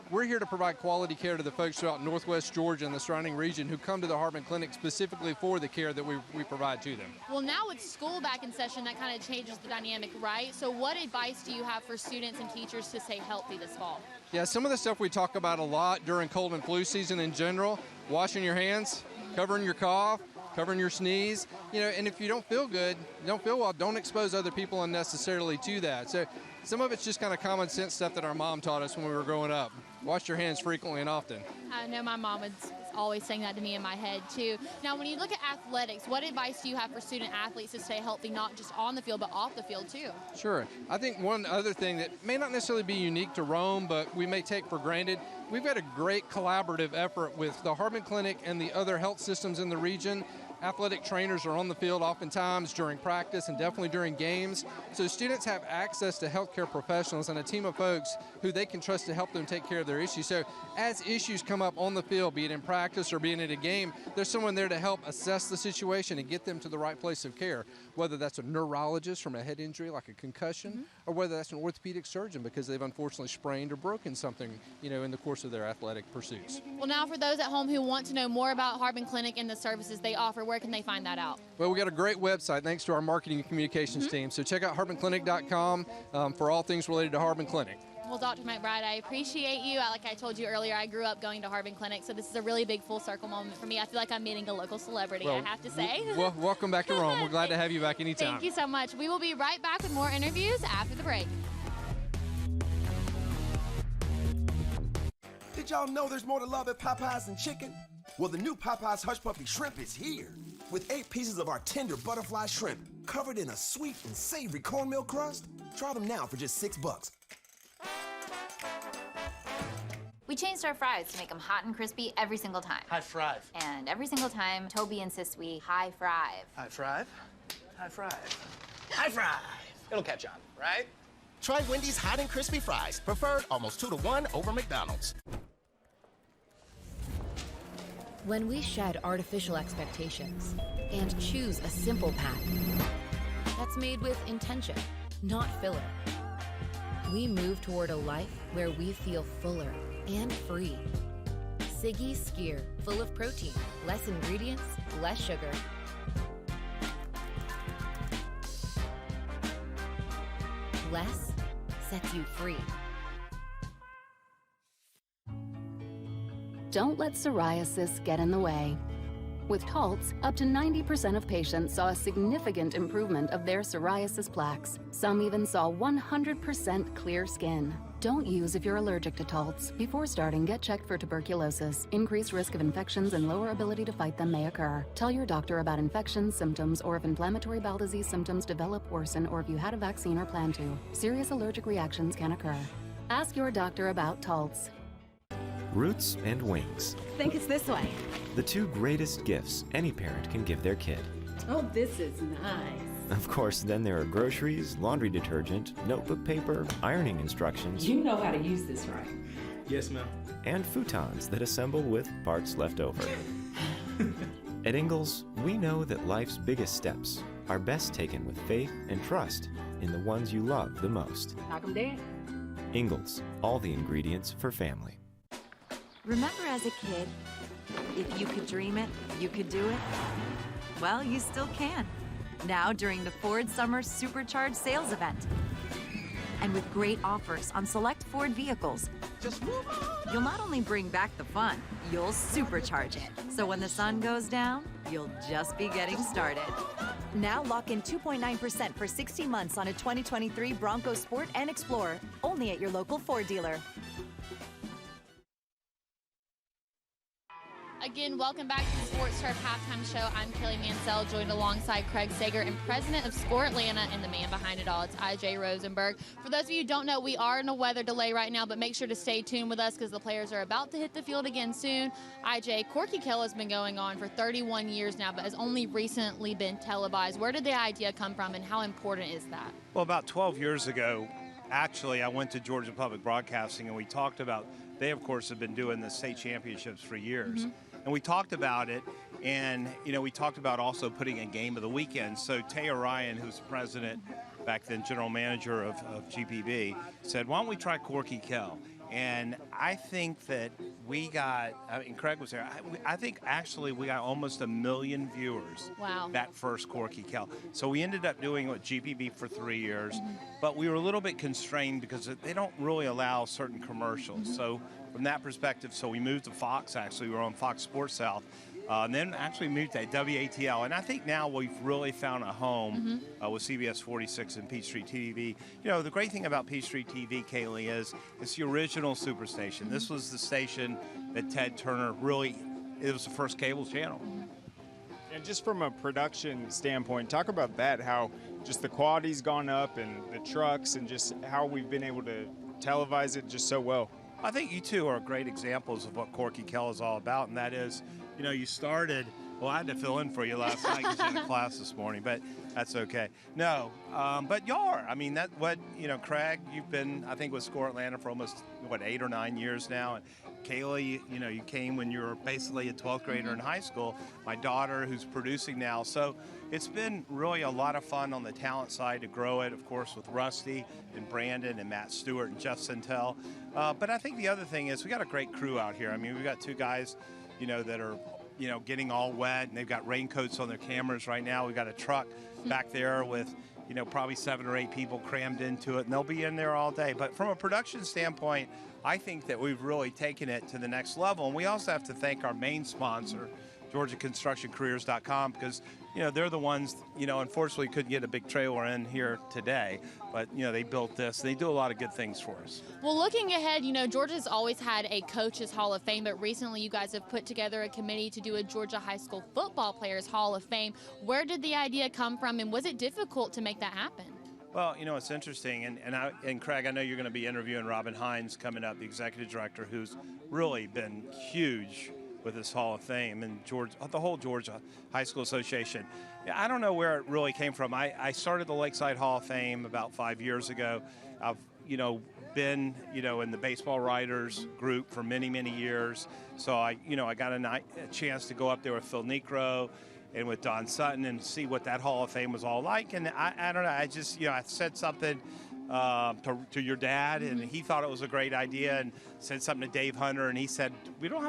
We're here to provide quality care to the folks throughout Northwest Georgia and the surrounding region who come to the Harbin Clinic specifically for the care that we provide to them. Well, now with school back in session, that kind of changes the dynamic, right? So what advice do you have for students and teachers to stay healthy this fall? Yeah, some of the stuff we talk about a lot during cold and flu season in general, washing your hands, covering your cough, covering your sneeze, and if you don't feel good, don't feel well, don't expose other people unnecessarily to that. So some of it's just kind of common sense stuff that our mom taught us when we were growing up. Wash your hands frequently and often. I know my mom was always saying that to me in my head too. Now, when you look at athletics, what advice do you have for student athletes to stay healthy, not just on the field, but off the field too? Sure. I think one other thing that may not necessarily be unique to Rome, but we may take for granted, we've had a great collaborative effort with the Harbin Clinic and the other health systems in the region. Athletic trainers are on the field oftentimes during practice and definitely during games. So students have access to healthcare professionals and a team of folks who they can trust to help them take care of their issues. So as issues come up on the field, be it in practice or be it in a game, there's someone there to help assess the situation and get them to the right place of care, whether that's a neurologist from a head injury like a concussion, or whether that's an orthopedic surgeon because they've unfortunately sprained or broken something, in the course of their athletic pursuits. Well, now for those at home who want to know more about Harbin Clinic and the services they offer, where can they find that out? Well, we got a great website thanks to our marketing and communications team. So check out harbinclinic.com for all things related to Harbin Clinic. Well, Dr. McBride, I appreciate you. Like I told you earlier, I grew up going to Harbin Clinic, so this is a really big full circle moment for me. I feel like I'm meeting a local celebrity, I have to say. Well, welcome back to Rome. We're glad to have you back anytime. Thank you so much. We will be right back with more interviews after the break. Did y'all know there's more to love at Popeyes than chicken? Well, the new Popeyes Hush Puppy Shrimp is here. With 8 pieces of our tender butterfly shrimp covered in a sweet and savory cornmeal crust. Try them now for just $6. We changed our fries to make them hot and crispy every single time. High five. And every single time, Toby insists we high five. High five. High five. High five. It'll catch on, right? Try Wendy's hot and crispy fries, preferred almost 2-to-1 over McDonald's. When we shed artificial expectations and choose a simple path that's made with intention, not filler, we move toward a life where we feel fuller and free. Siggy's Skyr, full of protein, less ingredients, less sugar. Less sets you free. Don't let psoriasis get in the way. With Taltz, up to 90% of patients saw a significant improvement of their psoriasis plaques. Some even saw 100% clear skin. Don't use if you're allergic to Taltz. Before starting, get checked for tuberculosis. Increased risk of infections and lower ability to fight them may occur. Tell your doctor about infections, symptoms, or if inflammatory bowel disease symptoms develop, worsen, or if you had a vaccine or plan to. Serious allergic reactions can occur. Ask your doctor about Taltz. Roots and wings. Think it's this way. The 2 greatest gifts any parent can give their kid. Oh, this is nice. Of course, then there are groceries, laundry detergent, notebook paper, ironing instructions. You know how to use this, right? Yes, ma'am. And futons that assemble with parts left over. At Ingalls, we know that life's biggest steps are best taken with faith and trust in the ones you love the most. Knock 'em dead. Ingalls, all the ingredients for family. Remember as a kid, if you could dream it, you could do it? Well, you still can. Now during the Ford Summer Supercharged Sales Event. And with great offers on select Ford vehicles, you'll not only bring back the fun, you'll supercharge it. So when the sun goes down, you'll just be getting started. Now lock in 2.9% for 60 months on a 2023 Bronco Sport and Explorer, only at your local Ford dealer. Again, welcome back to the Sports Turf Halftime Show. I'm Kelly Mansell, joined alongside Craig Sager and president of SCORE Atlanta, and the man behind it all, it's IJ Rosenberg. For those of you who don't know, we are in a weather delay right now, but make sure to stay tuned with us because the players are about to hit the field again soon. IJ, Corky Kell has been going on for 31 years now, but has only recently been televised. Where did the idea come from, and how important is that? Well, about 12 years ago, actually, I went to Georgia Public Broadcasting, and we talked about, they, of course, have been doing the state championships for years. Mm-hmm. And we talked about it, and, we talked about also putting a game of the weekend. So Taya Ryan, who's the president, back then general manager of GPB, said, why don't we try Corky Kell? And I think that we got, Craig was there, I think actually we got almost 1 million viewers. Wow. That first Corky Kell. So we ended up doing with GPB for 3 years, but we were a little bit constrained because they don't really allow certain commercials. So from that perspective, so we moved to Fox, actually. We were on Fox Sports South. And then actually moved to WATL. And I think now we've really found a home with CBS 46 and Peachtree TV. The great thing about Peachtree TV, Kaylee, is it's the original Superstation. This was the station that Ted Turner it was the first cable channel. And just from a production standpoint, talk about that, how just the quality's gone up and the trucks and just how we've been able to televise it just so well. I think you two are great examples of what Corky Kell is all about, and that is, you started, well, I had to fill in for you last night because you had a class this morning, but that's okay. No, but y'all are. Craig, you've been, I think, with SCORE Atlanta for almost, 8 or 9 years now. And Kaylee, you came when you were basically a 12th grader in high school. My daughter, who's producing now. So it's been really a lot of fun on the talent side to grow it, of course, with Rusty and Brandon and Matt Stewart and Jeff Sintel. But I think the other thing is we got a great crew out here. We've got 2 guys, that are, getting all wet, and they've got raincoats on their cameras right now. We've got a truck back there with, probably 7 or 8 people crammed into it, and they'll be in there all day. But from a production standpoint, I think that we've really taken it to the next level. And we also have to thank our main sponsor, GeorgiaConstructionCareers.com, because, they're the ones, unfortunately couldn't get a big trailer in here today, but, they built this. They do a lot of good things for us. Well, looking ahead, Georgia's always had a Coaches Hall of Fame, but recently you guys have put together a committee to do a Georgia High School Football Players Hall of Fame. Where did the idea come from, and was it difficult to make that happen? Well, it's interesting, and Craig, I know you're going to be interviewing Robin Hines coming up, the executive director, who's really been huge with this Hall of Fame and the whole Georgia High School Association. I don't know where it really came from. I started the Lakeside Hall of Fame about 5 years ago. I've, been, in the baseball writers group for many, many years. So I got a chance to go up there with Phil Necro and with Don Sutton and see what that Hall of Fame was all like. And I don't know, I just, I said something to your dad, and he thought it was a great idea, and said something to Dave Hunter, and he said,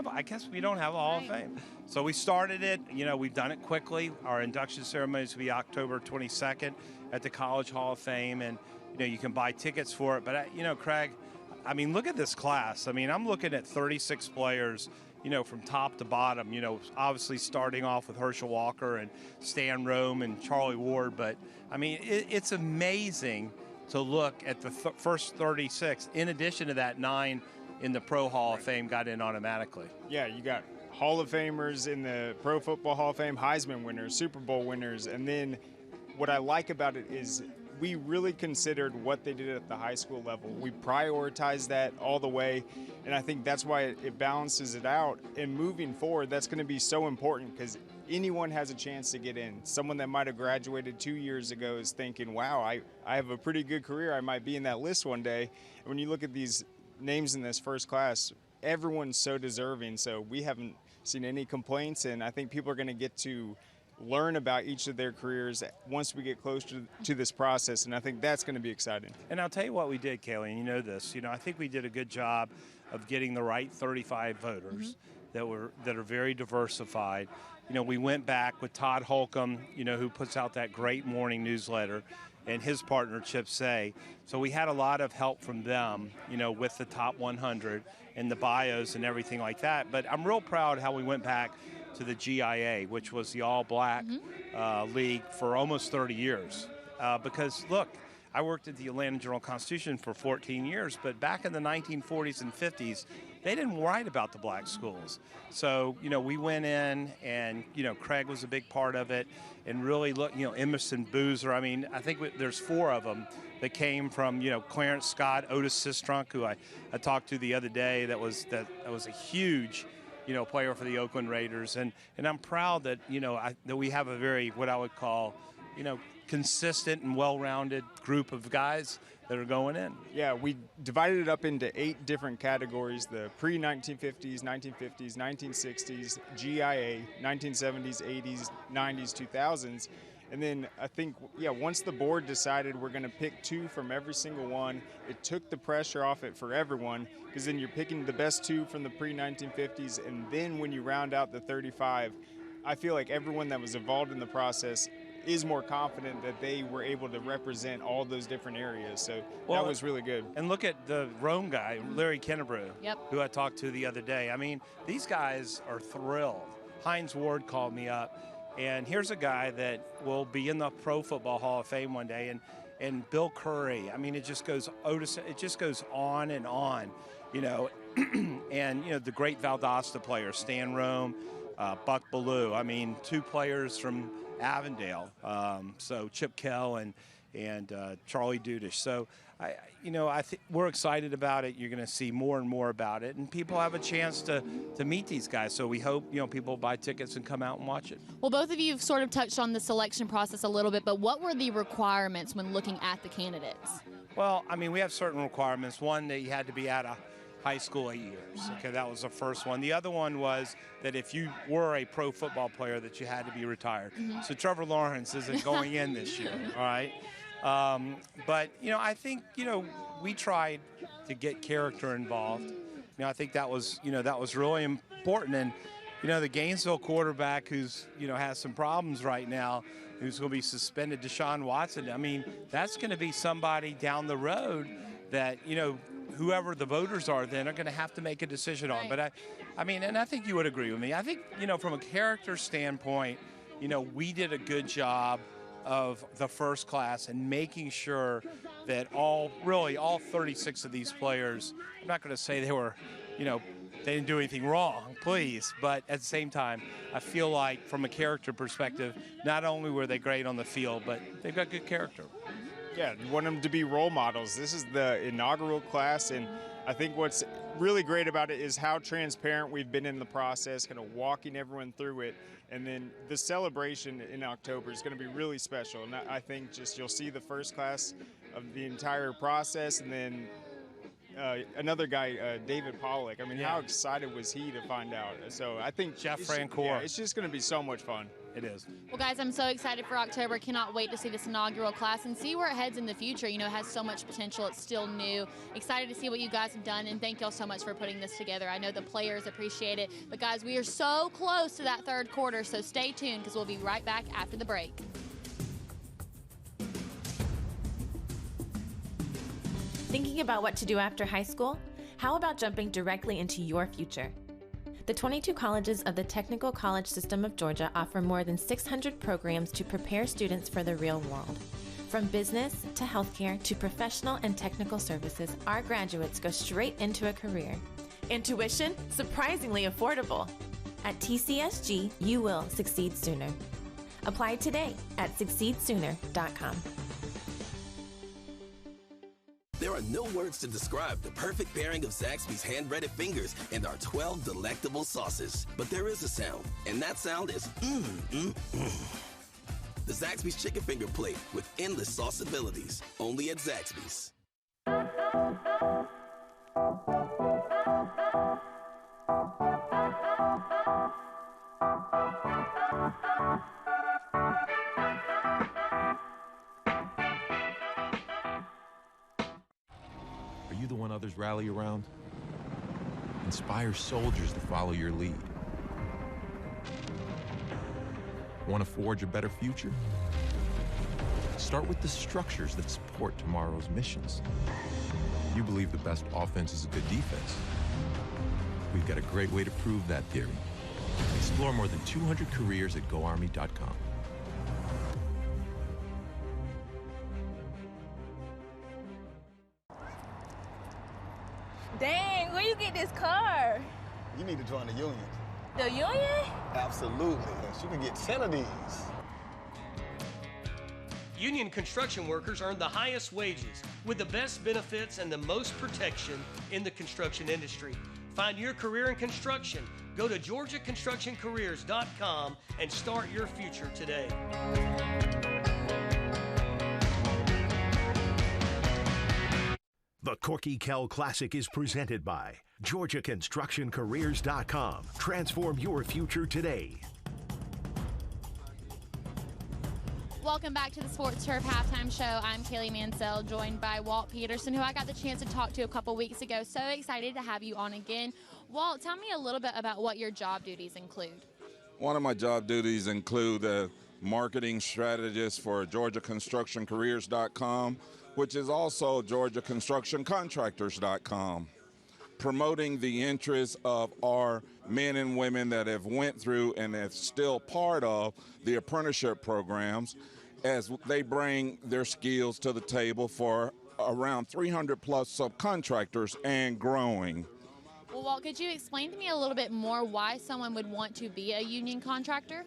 I guess we don't have a Hall of Fame. So we started it. We've done it quickly. Our induction ceremony is to be October 22nd at the College Hall of Fame, and you can buy tickets for it. But Craig, look at this class. I'm looking at 36 players, from top to bottom, obviously starting off with Herschel Walker and Stan Rome and Charlie Ward. But it's amazing to look at the first 36. In addition to that, 9 in the Pro Hall of Fame got in automatically. Yeah, you got Hall of Famers in the Pro Football Hall of Fame, Heisman winners, Super Bowl winners. And then what I like about it is we really considered what they did at the high school level. We prioritized that all the way, and I think that's why it balances it out. And moving forward, that's going to be so important because anyone has a chance to get in. Someone that might have graduated 2 years ago is thinking, wow, I have a pretty good career. I might be in that list one day. And when you look at these names in this first class, everyone's so deserving. So we haven't seen any complaints, and I think people are going to get to learn about each of their careers once we get closer to this process, and I think that's going to be exciting. And I'll tell you what we did, Kaylee, and you know this. I think we did a good job of getting the right 35 voters that are very diversified. We went back with Todd Holcomb, who puts out that great morning newsletter, and his partner, Chip Say. So we had a lot of help from them, with the top 100 and the bios and everything like that. But I'm real proud how we went back to the GIA, which was the all-black league for almost 30 years. Because, look, I worked at the Atlanta Journal-Constitution for 14 years, but back in the 1940s and 50s, they didn't write about the black schools. So, we went in and, Craig was a big part of it and really Emerson Boozer. I mean, I think there's 4 of them that came from, Clarence Scott, Otis Sistrunk, who I talked to the other day, that was a huge, player for the Oakland Raiders. And I'm proud that, that we have a very, what I would call, consistent and well-rounded group of guys that are going in. Yeah, we divided it up into 8 different categories: the pre-1950s, 1950s, 1960s, GIA, 1970s, 80s, 90s, 2000s. And then I think, once the board decided we're going to pick 2 from every single one, it took the pressure off it for everyone, because then you're picking the best 2 from the pre-1950s, and then when you round out the 35, I feel like everyone that was involved in the process is more confident that they were able to represent all those different areas. So that was really good. And look at the Rome guy, Larry Kennebrew, who I talked to the other day. I mean, these guys are thrilled. Hines Ward called me up, and here's a guy that will be in the Pro Football Hall of Fame one day, and Bill Curry. I mean, it just goes on and on, and, the great Valdosta players, Stan Rome, Buck Ballou. I mean, 2 players from Avondale, so Chip Kell and Charlie Dudish. So, I think we're excited about it. You're going to see more and more about it, and people have a chance to meet these guys. So we hope, people buy tickets and come out and watch it. Well, both of you have sort of touched on the selection process a little bit, but what were the requirements when looking at the candidates? Well, I mean, we have certain requirements. One, that you had to be out of high school 8 years. Okay, that was the first one. The other one was that if you were a pro football player, that you had to be retired. So Trevor Lawrence isn't going in this year, all right? But, I think, we tried to get character involved. I think that was really important. And, the Gainesville quarterback who's, has some problems right now, who's going to be suspended, Deshaun Watson, I mean, that's going to be somebody down the road that, whoever the voters are then are going to have to make a decision on. But I mean, and I think you would agree with me. I think, from a character standpoint, we did a good job of the first class and making sure that all 36 of these players, I'm not going to say they were, they didn't do anything wrong, please. But at the same time, I feel like from a character perspective, not only were they great on the field, but they've got good character. Yeah, you want them to be role models. This is the inaugural class, and I think what's really great about it is how transparent we've been in the process, kind of walking everyone through it. And then the celebration in October is going to be really special. And I think just you'll see the first class of the entire process, and then another guy, David Pollock. I mean, how excited was he to find out? So I think Jeff Francoeur. It's just going to be so much fun. It is. Well, guys, I'm so excited for October. Cannot wait to see this inaugural class and see where it heads in the future. It has so much potential. It's still new. Excited to see what you guys have done, and thank y'all so much for putting this together. I know the players appreciate it. But, guys, we are so close to that third quarter, so stay tuned because we'll be right back after the break. Thinking about what to do after high school? How about jumping directly into your future? The 22 colleges of the Technical College System of Georgia offer more than 600 programs to prepare students for the real world. From business to healthcare to professional and technical services, our graduates go straight into a career. And tuition? Surprisingly affordable. At TCSG, you will succeed sooner. Apply today at succeedsooner.com. There are no words to describe the perfect pairing of Zaxby's hand-breaded fingers and our 12 delectable sauces. But there is a sound, and that sound is The Zaxby's Chicken Finger Plate with endless sauce abilities. Only at Zaxby's. Are you the one others rally around? Inspire soldiers to follow your lead. Want to forge a better future? Start with the structures that support tomorrow's missions. You believe the best offense is a good defense. We've got a great way to prove that theory. Explore more than 200 careers at GoArmy.com. Dang, where you get this car? You need to join the union. The union? Absolutely. Yes, you can get 10 of these. Union construction workers earn the highest wages with the best benefits and the most protection in the construction industry. Find your career in construction. Go to GeorgiaConstructionCareers.com and start your future today. The Corky Kell Classic is presented by GeorgiaConstructionCareers.com. Transform your future today. Welcome back to the Sports Turf Halftime Show. I'm Kaylee Mansell, joined by Walt Peterson, who I got the chance to talk to a couple weeks ago. So excited to have you on again. Walt, tell me a little bit about what your job duties include. One of my job duties include a marketing strategist for GeorgiaConstructionCareers.com, which is also GeorgiaConstructionContractors.com, promoting the interests of our men and women that have went through and are still part of the apprenticeship programs as they bring their skills to the table for around 300 plus subcontractors and growing. Well, Walt, could you explain to me a little bit more why someone would want to be a union contractor?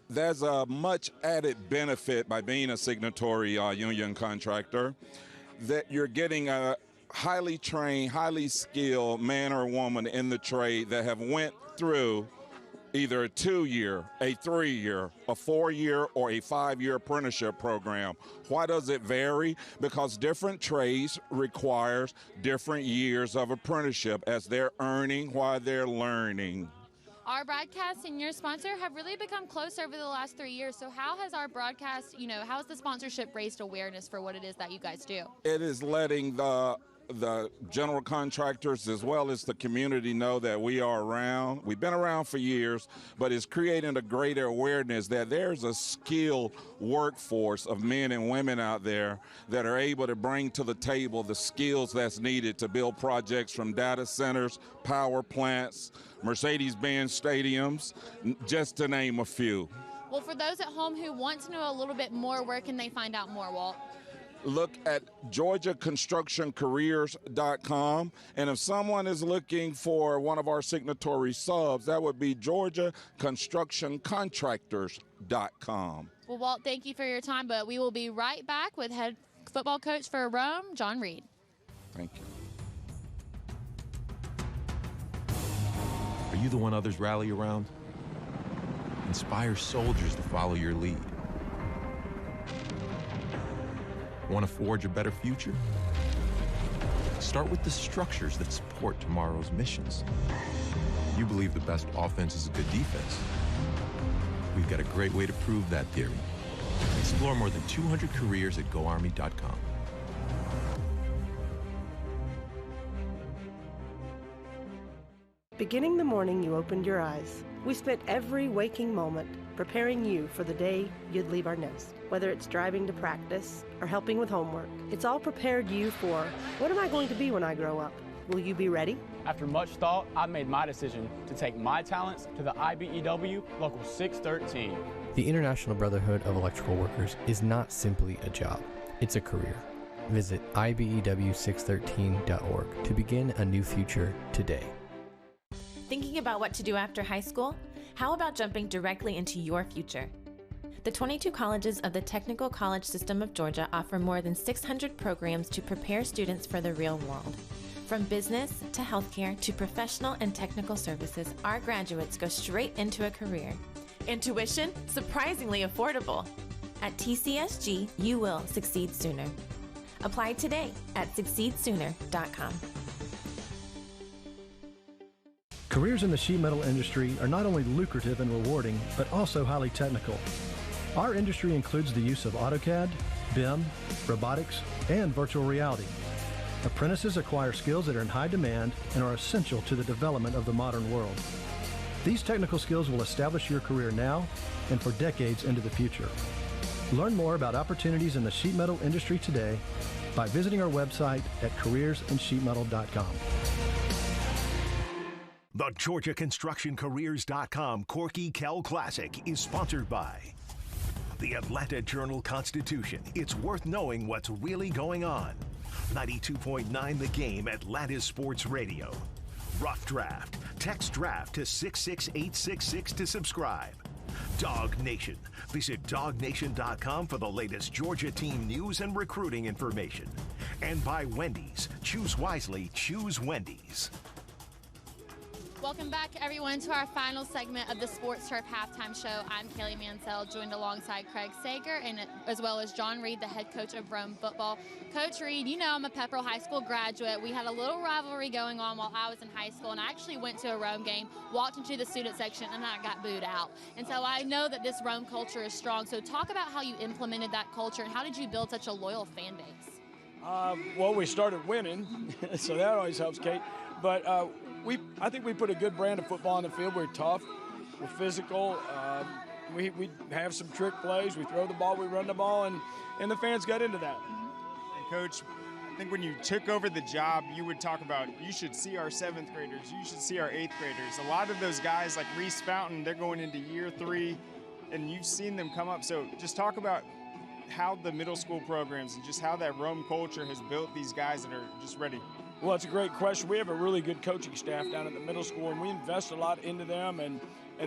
There's a much added benefit by being a signatory union contractor, that you're getting a highly trained, highly skilled man or woman in the trade that have went through either a 2-year, a 3-year, a 4-year, or a 5-year apprenticeship program. Why does it vary? Because different trades requires different years of apprenticeship as they're earning while they're learning. Our broadcast and your sponsor have really become close over the last 3 years. So how has our broadcast, how has the sponsorship raised awareness for what it is that you guys do? It is letting the general contractors as well as the community know that we are around. We've been around for years, but it's creating a greater awareness that there's a skilled workforce of men and women out there that are able to bring to the table the skills that's needed to build projects from data centers, power plants, Mercedes-Benz stadiums, just to name a few. Well, for those at home who want to know a little bit more, where can they find out more, Walt? Look at GeorgiaConstructionCareers.com, and if someone is looking for one of our signatory subs, that would be GeorgiaConstructionContractors.com. Well, Walt, thank you for your time, but we will be right back with head football coach for Rome, John Reed. Thank you. Are you the one others rally around? Inspire soldiers to follow your lead. Want to forge a better future? Start with the structures that support tomorrow's missions. You believe the best offense is a good defense. We've got a great way to prove that theory. Explore more than 200 careers at GoArmy.com. Beginning the morning you opened your eyes, we spent every waking moment preparing you for the day you'd leave our nest. Whether it's driving to practice or helping with homework, it's all prepared you for, what am I going to be when I grow up? Will you be ready? After much thought, I made my decision to take my talents to the IBEW Local 613. The International Brotherhood of Electrical Workers is not simply a job, it's a career. Visit IBEW613.org to begin a new future today. Thinking about what to do after high school? How about jumping directly into your future? The 22 colleges of the Technical College System of Georgia offer more than 600 programs to prepare students for the real world. From business to healthcare to professional and technical services, our graduates go straight into a career. And tuition, surprisingly affordable. At TCSG, you will succeed sooner. Apply today at succeedsooner.com. Careers in the sheet metal industry are not only lucrative and rewarding, but also highly technical. Our industry includes the use of AutoCAD, BIM, robotics, and virtual reality. Apprentices acquire skills that are in high demand and are essential to the development of the modern world. These technical skills will establish your career now and for decades into the future. Learn more about opportunities in the sheet metal industry today by visiting our website at careersinsheetmetal.com. The GeorgiaConstructionCareers.com Corky Kell Classic is sponsored by the Atlanta Journal-Constitution. It's worth knowing what's really going on. 92.9 The Game Atlanta Sports Radio. Rough Draft. Text DRAFT to 66866 to subscribe. Dog Nation. Visit DogNation.com for the latest Georgia team news and recruiting information. And by Wendy's. Choose wisely. Choose Wendy's. Welcome back, everyone, to our final segment of the Sports Turf Halftime Show. I'm Kaylee Mansell, joined alongside Craig Sager, and as well as John Reed, the head coach of Rome football. Coach Reed, you know I'm a Pepperell High School graduate. We had a little rivalry going on while I was in high school, and I actually went to a Rome game, walked into the student section, and I got booed out. And so I know that this Rome culture is strong. So talk about how you implemented that culture, and how did you build such a loyal fan base? Well, we started winning, so that always helps, Kate. But I think we put a good brand of football on the field. We're tough, we're physical. We have some trick plays. We throw the ball, we run the ball, and the fans got into that. And Coach, I think when you took over the job, you would talk about you should see our 7th graders, you should see our 8th graders. A lot of those guys like Reese Fountain, they're going into year 3, and you've seen them come up. So just talk about how the middle school programs and just how that Rome culture has built these guys that are just ready. Well, it's a great question. We have a really good coaching staff down at the middle school, and we invest a lot into them, and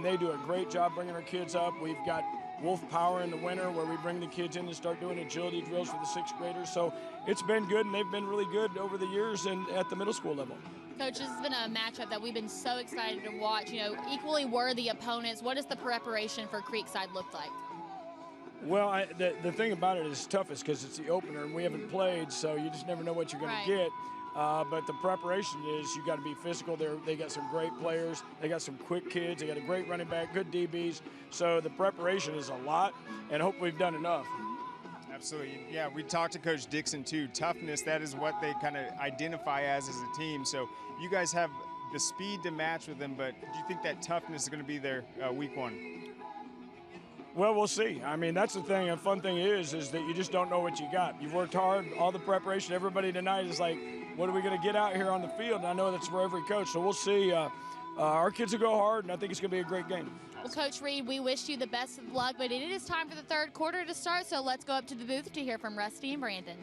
they do a great job bringing our kids up. We've got Wolf Power in the winter where we bring the kids in and start doing agility drills for the 6th graders. So it's been good, and they've been really good over the years and at the middle school level. Coach, this has been a matchup that we've been so excited to watch. You know, equally worthy opponents. What does the preparation for Creekside look like? Well, the thing about it is tough is because it's the opener, and we haven't played, so you just never know what you're going to get. But the preparation is you got to be physical. They got some great players. They got some quick kids. They got a great running back, good DBs. So the preparation is a lot, and hope we've done enough. Absolutely. Yeah, we talked to Coach Dixon, too. Toughness, that is what they kind of identify as a team. So you guys have the speed to match with them, but do you think that toughness is going to be there week 1? Well, we'll see. I mean, that's the thing. A fun thing is that you just don't know what you got. You've worked hard, all the preparation. Everybody tonight is like, what are we going to get out here on the field? And I know that's for every coach. So we'll see. Our kids will go hard, and I think it's going to be a great game. Well, Coach Reed, we wish you the best of luck, but it is time for the 3rd quarter to start, so let's go up to the booth to hear from Rusty and Brandon.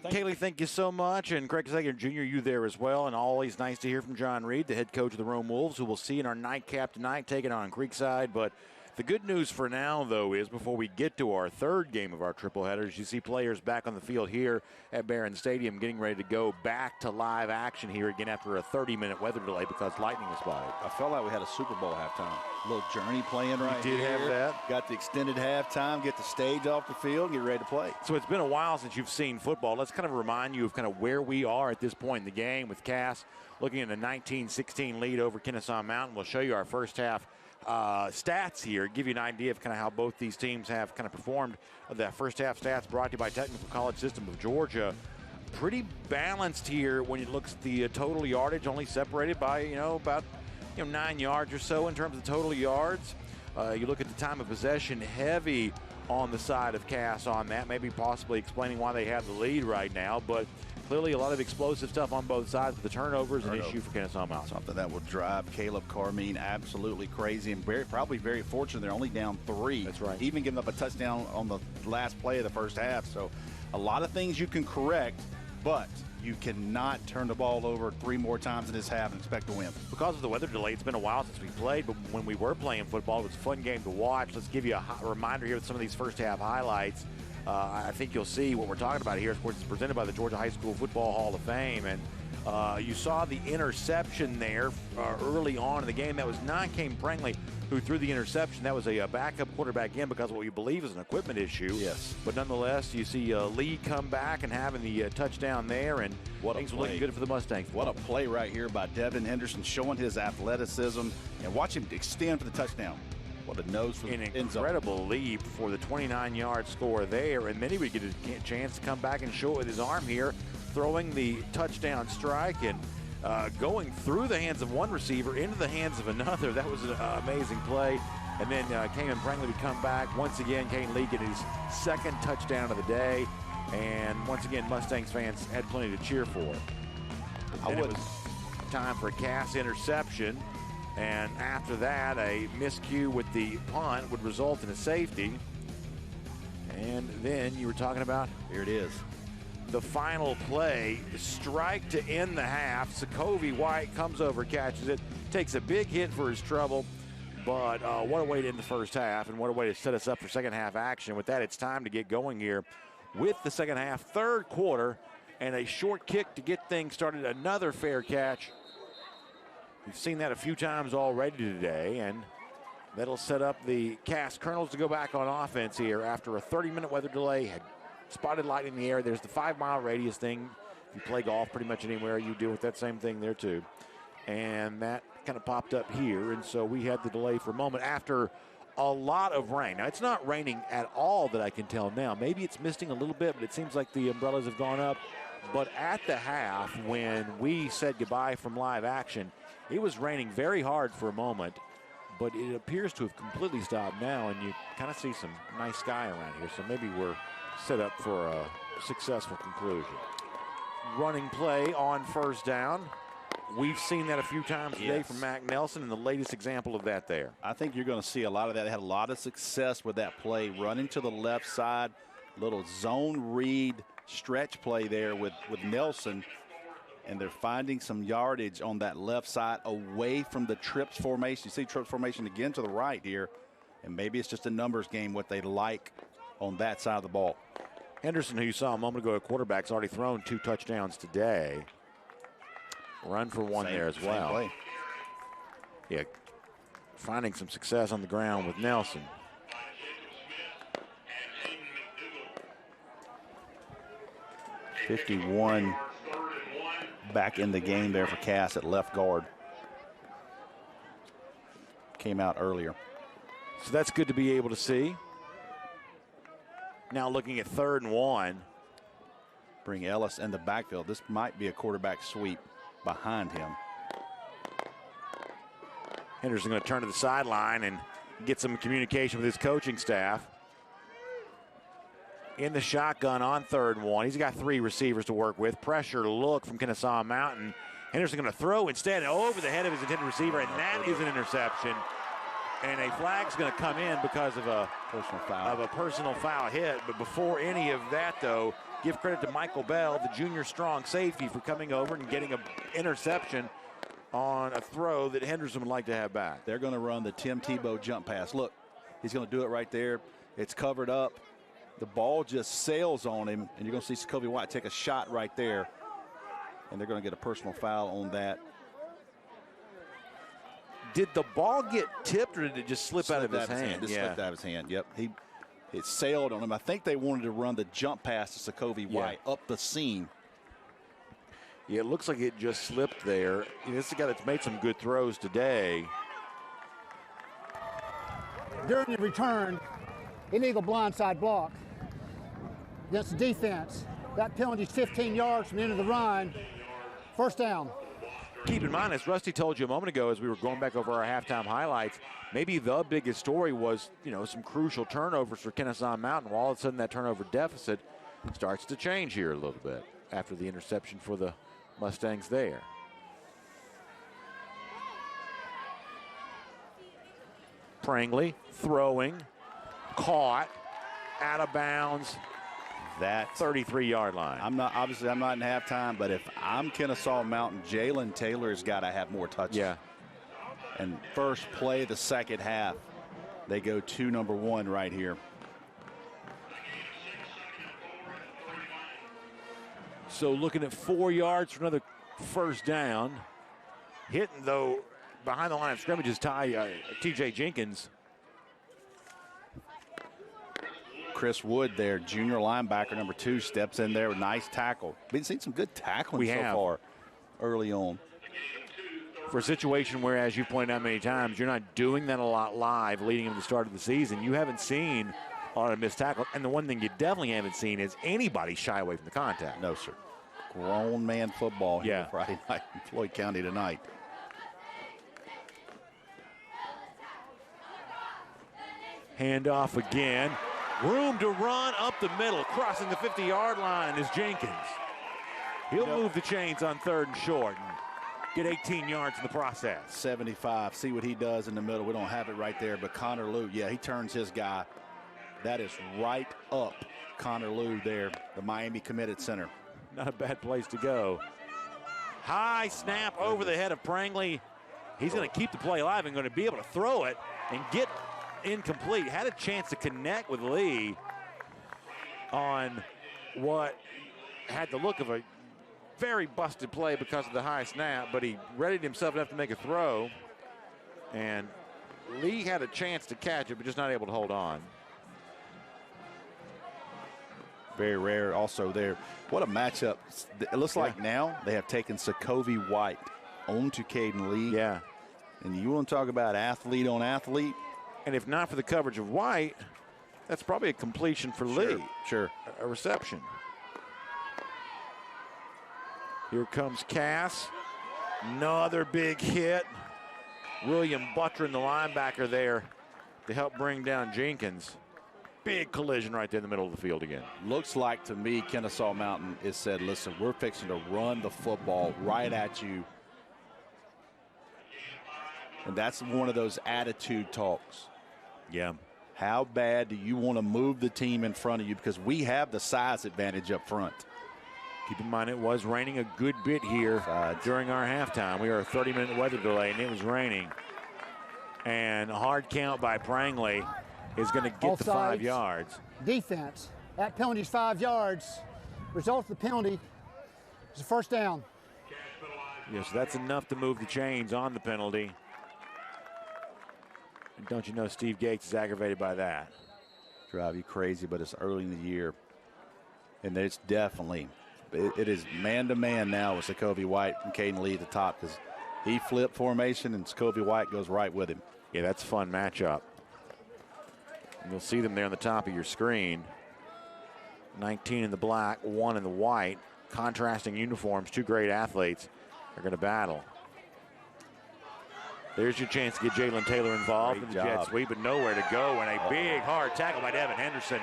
Kaylee, thank you so much. And Craig Sager Jr., you there as well. And always nice to hear from John Reed, the head coach of the Rome Wolves, who we'll see in our nightcap tonight, taking on Creekside. But the good news for now, though, is before we get to our 3rd game of our triple headers, you see players back on the field here at Barron Stadium getting ready to go back to live action here again after a 30-minute weather delay because lightning was by. I felt like we had a Super Bowl halftime. A little Journey playing right here. You did have that. Got the extended halftime, get the stage off the field, get ready to play. So it's been a while since you've seen football. Let's kind of remind you of kind of where we are at this point in the game with Cass looking at a 19-16 lead over Kennesaw Mountain. We'll show you our first half stats here, give you an idea of kind of how both these teams have kind of performed. That first half stats brought to you by Technical College System of Georgia. Pretty balanced here when you look at the total yardage, only separated by, about 9 yards or so in terms of total yards. You look at the time of possession, heavy on the side of Cass on that, maybe possibly explaining why they have the lead right now, but clearly a lot of explosive stuff on both sides, but the turnovers an issue for Kennesaw Mountain. Something that will drive Caleb Carmine absolutely crazy, and probably very fortunate they're only down 3. That's right. Even giving up a touchdown on the last play of the first half. So a lot of things you can correct, but you cannot turn the ball over 3 more times in this half and expect to win. Because of the weather delay, it's been a while since we played, but when we were playing football, it was a fun game to watch. Let's give you a reminder here with some of these first half highlights. I think you'll see what we're talking about here. Of course, it's presented by the Georgia High School Football Hall of Fame. And you saw the interception there early on in the game. That was not Kane Prangley who threw the interception. That was a backup quarterback in because of what we believe is an equipment issue. Yes. But nonetheless, you see Lee come back and having the touchdown there. And things were looking good for the Mustangs. What a play right here by Devin Henderson, showing his athleticism. And watch him extend for the touchdown. What a nose for the end zone. An incredible leap for the 29-yard score there, and then he would get a chance to come back and show it with his arm here, throwing the touchdown strike and going through the hands of one receiver into the hands of another. That was an amazing play. And then Kamen Prangley would come back. Once again, Kane Lee get his 2nd touchdown of the day, and once again, Mustangs fans had plenty to cheer for. It was time for a Cass interception. And after that, a miscue with the punt would result in a safety. And then you were talking about? Here it is. the final play. Strike to end the half. Sokovie White comes over, catches it, takes a big hit for his trouble. But what a way to end the first half, and what a way to set us up for second half action. With that, it's time to get going here with the second half, third quarter, and a short kick to get things started. Another fair catch. We've seen that a few times already today, and that'll set up the Cass Colonels to go back on offense here after a 30-minute weather delay. Had spotted light in the air. There's the 5-mile radius thing. If you play golf pretty much anywhere, you deal with that same thing there too. And that kind of popped up here, and so we had the delay for a moment after a lot of rain. Now, it's not raining at all that I can tell now. Maybe it's misting a little bit, but it seems like the umbrellas have gone up. But at the half, when we said goodbye from live action, it was raining very hard for a moment, but it appears to have completely stopped now, and you kind of see some nice sky around here, so maybe we're set up for a successful conclusion. Running play on first down. We've seen that a few times today from Mac Nelson, and the latest example of that there. I think you're going to see a lot of that. They had a lot of success with that play, running to the left side, little zone read stretch play there with Nelson, and they're finding some yardage on that left side away from the trips formation. You see trips formation again to the right here, and maybe it's just a numbers game what they like on that side of the ball. Henderson, who you saw a moment ago, a quarterback's already thrown 2 touchdowns today. Run for one there as well. Play. Yeah, finding some success on the ground with Nelson. .51 back in the game there for Cass at left guard. Came out earlier. So that's good to be able to see. Now looking at 3rd and 1. Bring Ellis in the backfield. This might be a quarterback sweep behind him. Henderson going to turn to the sideline and get some communication with his coaching staff. In the shotgun on 3rd and 1. He's got 3 receivers to work with. Pressure look from Kennesaw Mountain. Henderson going to throw instead over the head of his intended receiver, and that is an interception. And a flag's going to come in because of a personal foul hit. But before any of that, though, give credit to Michael Bell, the junior strong safety, for coming over and getting an interception on a throw that Henderson would like to have back. They're going to run the Tim Tebow jump pass. Look, he's going to do it right there. It's covered up. The ball just sails on him, and you're going to see Sokovie White take a shot right there. And they're going to get a personal foul on that. Did the ball get tipped, or did it just slip out of his hand? It slipped out of his hand, yep. It sailed on him. I think they wanted to run the jump pass to Sokovie White up the seam. Yeah, it looks like it just slipped there. This is a guy that's made some good throws today. During the return, illegal blindside block against the defense. That penalty is 15 yards from the end of the run. First down. Keep in mind, as Rusty told you a moment ago as we were going back over our halftime highlights, maybe the biggest story was, some crucial turnovers for Kennesaw Mountain. Well, all of a sudden that turnover deficit starts to change here a little bit after the interception for the Mustangs there. Prangley throwing, caught, out of bounds. That 33-yard line. I'm not in halftime, but if I'm Kennesaw Mountain, Jalen Taylor's got to have more touches. Yeah. And first play of the second half, they go to number 1 right here. So looking at 4 yards for another first down. Hitting, though, behind the line of scrimmage is T.J. Jenkins. Chris Wood there, junior linebacker number 2, steps in there with a nice tackle. We've seen some good tackling so far early on. For a situation where, as you pointed out many times, you're not doing that a lot live leading into the start of the season. You haven't seen a lot of missed tackles. And the one thing you definitely haven't seen is anybody shy away from the contact. No, sir. Grown man football here Friday night in Floyd County tonight. Handoff again. Room to run up the middle. Crossing the 50-yard line is Jenkins. He'll move the chains on 3rd and short and get 18 yards in the process. 75. See what he does in the middle. We don't have it right there, but Connor Lute, he turns his guy. That is right up Connor Lew there, the Miami committed center. Not a bad place to go. High snap over the head of Prangley. He's going to keep the play alive and going to be able to throw it and get incomplete. Had a chance to connect with Lee on what had the look of a very busted play because of the high snap, but he readied himself enough to make a throw. And Lee had a chance to catch it, but just not able to hold on. Very rare also there. What a matchup. It looks like now they have taken Sokovie White on to Caden Lee. Yeah. And you want to talk about athlete on athlete? And if not for the coverage of White, that's probably a completion for Lee. Sure. A reception. Here comes Cass. Another big hit. William Buttrin, the linebacker there, to help bring down Jenkins. Big collision right there in the middle of the field again. Looks like to me Kennesaw Mountain has said, listen, we're fixing to run the football right at you. And that's one of those attitude talks. Yeah. How bad do you want to move the team in front of you? Because we have the size advantage up front. Keep in mind it was raining a good bit here during our halftime. We were a 30-minute weather delay, and it was raining. And a hard count by Prangley is going to get the 5 yards. Defense. That penalty is 5 yards. Result of the penalty is a first down. Yes, that's enough to move the chains on the penalty. And don't you know Steve Gates is aggravated by that? Drive you crazy, but it's early in the year. And it's definitely, it is man-to-man now with Sokovie White and Caden Lee at the top, because he flipped formation and Sokovie White goes right with him. Yeah, that's a fun matchup. And you'll see them there on the top of your screen. 19 in the black, 1 in the white. Contrasting uniforms, 2 great athletes are going to battle. There's your chance to get Jalen Taylor involved in the jet sweep, but nowhere to go. And a big hard tackle by Devin Henderson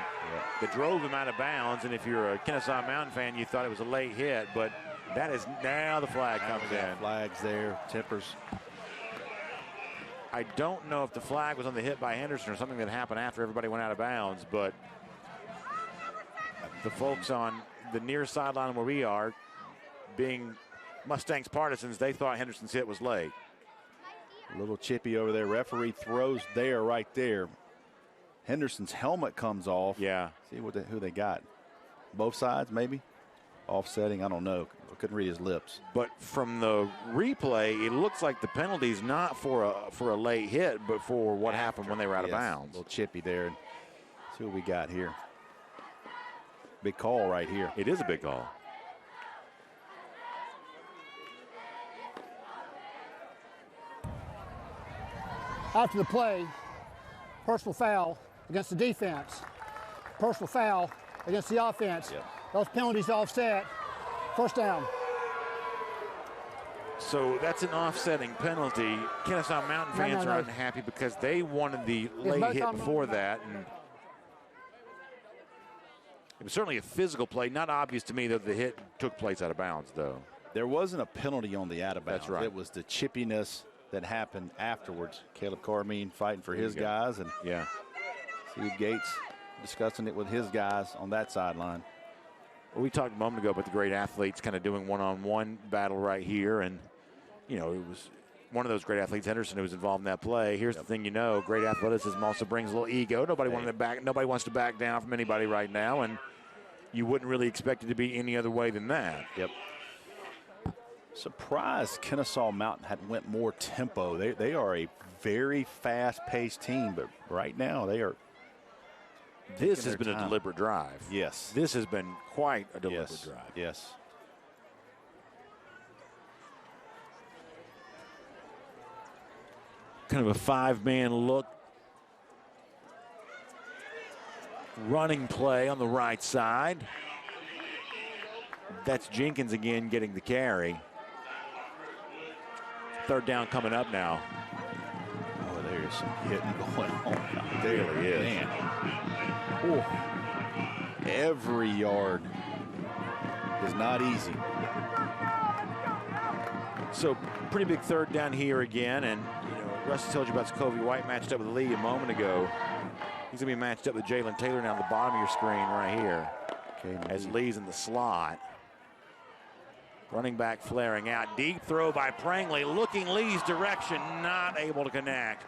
that drove him out of bounds. And if you're a Kennesaw Mountain fan, you thought it was a late hit, but that is now the flag comes in. Flags there, tippers. I don't know if the flag was on the hit by Henderson or something that happened after everybody went out of bounds, but the folks on the near sideline where we are, being Mustangs partisans, they thought Henderson's hit was late. A little chippy over there. Referee throws there, right there. Henderson's helmet comes off. Yeah. See who they got. Both sides, maybe? Offsetting, I don't know. I couldn't read his lips. But from the replay, it looks like the penalty's not for a late hit, but for what happened when they were out of bounds. A little chippy there. See what we got here. Big call right here. It is a big call. After the play, personal foul against the defense, personal foul against the offense. Yep. Those penalties offset, first down. So that's an offsetting penalty. Kennesaw Mountain fans are unhappy because they wanted the late hit before that. And it was certainly a physical play. Not obvious to me that the hit took place out of bounds, though. There wasn't a penalty on the out of bounds. That's right. It was the chippiness that happened afterwards. Caleb Carmine fighting for his guys, and Steve Gates discussing it with his guys on that sideline. Well, we talked a moment ago about the great athletes kind of doing one-on-one battle right here, and you know, it was one of those great athletes, Henderson, who was involved in that play. Here's the thing, you know, great athleticism also brings a little ego. Nobody wants to back down from anybody right now, and you wouldn't really expect it to be any other way than that. Yep. Surprised Kennesaw Mountain had went more tempo. They are a very fast-paced team, but right now they are. This has been a deliberate drive. Yes. This has been quite a deliberate drive. Yes. Kind of a 5-man look. Running play on the right side. That's Jenkins again getting the carry. Third down coming up now. Oh, there's some hitting going on. There he is. Man. Ooh. Every yard is not easy. So pretty big third down here again, and you know, Russ told you about Sokovie White matched up with Lee a moment ago. He's going to be matched up with Jalen Taylor down the bottom of your screen right here. As Lee's in the slot. Running back flaring out. Deep throw by Prangley. Looking Lee's direction. Not able to connect.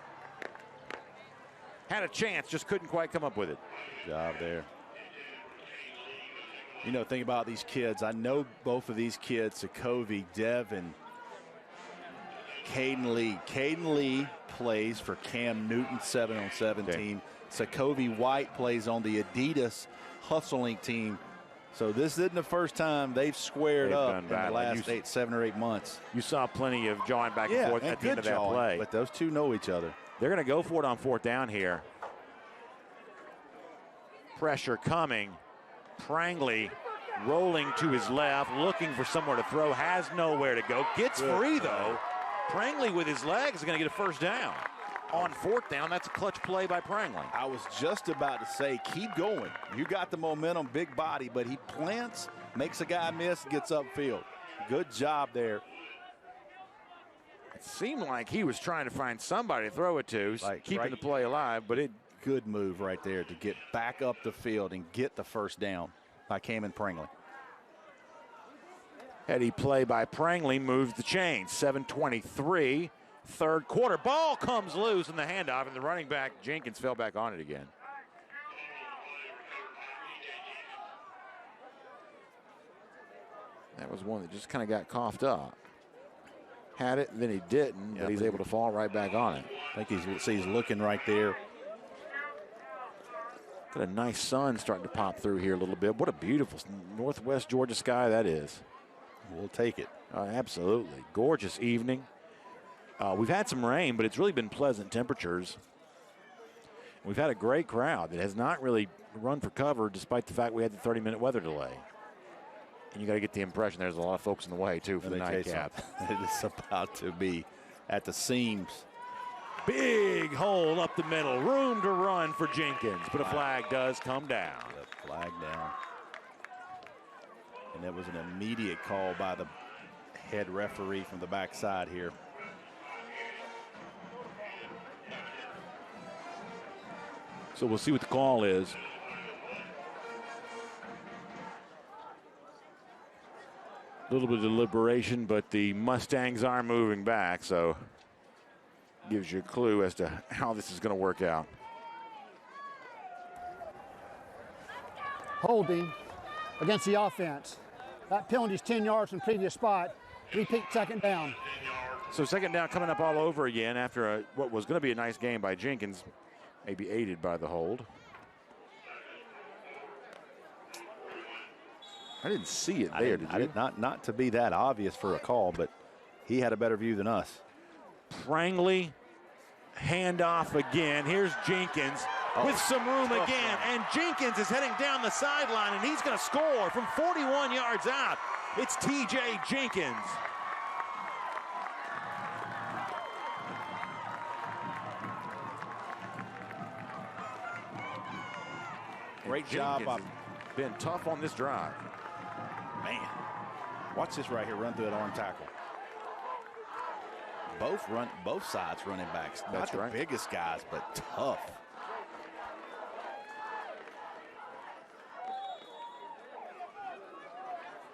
Had a chance, just couldn't quite come up with it. Good job there. You know, think about these kids. I know both of these kids, Sokovie, Devin, Caden Lee. Caden Lee plays for Cam Newton's 7-on-7 team. Sokovie White plays on the Adidas Hustling team. So this isn't the first time they've squared up in the last 7 or 8 months. You saw plenty of jawing back and forth at the end of that play. But those two know each other. They're going to go for it on 4th down here. Pressure coming. Prangley rolling to his left, looking for somewhere to throw, has nowhere to go. Gets free, though. Prangley with his legs is going to get a 1st down. On 4th down, that's a clutch play by Prangley. I was just about to say, keep going. You got the momentum, big body, but he plants, makes a guy miss, gets upfield. Good job there. It seemed like he was trying to find somebody to throw it to, keeping the play alive, but it. Good move right there to get back up the field and get the 1st down by Cameron Prangley. Heady play by Prangley moves the chain. 7:23, 3rd quarter. Ball comes loose in the handoff, and the running back, Jenkins, fell back on it again. That was one that just kind of got coughed up. Had it, and then he didn't, but he's able to fall right back on it. I think he's looking right there. Got a nice sun starting to pop through here a little bit. What a beautiful northwest Georgia sky that is. We'll take it. Absolutely. Gorgeous evening. We've had some rain, but it's really been pleasant temperatures. We've had a great crowd that has not really run for cover despite the fact we had the 30-minute weather delay. And you got to get the impression there's a lot of folks in the way, too, for the nightcap. It is about to be at the seams. Big hole up the middle. Room to run for Jenkins, but a flag does come down. The flag down. And that was an immediate call by the head referee from the backside here. So we'll see what the call is. A little bit of deliberation, but the Mustangs are moving back, so gives you a clue as to how this is going to work out. Holding against the offense. That penalty is 10 yards from previous spot. Repeat 2nd down. So 2nd down coming up all over again after what was going to be a nice game by Jenkins, maybe aided by the hold. I didn't see it there, did you? I did not to be that obvious for a call, but he had a better view than us. Prangley, handoff again. Here's Jenkins with some room again. And Jenkins is heading down the sideline, and he's going to score from 41 yards out. It's T.J. Jenkins. Great job. Been tough on this drive. Man, watch this right here, run through that arm tackle. Both sides running backs. Not the biggest guys, but tough.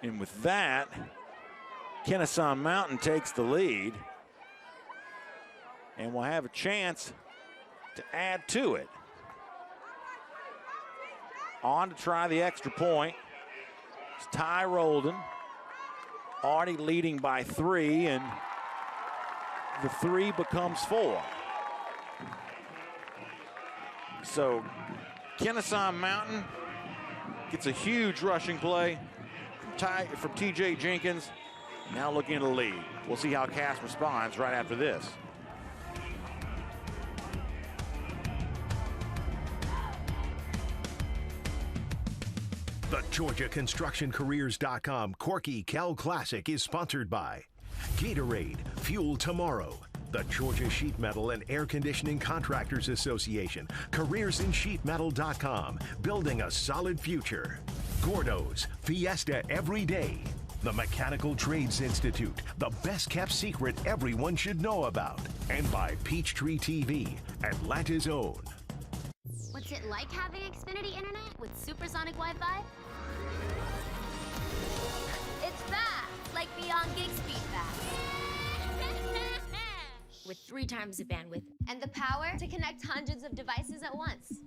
And with that, Kennesaw Mountain takes the lead and will have a chance to add to it. On to try the extra point. It's Ty Rolden, already leading by 3, and the 3 becomes 4. So Kennesaw Mountain gets a huge rushing play from T.J. Jenkins. Now looking at a lead. We'll see how Cass responds right after this. The GeorgiaConstructionCareers.com Corky Kell Classic is sponsored by Gatorade, Fuel Tomorrow, the Georgia Sheet Metal and Air Conditioning Contractors Association, CareersInSheetMetal.com, building a solid future. Gordo's, Fiesta Every Day. The Mechanical Trades Institute, the best kept secret everyone should know about. And by Peachtree TV, Atlanta's own. What's What's it like having Xfinity Internet with supersonic Wi-Fi? It's fast, like beyond gig speed fast. With 3 times the bandwidth and the power to connect hundreds of devices at once.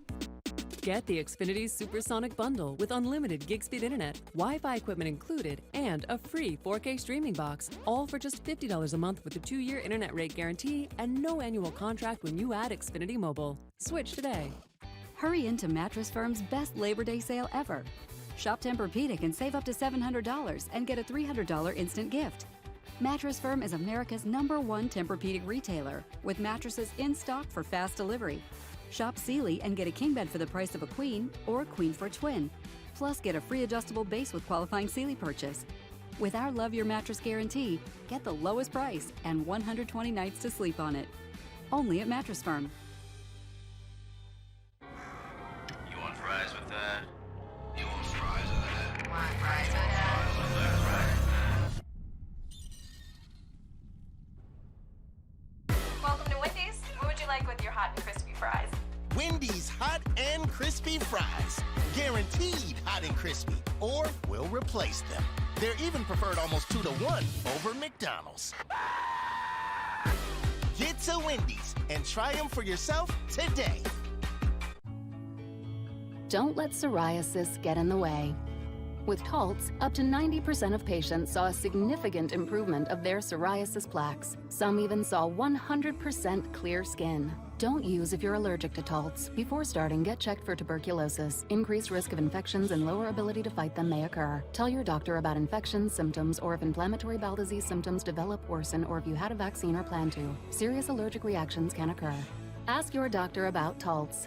Get the Xfinity Supersonic Bundle with unlimited gig speed internet, Wi-Fi equipment included, and a free 4K streaming box, all for just $50 a month with a 2-year internet rate guarantee and no annual contract when you add Xfinity Mobile. Switch today. Hurry into Mattress Firm's best Labor Day sale ever. Shop Tempur-Pedic and save up to $700 and get a $300 instant gift. Mattress Firm is America's #1 Tempur-Pedic retailer, with mattresses in stock for fast delivery. Shop Sealy and get a king bed for the price of a queen or a queen for a twin. Plus, get a free adjustable base with qualifying Sealy purchase. With our Love Your Mattress guarantee, get the lowest price and 120 nights to sleep on it. Only at Mattress Firm. You want fries with that? You want fries with that? Want fries with that? Welcome to Wendy's. What would you like with your hot and crispy fries? Wendy's hot and crispy fries. Guaranteed hot and crispy, or we'll replace them. They're even preferred almost 2-to-1 over McDonald's. Get to Wendy's and try them for yourself today. Don't let psoriasis get in the way. With Taltz, up to 90% of patients saw a significant improvement of their psoriasis plaques. Some even saw 100% clear skin. Don't use if you're allergic to Taltz. Before starting, get checked for tuberculosis. Increased risk of infections and lower ability to fight them may occur. Tell your doctor about infections, symptoms, or if inflammatory bowel disease symptoms develop, worsen, or if you had a vaccine or plan to. Serious allergic reactions can occur. Ask your doctor about Taltz.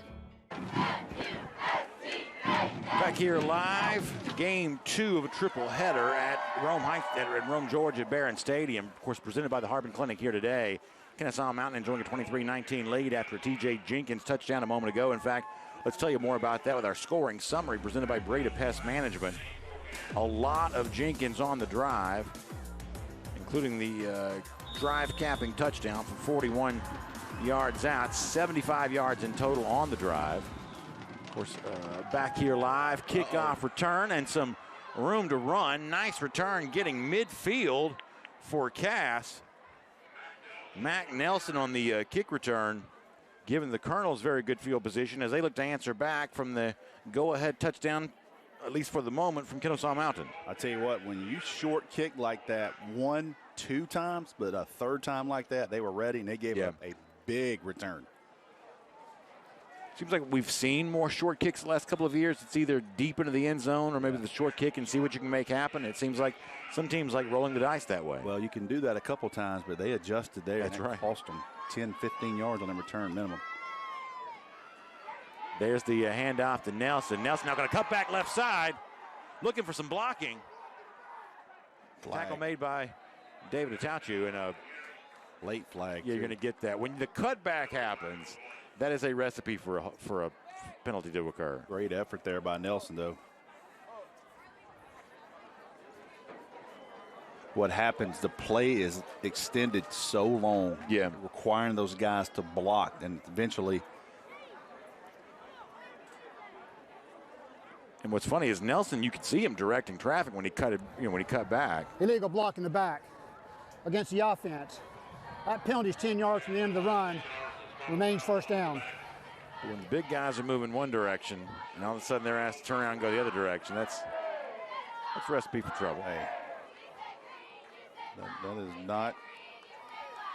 Back here live, game 2 of a triple header at Rome, Georgia, at Barron Stadium. Of course, presented by the Harbin Clinic here today. Kennesaw Mountain enjoying a 23-19 lead after a T.J. Jenkins touchdown a moment ago. In fact, let's tell you more about that with our scoring summary presented by Breda Pest Management. A lot of Jenkins on the drive, including the drive-capping touchdown from 41 yards out, 75 yards in total on the drive. Of course, back here live, kickoff return and some room to run. Nice return getting midfield for Cass. Mac Nelson on the kick return, giving the Colonels very good field position as they look to answer back from the go-ahead touchdown, at least for the moment, from Kennesaw Mountain. I tell you what, when you short kick like that 1-2 times, but a third time like that, they were ready and they gave up a big return. Seems like we've seen more short kicks the last couple of years. It's either deep into the end zone or maybe the short kick and see what you can make happen. It seems like some teams like rolling the dice that way. Well, you can do that a couple times, but they adjusted there. That's right. Cost them 10, 15 yards on the return minimum. There's the handoff to Nelson. Nelson now going to cut back left side, looking for some blocking. Tackle made by David Itachu and a late flag. Yeah, you're going to get that. When the cutback happens, that is a recipe for a penalty to occur. Great effort there by Nelson, though. What happens, the play is extended so long, requiring those guys to block, and eventually. And what's funny is Nelson, you could see him directing traffic when he cut back. Illegal block in the back against the offense. That penalty is 10 yards from the end of the run. Remains first down. When the big guys are moving one direction, and all of a sudden they're asked to turn around and go the other direction, that's a recipe for trouble. Hey, that is not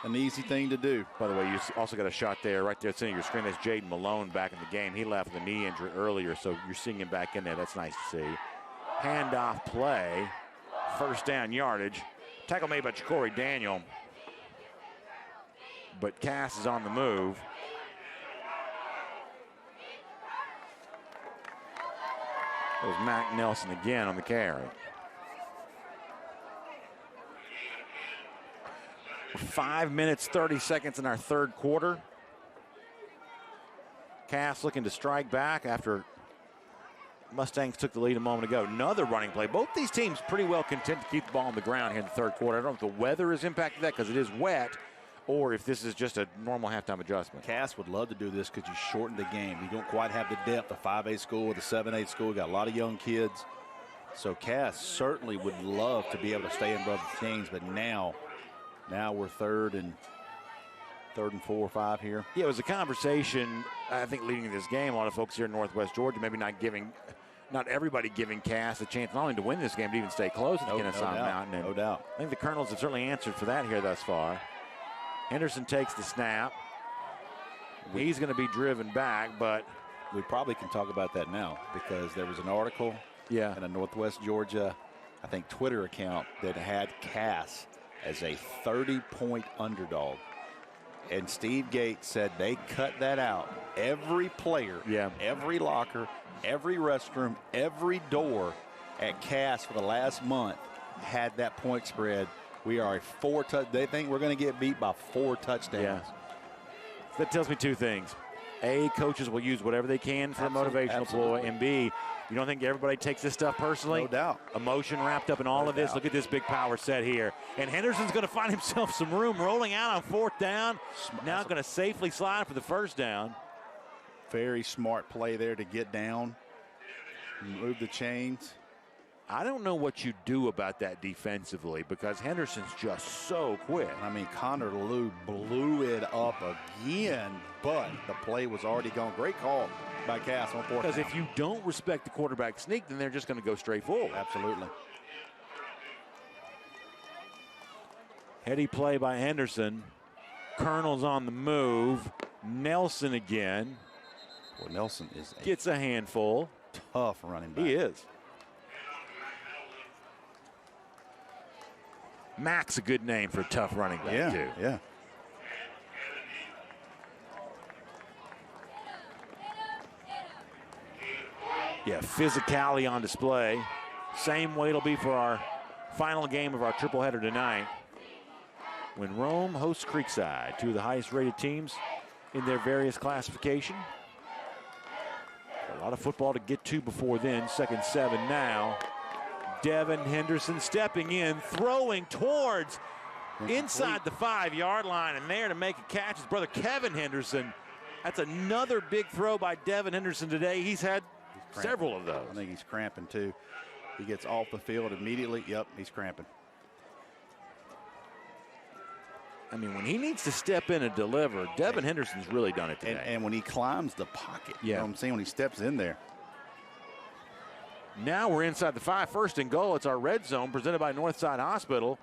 an easy thing to do. By the way, you also got a shot there, right there at the center of your screen. That's Jaden Malone back in the game. He left with a knee injury earlier, so you're seeing him back in there. That's nice to see. Handoff play, first down yardage. Tackle made by Corey Daniel. But Cass is on the move. That was Mac Nelson again on the carry. 5 minutes, 30 seconds in our third quarter. Cass looking to strike back after Mustangs took the lead a moment ago. Another running play. Both these teams pretty well content to keep the ball on the ground here in the third quarter. I don't know if the weather has impacted that because it is wet. or if this is just a normal halftime adjustment. Cass would love to do this because you shorten the game. You don't quite have the depth of 5A school with a 7A school. You got a lot of young kids. So Cass certainly would love to be able to stay in above the teams, but now we're third and 4 or 5 here. Yeah, it was a conversation, I think, leading to this game. A lot of folks here in Northwest Georgia maybe not everybody giving Cass a chance not only to win this game, but even stay close at the Kennesaw Mountain. No doubt. I think the Colonels have certainly answered for that here thus far. Henderson takes the snap. He's going to be driven back, but we probably can talk about that now because there was an article in a Northwest Georgia, I think, Twitter account that had Cass as a 30-point underdog. And Steve Gates said they cut that out. Every player, every locker, every restroom, every door at Cass for the last month had that point spread. We are they think we're going to get beat by 4 touchdowns. Yeah. That tells me 2 things. A, coaches will use whatever they can for a motivational ploy. And B, you don't think everybody takes this stuff personally? No doubt. Emotion wrapped up in all of this. Look at this big power set here. And Henderson's going to find himself some room rolling out on 4th down. Now going to safely slide for the 1st down. Very smart play there to get down, move the chains. I don't know what you do about that defensively because Henderson's just so quick. I mean, Connor Lou blew it up again, but the play was already gone. Great call by Cass on 4th down. Because if you don't respect the quarterback sneak, then they're just going to go straight forward. Absolutely. Heady play by Henderson. Colonel's on the move. Nelson again. Well, Nelson gets a handful. Tough running back. He is. Mac's a good name for a tough running back, too. Yeah. Yeah, physicality on display. Same way it'll be for our final game of our tripleheader tonight. When Rome hosts Creekside, 2 of the highest rated teams in their various classification. A lot of football to get to before then. 2nd 7 now. Devin Henderson stepping in, throwing towards inside the 5-yard line, and there to make a catch is brother Kevin Henderson. That's another big throw by Devin Henderson today. He's had several of those. I think he's cramping too. He gets off the field immediately. Yep, he's cramping. I mean, when he needs to step in and deliver, Devin Henderson's really done it today. And when he climbs the pocket, you know what I'm saying, when he steps in there. Now we're inside the 5, 1st and goal. It's our red zone presented by Northside Hospital.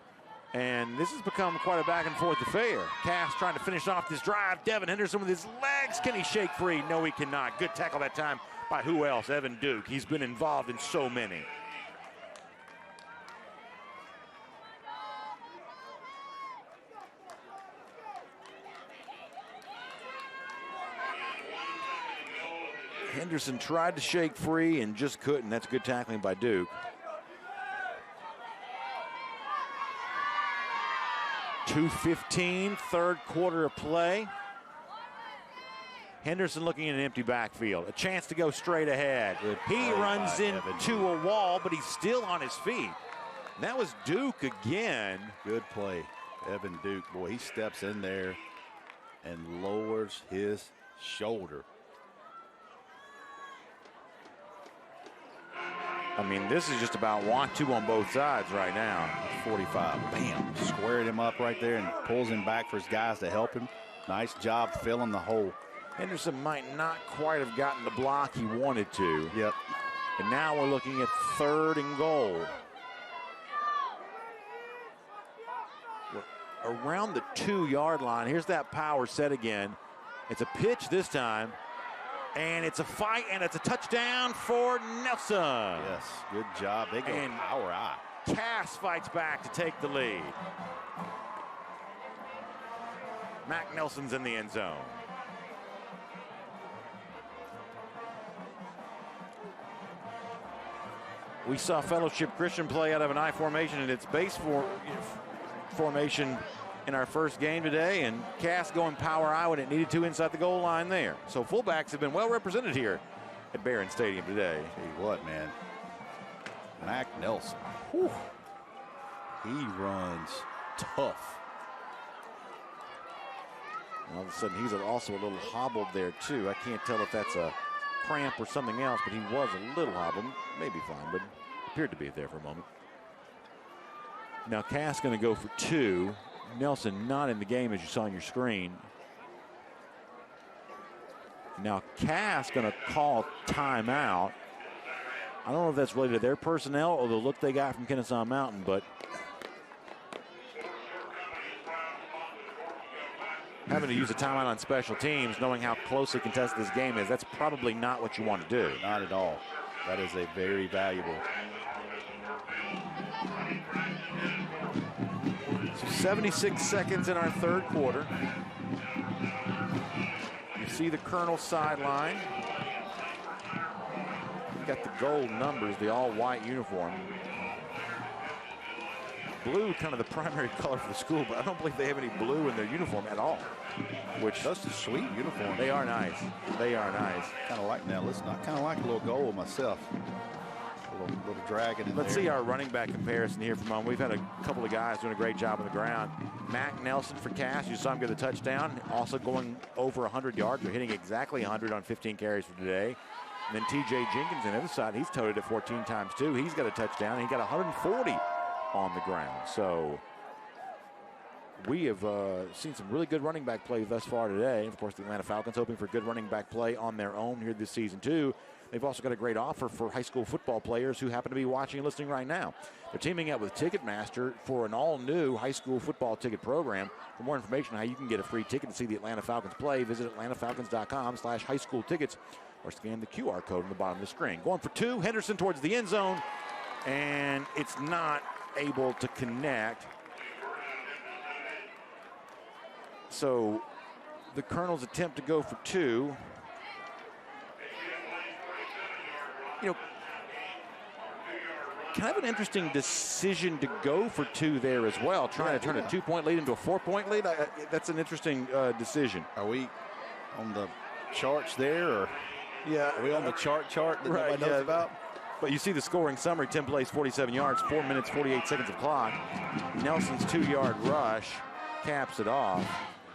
And this has become quite a back and forth affair. Cass trying to finish off this drive. Devin Henderson with his legs. Can he shake free? No, he cannot. Good tackle that time by who else? Evan Duke. He's been involved in so many. Henderson tried to shake free and just couldn't. That's good tackling by Duke. 2:15, 3rd quarter of play. Henderson looking in an empty backfield. A chance to go straight ahead. He runs into a wall, but he's still on his feet. And that was Duke again. Good play. Evan Duke, boy, he steps in there and lowers his shoulder. I mean, this is just about want to on both sides right now. 45, bam, squared him up right there and pulls him back for his guys to help him. Nice job filling the hole. Henderson might not quite have gotten the block he wanted to. Yep. And now we're looking at 3rd and goal. We're around the 2-yard line. Here's that power set again. It's a pitch this time. And it's a fight, and it's a touchdown for Nelson. Yes, good job. They go power eye. Cass fights back to take the lead. Mac Nelson's in the end zone. We saw Fellowship Christian play out of an I formation in its base formation in our first game today, and Cass going power I when it needed to inside the goal line there. So fullbacks have been well represented here at Barron Stadium today. Tell you what, man. Mac Nelson. Whew. He runs tough. And all of a sudden, he's also a little hobbled there, too. I can't tell if that's a cramp or something else, but he was a little hobbled. Maybe fine, but appeared to be there for a moment. Now, Cass going to go for 2. Nelson not in the game, as you saw on your screen. Now, Cass going to call timeout. I don't know if that's related to their personnel or the look they got from Kennesaw Mountain, but having to use a timeout on special teams, knowing how closely contested this game is, that's probably not what you want to do. Not at all. That is a very valuable. So 76 seconds in our third quarter. You see the Colonel sideline. Got the gold numbers, the all-white uniform. Blue, kind of the primary color for the school, but I don't believe they have any blue in their uniform at all. Which that's a sweet uniform. They are nice. They are nice. Kind of like that. Listen, I kind of like a little gold myself. A little dragon in Let's there. see our running back comparison here from home. We've had a couple of guys doing a great job on the ground. Mac Nelson for Cass, you saw him get the touchdown. Also going over 100 yards, or hitting exactly 100 on 15 carries for today. And then T.J. Jenkins on the other side, he's toted it 14 times too. He's got a touchdown. He got 140 on the ground. So we have seen some really good running back play thus far today. Of course, the Atlanta Falcons hoping for good running back play on their own here this season too. They've also got a great offer for high school football players who happen to be watching and listening right now. They're teaming up with Ticketmaster for an all-new high school football ticket program. For more information on how you can get a free ticket to see the Atlanta Falcons play, visit atlantafalcons.com/highschooltickets or scan the QR code on the bottom of the screen. Going for 2, Henderson towards the end zone, and it's not able to connect. So the Colonel's attempt to go for 2. You know, kind of an interesting decision to go for 2 there as well, trying to turn a 2-point lead into a 4-point lead. That's an interesting decision. Are we on the charts there, or yeah, are we on the chart that right, nobody knows about? But you see the scoring summary: 10 plays, 47 yards, 4 minutes, 48 seconds of clock. Nelson's 2-yard rush caps it off.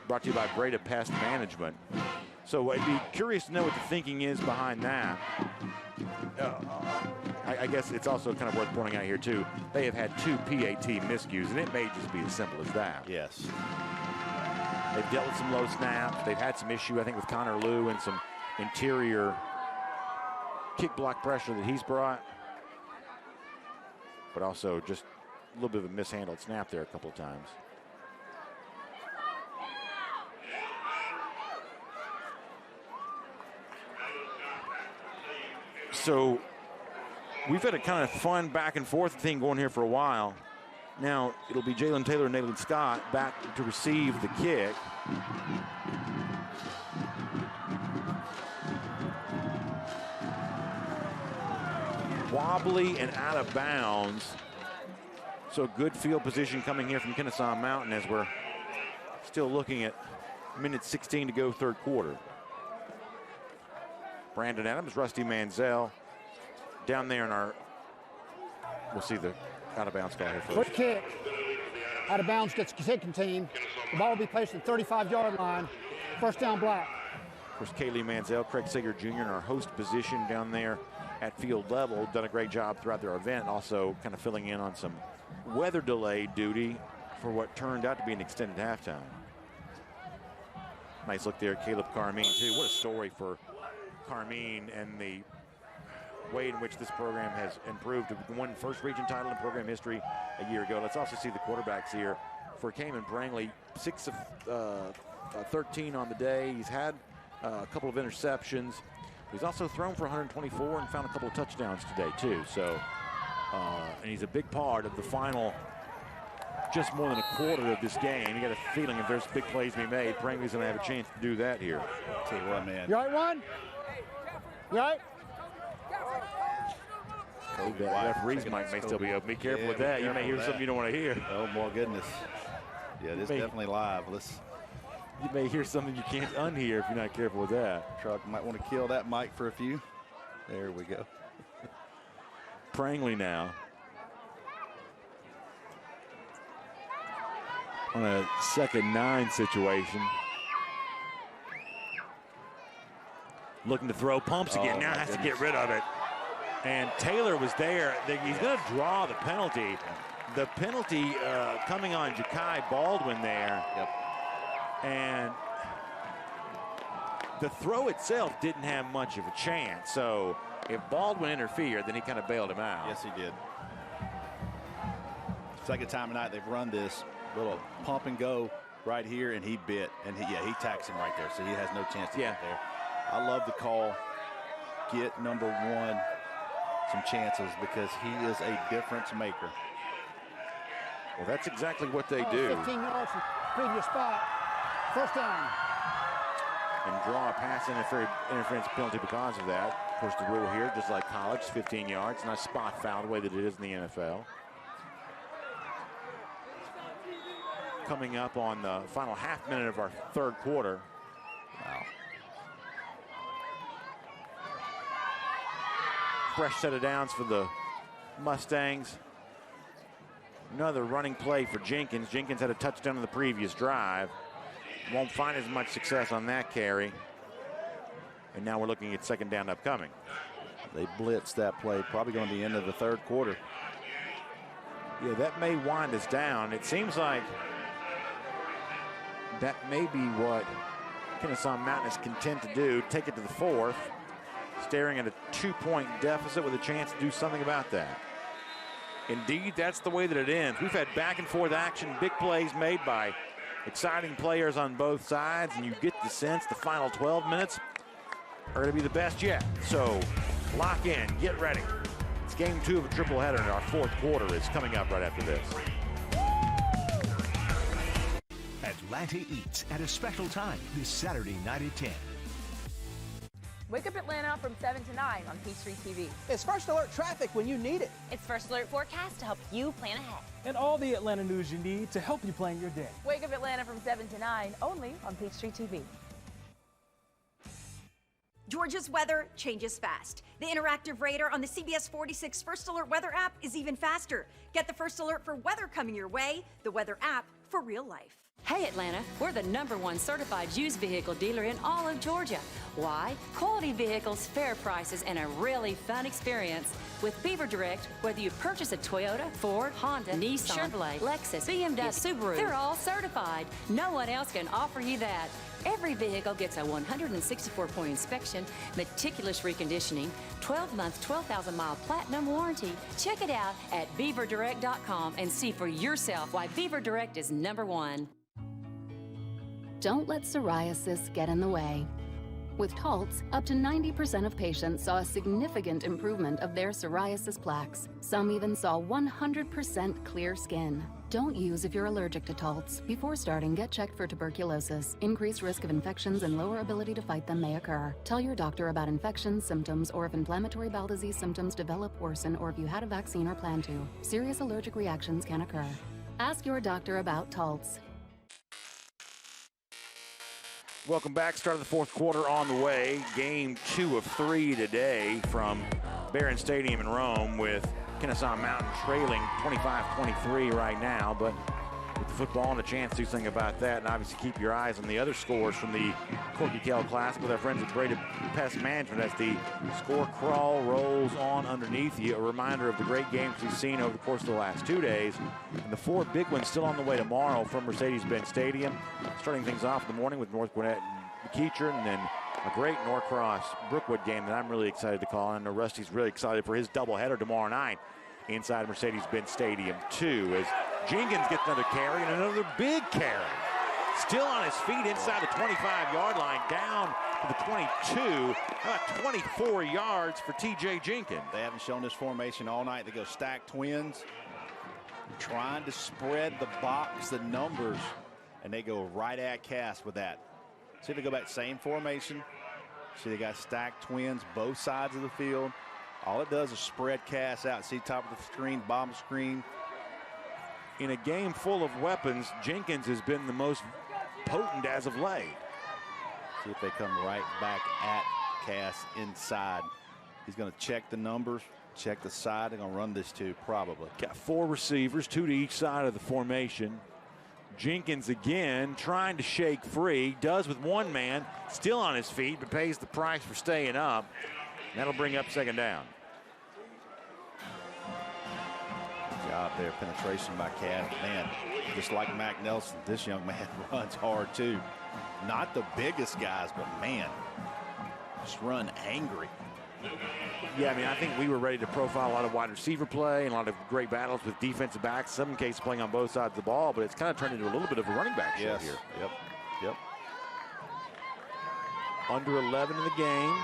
Brought to you by Breda Pest Management. So I'd be curious to know what the thinking is behind that. I guess it's also kind of worth pointing out here, too. They have had 2 PAT miscues, and it may just be as simple as that. Yes. They've dealt with some low snaps. They've had some issue, I think, with Connor Liu and some interior kick block pressure that he's brought. But also just a little bit of a mishandled snap there a couple of times. So we've had a kind of fun back and forth thing going here for a while. Now it'll be Jalen Taylor and Nathan Scott back to receive the kick. Wobbly and out of bounds. So good field position coming here from Kennesaw Mountain as we're still looking at minute 16 to go third quarter. Brandon Adams, Rusty Manziel down there in our, we'll see the out of bounds call here first. Quick kick. Out of bounds gets the kicking team. The ball will be placed at the 35-yard line. First down, Black. Of course, Kaylee Manziel, Craig Sager Jr. in our host position down there at field level. Done a great job throughout their event. Also kind of filling in on some weather delay duty for what turned out to be an extended halftime. Nice look there, Caleb Carmine, too. What a story for Carmine and the way in which this program has improved to win first region title in program history a year ago. Let's also see the quarterbacks here for Cayman Brangley. 6 of 13 on the day. He's had a couple of interceptions. He's also thrown for 124 and found a couple of touchdowns today too. So, and he's a big part of the final just more than a quarter of this game. You got a feeling if there's big plays to be made, Brangley's going to have a chance to do that here. Tell you what, man. You all right, Ron? You all right? The referees may still be open. Be careful with that. You may hear something you don't want to hear. Oh, my goodness. Yeah, this is definitely live. You may hear something you can't unhear if you're not careful with that. Truck might want to kill that mic for a few. There we go. Brangley now on a 2nd and 9 situation. looking to throw, pumps again, now has to get rid of it. And Taylor was there. He's going to draw the penalty. The penalty coming on Ja'Kai Baldwin there. Yep. And the throw itself didn't have much of a chance. So if Baldwin interfered, then he kind of bailed him out. Yes, he did. Second time tonight they've run this little pump and go right here, and he bit. And he tacks him right there, so he has no chance to get there. I love the call. Get number one some chances because he is a difference maker. Well, that's exactly what they do. 15 yards from previous spot. First down. And draw a pass interference penalty because of that. Of course, the rule here, just like college, 15 yards. Not spot foul the way that it is in the NFL. Coming up on the final half minute of our third quarter. Wow. Fresh set of downs for the Mustangs. Another running play for Jenkins. Jenkins had a touchdown on the previous drive. Won't find as much success on that carry. And now we're looking at second down upcoming. They blitzed that play, probably going to be end of the third quarter. Yeah, that may wind us down. It seems like that may be what Kennesaw Mountain is content to do. Take it to the fourth, staring at a 2-point deficit with a chance to do something about that. Indeed, that's the way that it ends. We've had back and forth action, big plays made by exciting players on both sides, and you get the sense the final 12 minutes are going to be the best yet. So lock in, get ready. It's game 2 of a triple header, and our fourth quarter is coming up right after this. Atlanta Eats at a special time this Saturday night at 10. Wake up Atlanta from 7 to 9 on Peachtree TV. It's First Alert traffic when you need it. It's First Alert forecast to help you plan ahead. And all the Atlanta news you need to help you plan your day. Wake up Atlanta from 7 to 9 only on Peachtree TV. Georgia's weather changes fast. The interactive radar on the CBS 46 First Alert weather app is even faster. Get the First Alert for weather coming your way, the weather app for real life. Hey Atlanta, we're the #1 certified used vehicle dealer in all of Georgia. Why? Quality vehicles, fair prices, and a really fun experience. With Beaver Direct, whether you purchase a Toyota, Ford, Honda, Nissan, Chevrolet, Lexus, BMW, Subaru, they're all certified. No one else can offer you that. Every vehicle gets a 164-point inspection, meticulous reconditioning, 12-month, 12,000-mile platinum warranty. Check it out at beaverdirect.com and see for yourself why Beaver Direct is #1. Don't let psoriasis get in the way. With Taltz, up to 90% of patients saw a significant improvement of their psoriasis plaques. Some even saw 100% clear skin. Don't use if you're allergic to Taltz. Before starting, get checked for tuberculosis. Increased risk of infections and lower ability to fight them may occur. Tell your doctor about infections, symptoms, or if inflammatory bowel disease symptoms develop, worsen, or if you had a vaccine or plan to. Serious allergic reactions can occur. Ask your doctor about Taltz. Welcome back. Start of the fourth quarter on the way. Game 2 of 3 today from Barron Stadium in Rome, with Kennesaw Mountain trailing 25-23 right now, but with the football and a chance to do something about that. And obviously keep your eyes on the other scores from the Corky Kell Classic with our friends at Breda Pest Management as the score crawl rolls on underneath you. A reminder of the great games we've seen over the course of the last 2 days. And the 4 big ones still on the way tomorrow from Mercedes-Benz Stadium. Starting things off in the morning with North Gwinnett and McEachern, and then a great Norcross-Brookwood game that I'm really excited to call. And I know Rusty's really excited for his doubleheader tomorrow night inside Mercedes-Benz Stadium, too, as Jenkins gets another carry and another big carry. Still on his feet inside the 25-yard line, down to the 22. About 24 yards for T.J. Jenkins. They haven't shown this formation all night. They go stack twins, trying to spread the box, the numbers, and they go right at Cass with that. See if they go back, same formation. See, they got stacked twins, both sides of the field. All it does is spread Cass out. See top of the screen, bottom of the screen. In a game full of weapons, Jenkins has been the most potent as of late. See if they come right back at Cass inside. He's going to check the numbers, check the side. They're going to run this too, probably. Got 4 receivers, 2 to each side of the formation. Jenkins again trying to shake free. Does with one man, still on his feet, but pays the price for staying up. That'll bring up second down. Good job there, penetration by Cass. Man, just like Mac Nelson, this young man runs hard too. Not the biggest guys, but man, just run angry. Yeah, I mean, I think we were ready to profile a lot of wide receiver play and a lot of great battles with defensive backs, some cases playing on both sides of the ball, but it's kind of turned into a little bit of a running back show here. Yep. Under 11 in the game.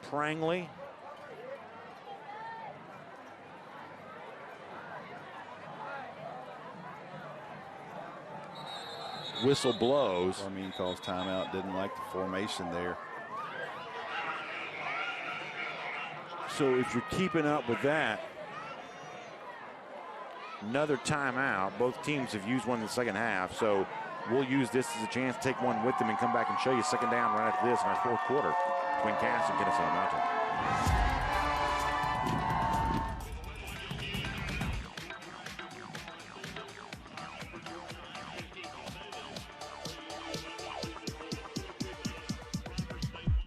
Prangley. Whistle blows. Armin calls timeout. Didn't like the formation there. So if you're keeping up with that, another timeout. Both teams have used one in the second half, so we'll use this as a chance to take one with them and come back and show you second down right after this in our fourth quarter between Cass and Kennesaw Mountain.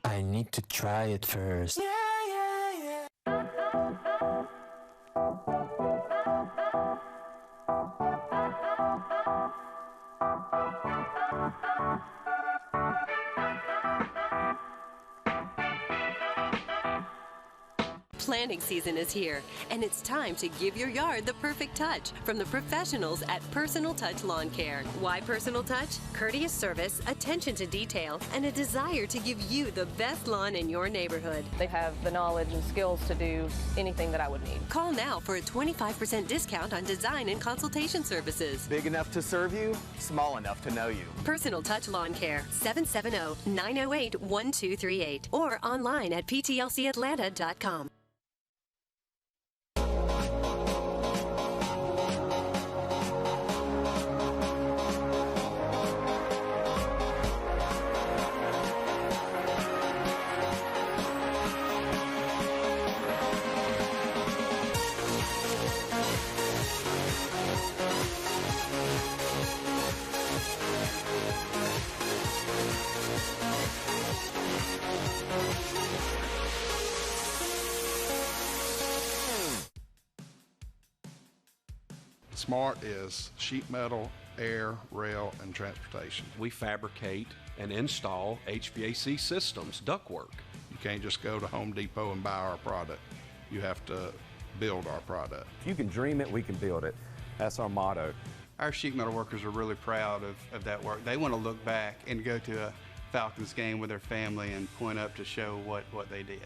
I need to try it first. Planting season is here, and it's time to give your yard the perfect touch from the professionals at Personal Touch Lawn Care. Why Personal Touch? Courteous service, attention to detail, and a desire to give you the best lawn in your neighborhood. They have the knowledge and skills to do anything that I would need. Call now for a 25% discount on design and consultation services. Big enough to serve you, small enough to know you. Personal Touch Lawn Care, 770-908-1238, or online at ptlcatlanta.com. SMART is sheet metal, air, rail, and transportation. We fabricate and install HVAC systems, ductwork. You can't just go to Home Depot and buy our product. You have to build our product. If you can dream it, we can build it. That's our motto. Our sheet metal workers are really proud of that work. They want to look back and go to a Falcons game with their family and point up to show what they did.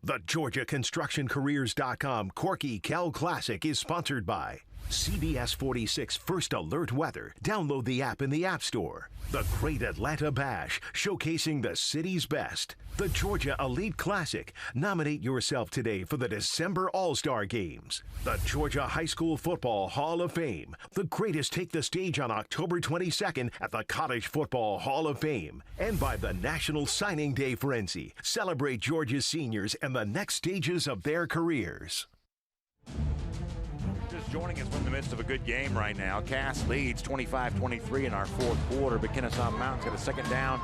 The GeorgiaConstructionCareers.com Corky Kell Classic is sponsored by CBS 46 First Alert Weather. Download the app in the App Store. The Great Atlanta Bash, showcasing the city's best. The Georgia Elite Classic. Nominate yourself today for the December All-Star Games. The Georgia High School Football Hall of Fame. The greatest take the stage on October 22nd at the College Football Hall of Fame. And by the National Signing Day Frenzy. Celebrate Georgia's seniors and the next stages of their careers. Just joining us in the midst of a good game right now. Cass leads 25-23 in our fourth quarter, but Kennesaw Mountain's got a second down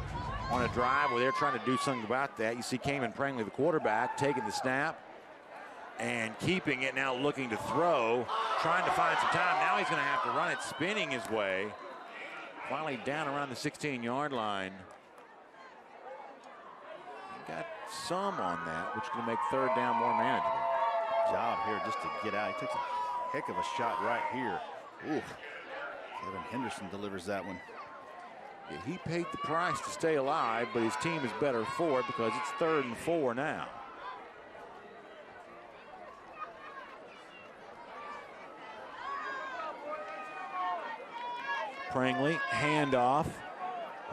on a drive where they're trying to do something about that. You see Kamen Prangley, the quarterback, taking the snap and keeping it, now looking to throw, trying to find some time. Now he's going to have to run it, spinning his way. Finally down around the 16-yard line. Got some on that, which is going to make third down more manageable. Job here just to get out. He takes a heck of a shot right here. Ooh. Kevin Henderson delivers that one. Yeah, he paid the price to stay alive, but his team is better for it because it's 3rd and 4 now. Prangley, handoff,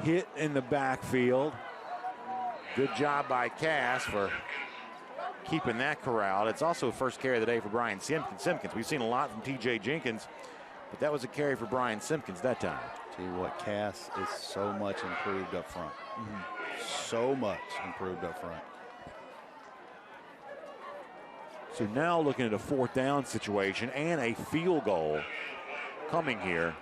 hit in the backfield. Good job by Cass for keeping that corralled. It's also first carry of the day for Brian Simpkins. We've seen a lot from TJ Jenkins, but that was a carry for Brian Simpkins that time. Tell you what, Cass is so much improved up front. So much improved up front. So now looking at a 4th down situation and a field goal coming here.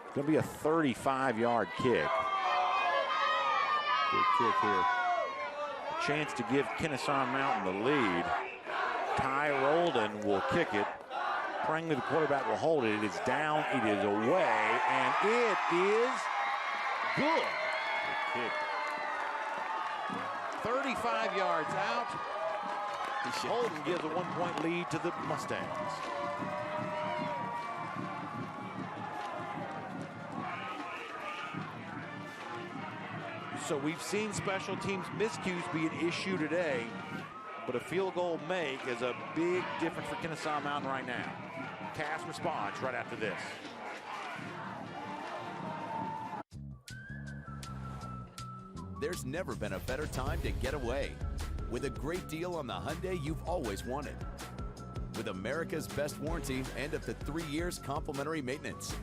It's going to be a 35-yard kick. Good kick here. A chance to give Kennesaw Mountain the lead. Ty Roldan will kick it. Prangley, the quarterback, will hold it. It is down, it is away, and it is good. Good kick. 35 yards out. Holden gives a 1-point lead to the Mustangs. So we've seen special teams miscues be an issue today, but a field goal make is a big difference for Kennesaw Mountain right now. Cass responds right after this. There's never been a better time to get away with a great deal on the Hyundai you've always wanted. With America's best warranty and up to 3 years complimentary maintenance.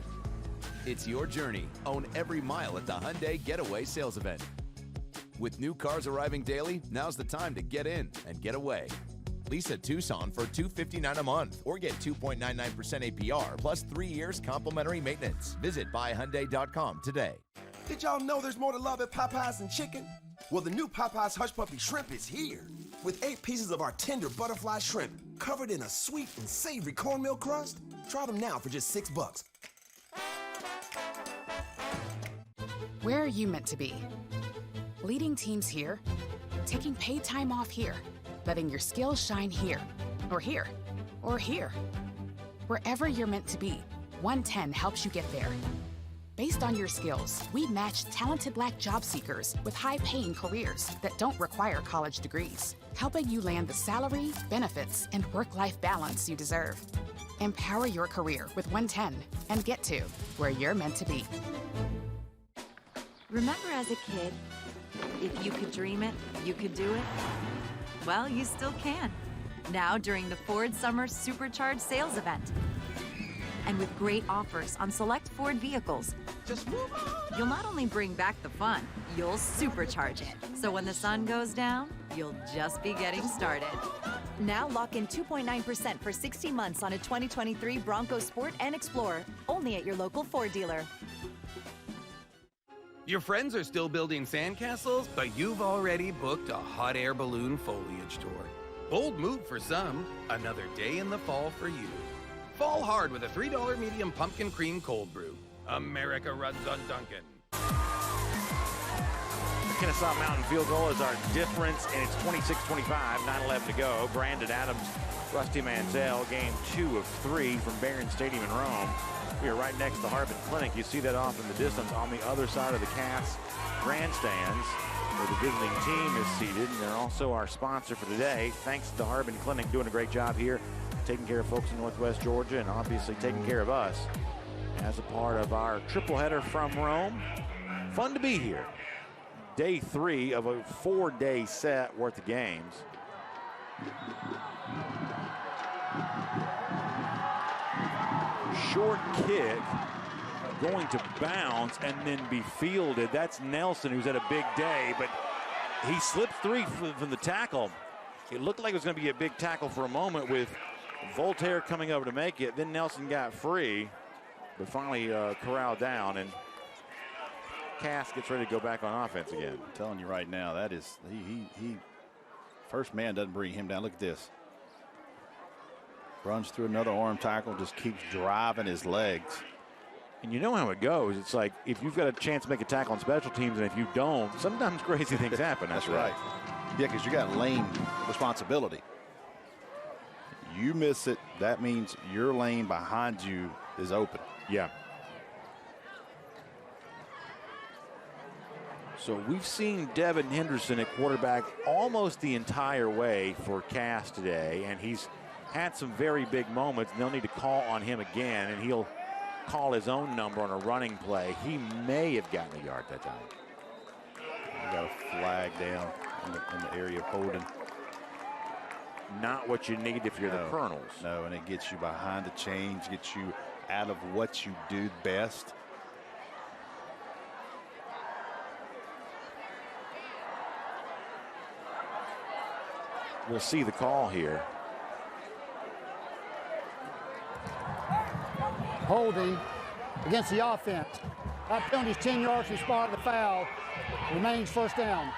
It's your journey. Own every mile at the Hyundai Getaway sales event. With new cars arriving daily, now's the time to get in and get away. Lease a Tucson for $259 a month or get 2.99% APR plus 3 years complimentary maintenance. Visit buyhyundai.com today. Did y'all know there's more to love at Popeyes than chicken? Well, the new Popeyes Hush Puppy Shrimp is here. With 8 pieces of our tender butterfly shrimp covered in a sweet and savory cornmeal crust. Try them now for just $6. Where are you meant to be? Leading teams here, taking paid time off here, letting your skills shine here, or here, or here. Wherever you're meant to be, 110 helps you get there. Based on your skills, we match talented Black job seekers with high-paying careers that don't require college degrees, helping you land the salary, benefits, and work-life balance you deserve. Empower your career with 110 and get to where you're meant to be. Remember as a kid, if you could dream it, you could do it? Well, you still can. Now during the Ford Summer Supercharged Sales Event. And with great offers on select Ford vehicles, just move on. You'll not only bring back the fun, you'll supercharge it. So when the sun goes down, you'll just be getting started. Now lock in 2.9% for 60 months on a 2023 Bronco Sport and Explorer, only at your local Ford dealer. Your friends are still building sandcastles, but you've already booked a hot air balloon foliage tour. Bold move for some, another day in the fall for you. Fall hard with a $3 medium pumpkin cream cold brew. America runs on Dunkin'. The Kennesaw Mountain field goal is our difference, and it's 26-25, 9:11 to go. Brandon Adams, Rusty Manziel, game 2 of 3 from Barron Stadium in Rome. We are right next to Harbin Clinic. You see that off in the distance on the other side of the Cass grandstands where the visiting team is seated, and they're also our sponsor for today. Thanks to Harbin Clinic, doing a great job here, taking care of folks in Northwest Georgia and obviously taking care of us as a part of our triple header from Rome. Fun to be here. Day 3 of a 4-day set worth of games. Short kick going to bounce and then be fielded. That's Nelson, who's had a big day, but he slipped 3 from the tackle. It looked like it was going to be a big tackle for a moment with Voltaire coming over to make it. Then Nelson got free, but finally corralled down, and Cass gets ready to go back on offense again. I'm telling you right now, that is, he first man doesn't bring him down. Look at this. Runs through another arm tackle, just keeps driving his legs. And you know how it goes. It's like if you've got a chance to make a tackle on special teams, and if you don't, sometimes crazy things happen. That's right. Yeah, because you got lane responsibility. You miss it, that means your lane behind you is open. Yeah. So we've seen Devin Henderson at quarterback almost the entire way for Cass today, and he's had some very big moments, and they'll need to call on him again, and he'll call his own number on a running play. He may have gotten a yard that time. You got a flag down in the area of holding. Not what you need if you're the Colonels. No, and it gets you behind the chains, gets you out of what you do best. we'll see the call here. Holding against the offense. That penalty is 10 yards from the spot of the foul. Remains first down.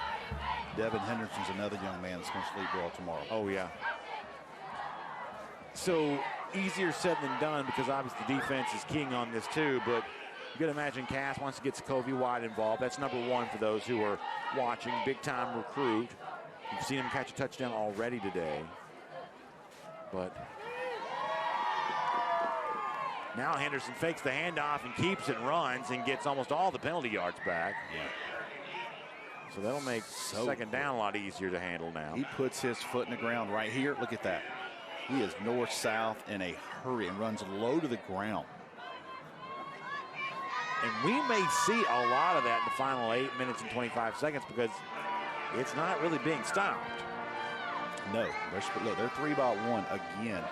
Devin Henderson's another young man that's going to sleep well tomorrow. Oh, yeah. So easier said than done because obviously the defense is keying on this too, but you can imagine Cass wants to get Sokovia White involved. That's number one for those who are watching. Big-time recruit. You've seen him catch a touchdown already today. But now Henderson fakes the handoff and keeps it, runs, and gets almost all the penalty yards back. Yeah. So that'll make second down a lot easier to handle now. He puts his foot in the ground right here. Look at that. He is north-south in a hurry and runs low to the ground. And we may see a lot of that in the final 8 minutes and 25 seconds because it's not really being stopped. No, they're 3-by-1 again.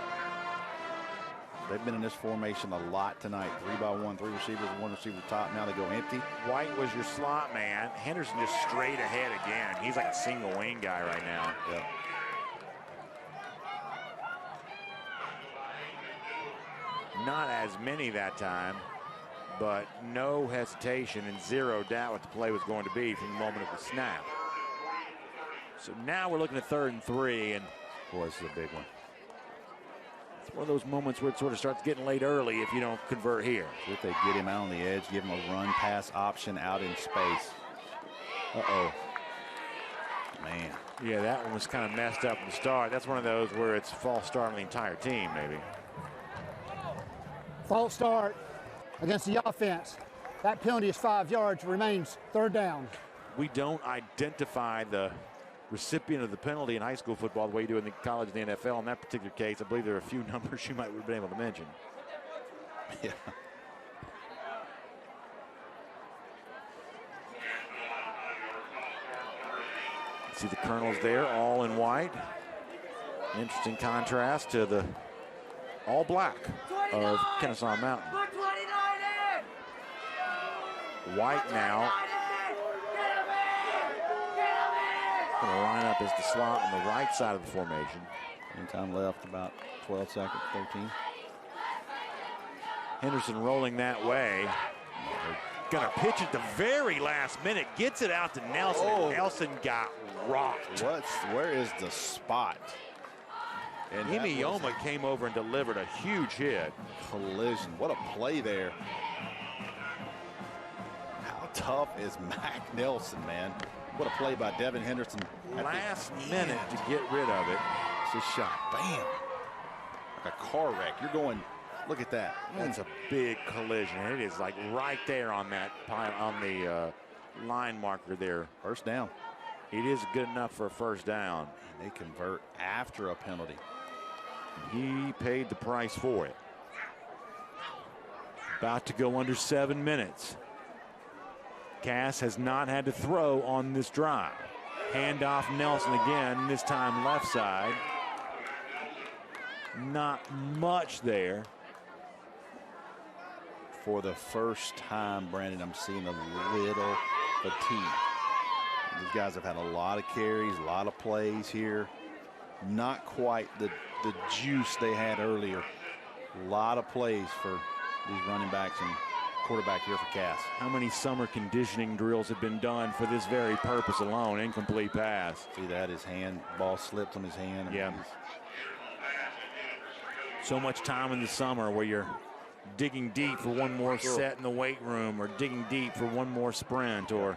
They've been in this formation a lot tonight. 3-by-1, 3 receivers, 1 receiver top. Now they go empty. White was your slot man. Henderson just straight ahead again. He's like a single wing guy right now. Yep. Not as many that time, but no hesitation and zero doubt what the play was going to be from the moment of the snap. So now we're looking at 3rd and 3, and boy, this is a big one. It's one of those moments where it sort of starts getting late early if you don't convert here. See if they get him out on the edge, give him a run-pass option out in space. Uh-oh. Man. Yeah, that one was kind of messed up from the start. That's one of those where it's false start on the entire team, maybe. False start against the offense. That penalty is 5 yards, remains 3rd down. We don't identify the recipient of the penalty in high school football the way you do in the college and the NFL. In that particular case, I believe there are a few numbers you might have been able to mention. Yeah. See the Colonels there, all in white. Interesting contrast to the all black of Kennesaw Mountain. White now going to line up as the slot on the right side of the formation. Time left, about 12 seconds, 13. Henderson rolling that way. Going to pitch at the very last minute. Gets it out to Nelson. Oh. Nelson got rocked. Where is the spot? And Imiyoma came over and delivered a huge hit. Collision. What a play there. How tough is Mac Nelson, man? What a play by Devin Henderson. Last minute to get rid of it. It's a shot. Bam. Like a car wreck. You're going, look at that. That's a big collision. It is like right there on that pile, on the line marker there. First down. It is good enough for a first down. And they convert after a penalty. He paid the price for it. About to go under 7 minutes. Cass has not had to throw on this drive. Handoff Nelson again, this time left side. Not much there. For the first time, Brandon, I'm seeing a little fatigue. These guys have had a lot of carries, a lot of plays here. Not quite the juice they had earlier. A lot of plays for these running backs and quarterback here for Cass. How many summer conditioning drills have been done for this very purpose alone? Incomplete pass. See that, his hand, ball slipped on his hand. Yeah. So much time in the summer where you're digging deep for one more set in the weight room, or digging deep for one more sprint, or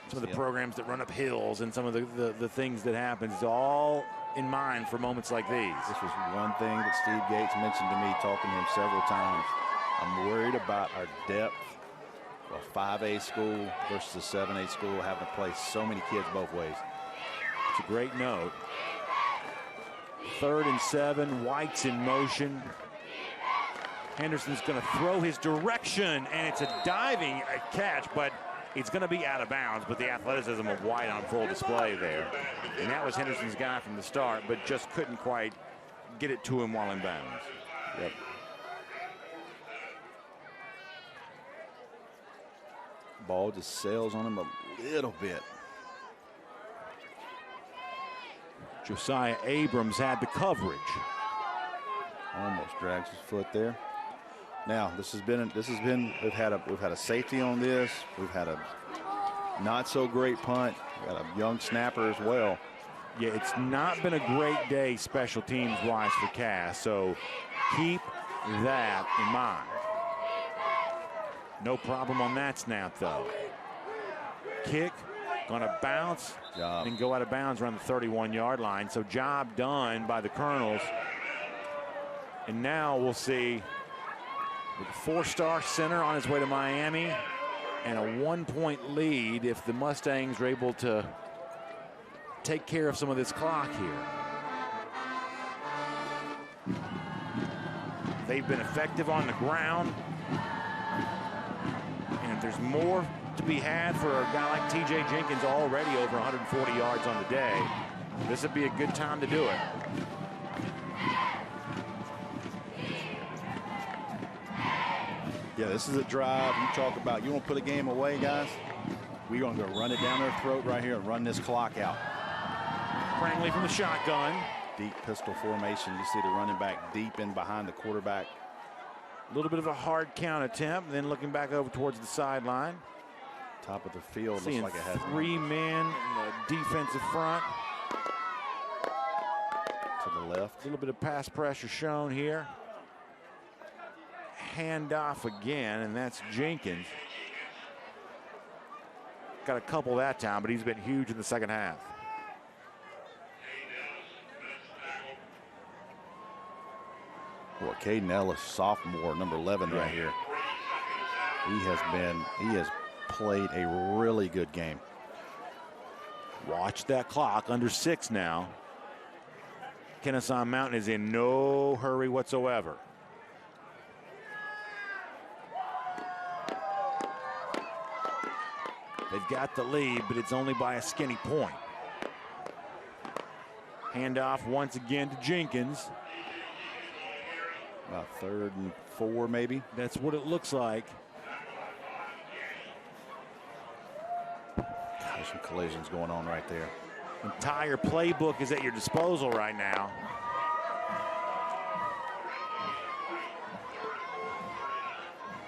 some of the programs that run up hills, and some of the things that happen. It's all in mind for moments like these. This was one thing that Steve Gates mentioned to me, talking to him several times. I'm worried about our depth of a 5A school versus a 7A school, having to play so many kids both ways. It's a great note. 3rd and 7, White's in motion. Henderson's going to throw his direction, and it's a diving catch, but it's going to be out of bounds. But the athleticism of White on full display there. And that was Henderson's guy from the start, but just couldn't quite get it to him while in bounds. Yep. Ball just sails on him a little bit. Josiah Abrams had the coverage. Almost drags his foot there. Now we've had a safety on this. We've had a not so great punt. We've got a young snapper as well. Yeah, it's not been a great day special teams wise for Cass, so keep that in mind. No problem on that snap though. Kick, gonna bounce and go out of bounds around the 31-yard line. So job done by the Colonels. And now we'll see with a 4-star center on his way to Miami and a 1-point lead if the Mustangs are able to take care of some of this clock here. They've been effective on the ground. And there's more to be had for a guy like T.J. Jenkins, already over 140 yards on the day. This would be a good time to do it. Yeah, this is a drive. You talk about you want to put a game away, guys. We're going to go run it down their throat right here and run this clock out. Prangley from the shotgun. Deep pistol formation. You see the running back deep in behind the quarterback. A little bit of a hard count attempt, then looking back over towards the sideline. Top of the field. Seeing looks like it has 3 men in the defensive front. To the left. A little bit of pass pressure shown here. Handoff again, and that's Jenkins. Got a couple that time, but he's been huge in the second half. Boy, Caden Ellis, sophomore, number 11 right here. He has played a really good game. Watch that clock, under 6 now. Kennesaw Mountain is in no hurry whatsoever. They've got the lead, but it's only by a skinny point. Handoff once again to Jenkins. About 3rd and 4, maybe. That's what it looks like. There's some collisions going on right there. Entire playbook is at your disposal right now.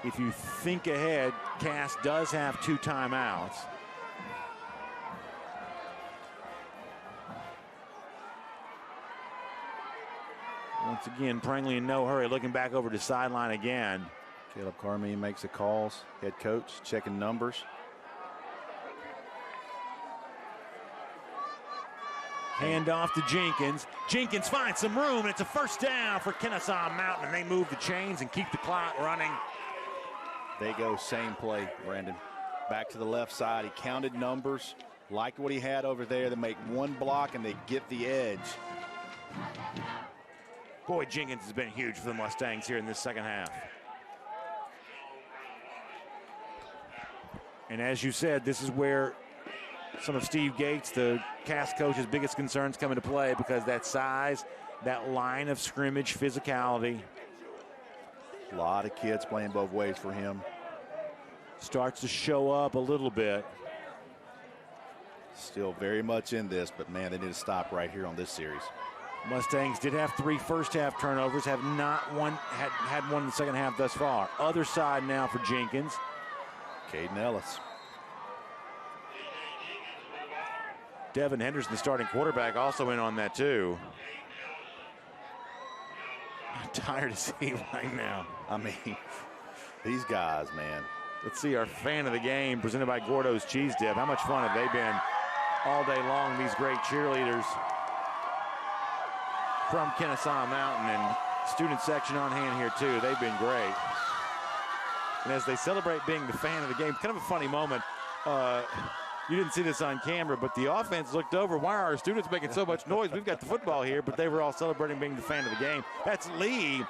If you think ahead, Cass does have 2 timeouts. Once again, Prangley in no hurry, looking back over to sideline again. Caleb Carmine makes the calls. Head coach checking numbers. Hand off to Jenkins. Jenkins finds some room, and it's a first down for Kennesaw Mountain, and they move the chains and keep the clock running. They go same play, Brandon. Back to the left side. He counted numbers, liked what he had over there. They make one block, and they get the edge. Boy, Jenkins has been huge for the Mustangs here in this second half. And as you said, this is where some of Steve Gates, the Cass coach's biggest concerns, come into play, because that size, that line of scrimmage physicality. A lot of kids playing both ways for him. Starts to show up a little bit. Still very much in this, but man, they need to stop right here on this series. Mustangs did have 3 first-half turnovers, have not had one in the second half thus far. Other side now for Jenkins. Caden Ellis. Devin Henderson, the starting quarterback, also in on that too. I'm tired to see right now. I mean, these guys, man. Let's see our fan of the game presented by Gordo's Cheese Dip. How much fun have they been all day long, these great cheerleaders from Kennesaw Mountain, and student section on hand here too. They've been great. And as they celebrate being the fan of the game, kind of a funny moment. You didn't see this on camera, but the offense looked over. Why are our students making so much noise? We've got the football here, but they were all celebrating being the fan of the game. That's Lee,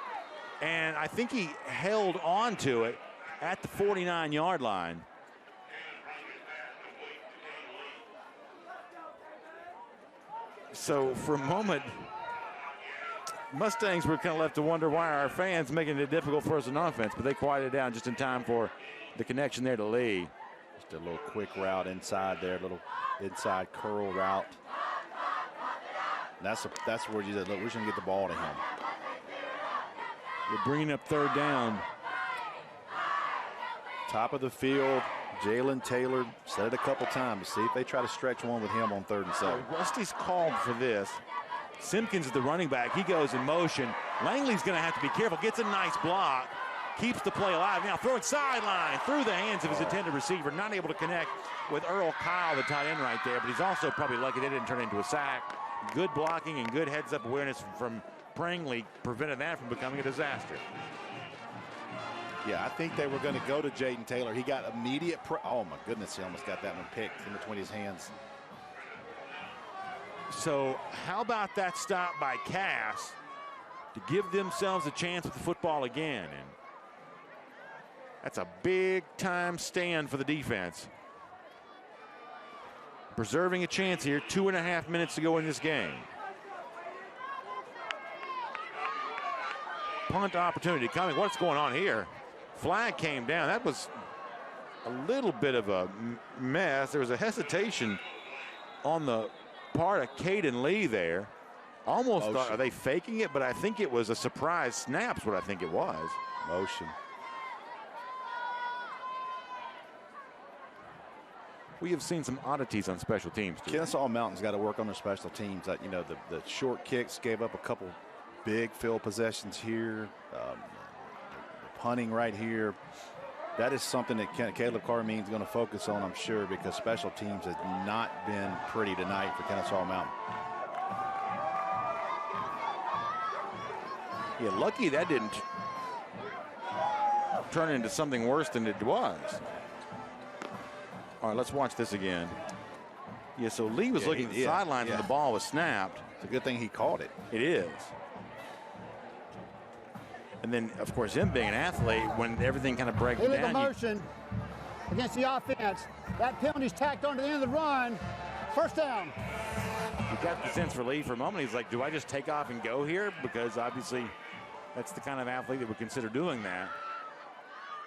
and I think he held on to it at the 49-yard line. So for a moment, Mustangs were kind of left to wonder why our fans making it difficult for us on offense, but they quieted down just in time for the connection there to Lee. Just a little quick route inside there, little inside curl route. That's where you said, look, we're just going to get the ball to him. You're bringing up third down. Top of the field, Jalen Taylor said it a couple times. See if they try to stretch one with him on 3rd and 7. Rusty's called for this. Simpkins is the running back. He goes in motion. Langley's going to have to be careful. Gets a nice block. Keeps the play alive. Now throwing sideline through the hands of his intended receiver. Not able to connect with Earl Kyle, the tight end right there. But he's also probably lucky they didn't turn into a sack. Good blocking and good heads-up awareness from Prangley prevented that from becoming a disaster. Yeah, I think they were going to go to Jaden Taylor. He got immediate oh, my goodness, he almost got that one picked in between his hands. So how about that stop by Cass to give themselves a chance with the football again? And that's a big-time stand for the defense. Preserving a chance here, 2.5 minutes to go in this game. Punt opportunity coming. What's going on here? Flag came down. That was a little bit of a mess. There was a hesitation on the part of Caden Lee there. Almost thought, are they faking it? But I think it was a surprise snap's what I think it was. Motion. We have seen some oddities on special teams too. Kennesaw Mountain's got to work on their special teams. You know, the short kicks gave up a couple big field possessions here. The punting right here. That is something that Caleb Carmine's going to focus on, I'm sure, because special teams has not been pretty tonight for Kennesaw Mountain. Yeah, lucky that didn't turn into something worse than it was. All right, let's watch this again. Yeah, so Lee was looking at the sidelines when the ball was snapped. It's a good thing he caught it. It is. And then, of course, him being an athlete, when everything kind of breaks down. Illegal motion against the offense. That penalty's tacked on to the end of the run. First down. You got the sense for Lee for a moment. He's like, do I just take off and go here? Because obviously that's the kind of athlete that would consider doing that.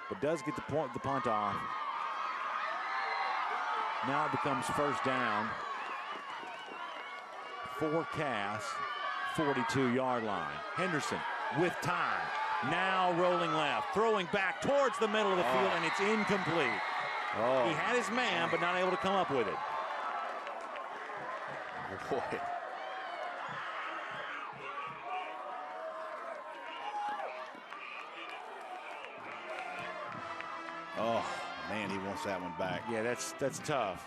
But does get the punt off. Now it becomes first down for Cass, 42-yard line. Henderson with time. Now rolling left, throwing back towards the middle of the field, and it's incomplete. He had his man, but not able to come up with it. Boy. Oh, man, he wants that one back. Yeah, that's tough.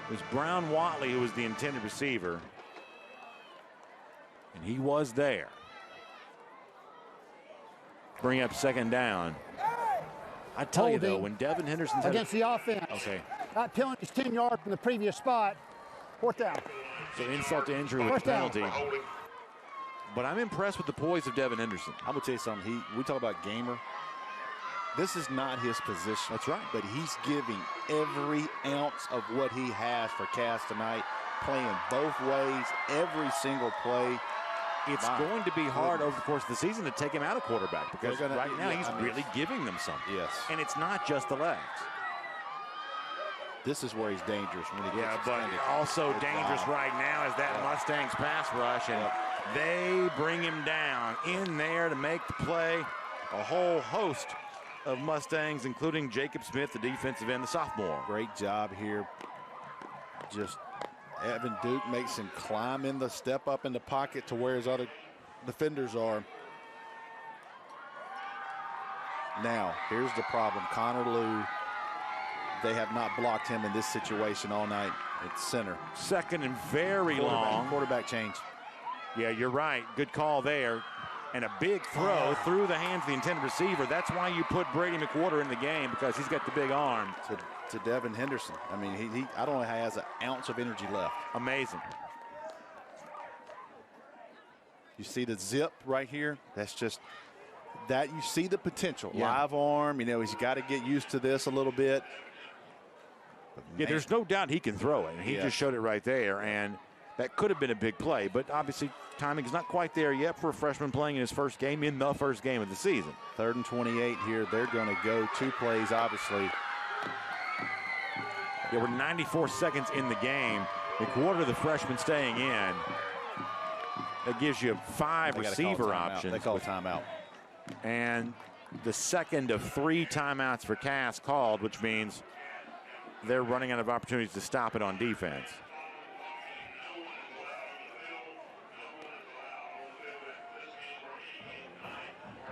It was Brown Watley who was the intended receiver. And he was there. Bring up second down. I tell you, though, when Devin Henderson's against the offense. Okay. That penalty's 10 yards from the previous spot. Fourth down. So insult to injury with the penalty. But I'm impressed with the poise of Devin Henderson. I'm going to tell you something. We talk about gamer. This is not his position. That's right. But he's giving every ounce of what he has for Cass tonight, playing both ways, every single play. It's going to be hard over the course of the season to take him out of quarterback because right now he's really giving them something. Yes. And it's not just the legs. This is where he's dangerous when he gets but also dangerous right now is that Mustangs pass rush, and they bring him down in there to make the play. A whole host of Mustangs, including Jacob Smith, the defensive end, the sophomore. Great job here. Just Evan Duke makes him climb in the step up in the pocket to where his other defenders are. Now, here's the problem. Connor Liu, they have not blocked him in this situation all night. It's center. Second and very long. Quarterback change. Yeah, you're right. Good call there. And a big throw through the hands of the intended receiver. That's why you put Brady McWhorter in the game, because he's got the big arm. To Devin Henderson. I mean, he I don't know how he has an ounce of energy left. Amazing. You see the zip right here? That's just that you see the potential. Yeah. Live arm, you know, he's got to get used to this a little bit. Yeah, there's no doubt he can throw it. And he just showed it right there. And that could have been a big play, but obviously timing is not quite there yet for a freshman playing in his first game, in the first game of the season. 3rd and 28 here. They're going to go 2 plays, obviously. There were 94 seconds in the game. McWhorter, the freshman, staying in. That gives you 5 receiver options. They call timeout. And the second of 3 timeouts for Cass called, which means they're running out of opportunities to stop it on defense.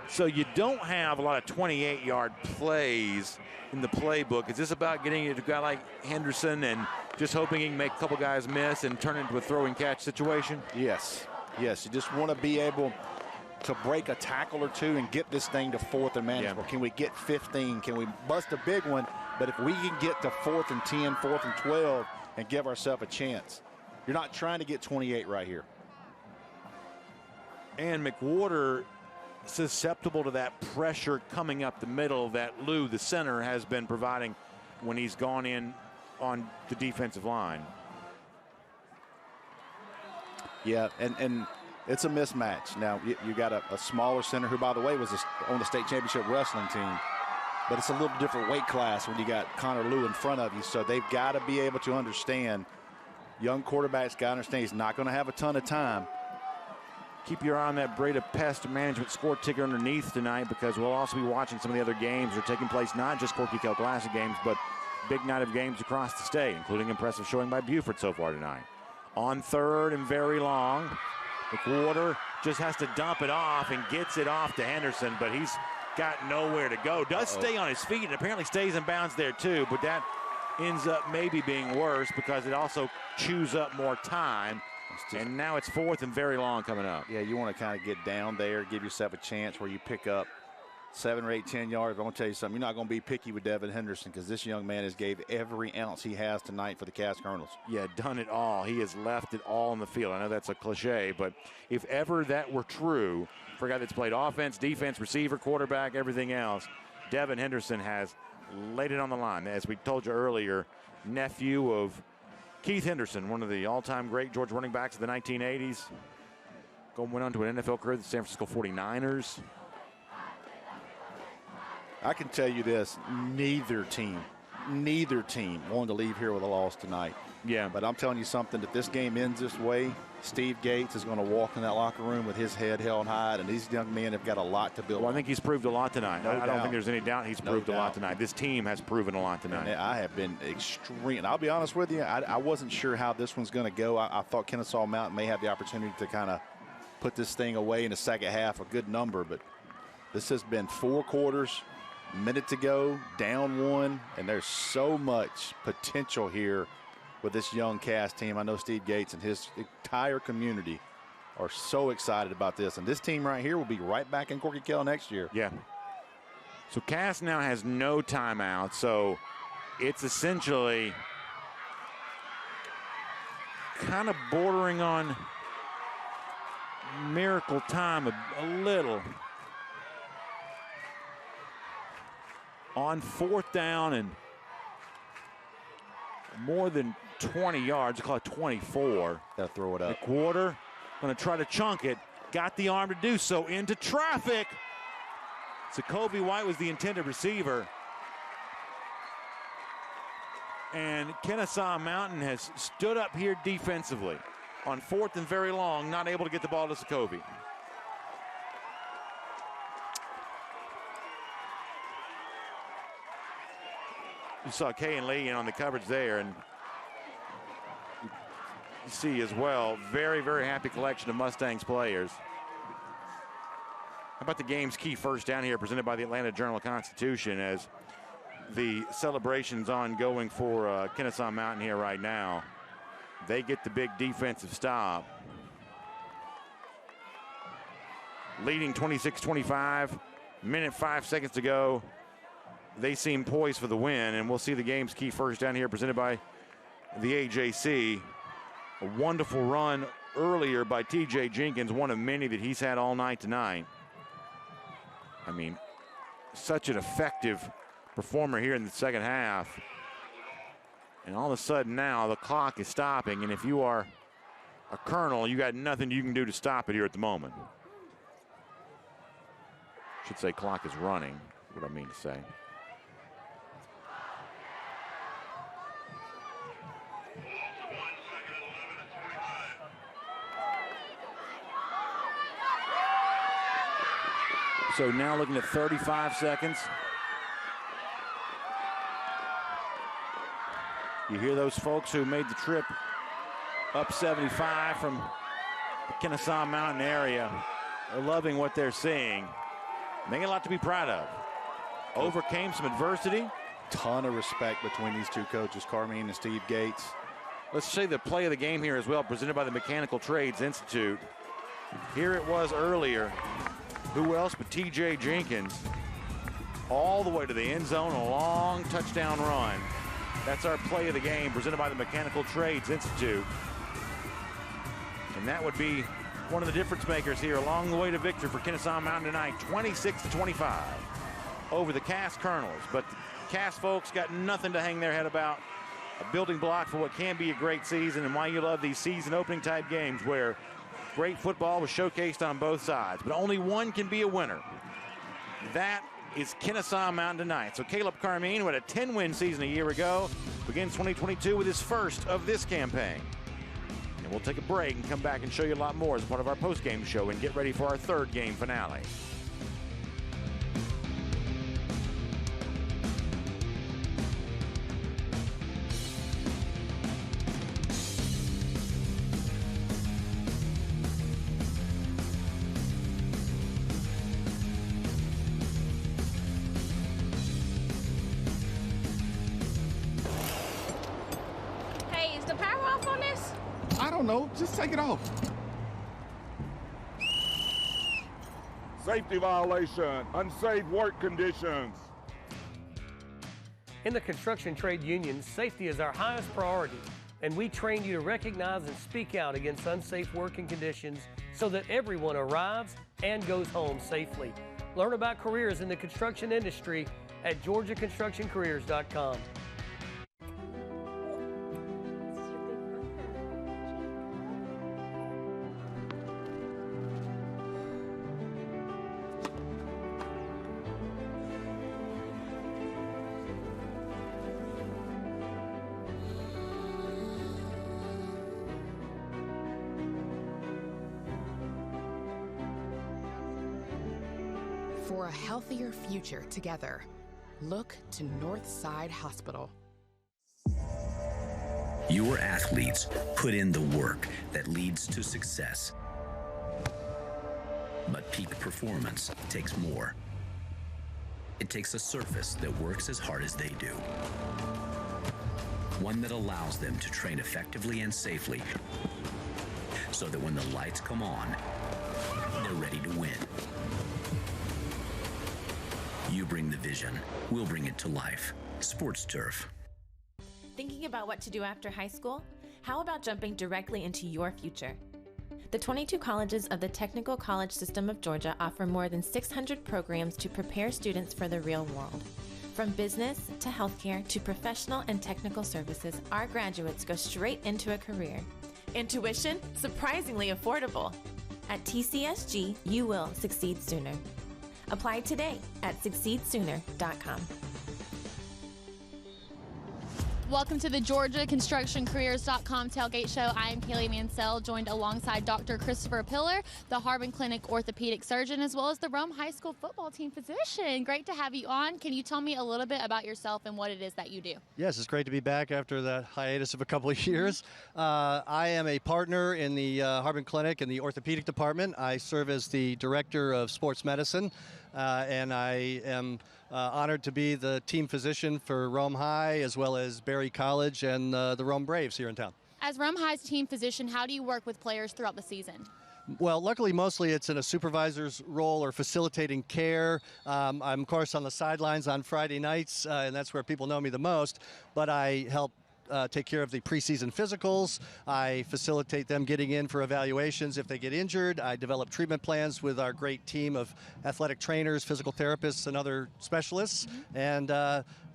So you don't have a lot of 28-yard plays in the playbook. Is this about getting it to a guy like Henderson and just hoping he can make a couple guys miss and turn it into a throw and catch situation? Yes. Yes, you just want to be able to break a tackle or two and get this thing to 4th and manageable. Yeah. Can we get 15? Can we bust a big one? But if we can get to 4th and 10, 4th and 12 and give ourselves a chance, you're not trying to get 28 right here. And McWhorter susceptible to that pressure coming up the middle that Lou, the center, has been providing when he's gone in on the defensive line. Yeah, and it's a mismatch. Now, you got a smaller center who, by the way, was on the state championship wrestling team. But it's a little different weight class when you got Connor Lou in front of you. So they've got to be able to understand, young quarterbacks got to understand he's not going to have a ton of time. Keep your eye on that Breda Pest Management score ticker underneath tonight, because we'll also be watching some of the other games that are taking place, not just Corky Kell Classic games, but big night of games across the state, including impressive showing by Buford so far tonight. On 3rd and very long, McWhorter just has to dump it off and gets it off to Henderson, but he's got nowhere to go. Does stay on his feet and apparently stays in bounds there too, but that ends up maybe being worse because it also chews up more time. And now it's 4th and very long coming up. Yeah, you want to kind of get down there, give yourself a chance where you pick up 7 or 8, 10 yards. But I'm going to tell you something. You're not going to be picky with Devin Henderson, because this young man has gave every ounce he has tonight for the Cass Colonels. Yeah, done it all. He has left it all on the field. I know that's a cliche, but if ever that were true for a guy that's played offense, defense, receiver, quarterback, everything else, Devin Henderson has laid it on the line. As we told you earlier, nephew of Keith Henderson, one of the all-time great Georgia running backs of the 1980s. Went on to an NFL career with the San Francisco 49ers. I can tell you this, neither team wanted to leave here with a loss tonight. Yeah. But I'm telling you something, if this game ends this way, Steve Gates is going to walk in that locker room with his head held high, and these young men have got a lot to build. Well, I think he's proved a lot tonight. No I don't think there's any doubt he's proved a lot tonight. This team has proven a lot tonight. And I have been extreme. And I'll be honest with you, I wasn't sure how this one's going to go. I thought Kennesaw Mountain may have the opportunity to kind of put this thing away in the second half, a good number, but this has been 4 quarters, minute to go, down 1, and there's so much potential here with this young Cass team. I know Steve Gates and his entire community are so excited about this. And this team right here will be right back in Corky Kell next year. Yeah. So Cass now has no timeout. So it's essentially kind of bordering on miracle time a little. On 4th down and more than 20 yards, call it 24. Gotta throw it up. McWhorter going to try to chunk it. Got the arm to do so. Into traffic. Jacoby White was the intended receiver. And Kennesaw Mountain has stood up here defensively. On 4th and very long, not able to get the ball to Jacoby. You saw Kay and Lee in on the coverage there, and you see as well, very, very happy collection of Mustangs players. How about the game's key first down here, presented by the Atlanta Journal-Constitution, as the celebrations ongoing for Kennesaw Mountain here right now. They get the big defensive stop. Leading 26-25, minute 5 seconds to go. They seem poised for the win, and we'll see the game's key first down here, presented by the AJC. A wonderful run earlier by TJ Jenkins, one of many that he's had all night tonight. I mean, such an effective performer here in the second half. And all of a sudden now the clock is stopping, and if you are a colonel, you got nothing you can do to stop it here at the moment. Should say clock is running, what I mean to say. So now looking at 35 seconds. You hear those folks who made the trip up 75 from the Kennesaw Mountain area. They're loving what they're seeing. They got a lot to be proud of. Overcame some adversity. Ton of respect between these two coaches, Carmine and Steve Gates. Let's say the play of the game here as well, presented by the Mechanical Trades Institute. Here it was earlier. Who else but T.J. Jenkins? All the way to the end zone, a long touchdown run. That's our play of the game, presented by the Mechanical Trades Institute. And that would be one of the difference makers here along the way to victory for Kennesaw Mountain tonight, 26-25 over the Cass Colonels. But the Cass folks got nothing to hang their head about. A building block for what can be a great season, and why you love these season opening type games where great football was showcased on both sides. But only one can be a winner. That is Kennesaw Mountain tonight. So Caleb Carmine, who had a 10-win season a year ago, begins 2022 with his first of this campaign. And we'll take a break and come back and show you a lot more as part of our post-game show and get ready for our third game finale. No, just take it off. Safety violation, unsafe work conditions. In the construction trade union, safety is our highest priority, and we train you to recognize and speak out against unsafe working conditions so that everyone arrives and goes home safely. Learn about careers in the construction industry at georgiaconstructioncareers.com. For a healthier future together, look to Northside Hospital. Your athletes put in the work that leads to success. But peak performance takes more. It takes a surface that works as hard as they do. One that allows them to train effectively and safely, so that when the lights come on, they're ready to win. You bring the vision, we'll bring it to life. Sports Turf. Thinking about what to do after high school? How about jumping directly into your future? The 22 colleges of the Technical College System of Georgia offer more than 600 programs to prepare students for the real world. From business to healthcare to professional and technical services, our graduates go straight into a career. And tuition? Surprisingly affordable. At TCSG, you will succeed sooner. Apply today at succeedsooner.com. Welcome to the GeorgiaConstructionCareers.com tailgate show. I am Kaylee Mansell, joined alongside Dr. Christopher Pillar, the Harbin Clinic orthopedic surgeon, as well as the Rome High School football team physician. Great to have you on. Can you tell me a little bit about yourself and what it is that you do? Yes, it's great to be back after that hiatus of a couple of years. I am a partner in the Harbin Clinic in the orthopedic department. I serve as the director of sports medicine, and I am honored to be the team physician for Rome High as well as Berry College and the Rome Braves here in town. As Rome High's team physician, how do you work with players throughout the season? Well, luckily, mostly it's in a supervisor's role or facilitating care. I'm, of course, on the sidelines on Friday nights, and that's where people know me the most, but I help take care of the preseason physicals. I facilitate them getting in for evaluations if they get injured. I develop treatment plans with our great team of athletic trainers, physical therapists, and other specialists, and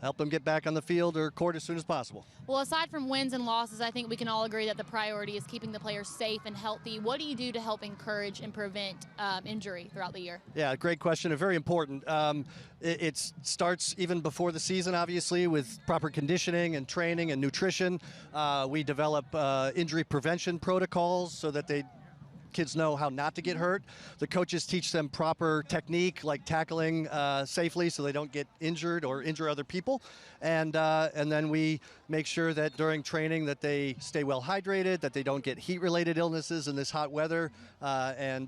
help them get back on the field or court as soon as possible. Well, aside from wins and losses, I think we can all agree that the priority is keeping the players safe and healthy. What do you do to help encourage and prevent injury throughout the year? Yeah, great question and very important. It starts even before the season, obviously, with proper conditioning and training and nutrition. We develop injury prevention protocols so that they kids know how not to get hurt. The coaches teach them proper technique, like tackling safely so they don't get injured or injure other people. And then we make sure that during training that they stay well hydrated, that they don't get heat-related illnesses in this hot weather, and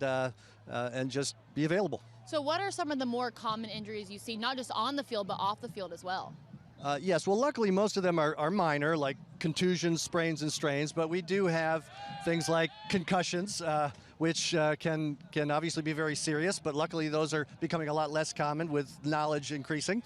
just be available. So what are some of the more common injuries you see, not just on the field, but off the field as well? Yes, well, luckily most of them are minor, like contusions, sprains, and strains, but we do have things like concussions, which can obviously be very serious, but luckily those are becoming a lot less common with knowledge increasing.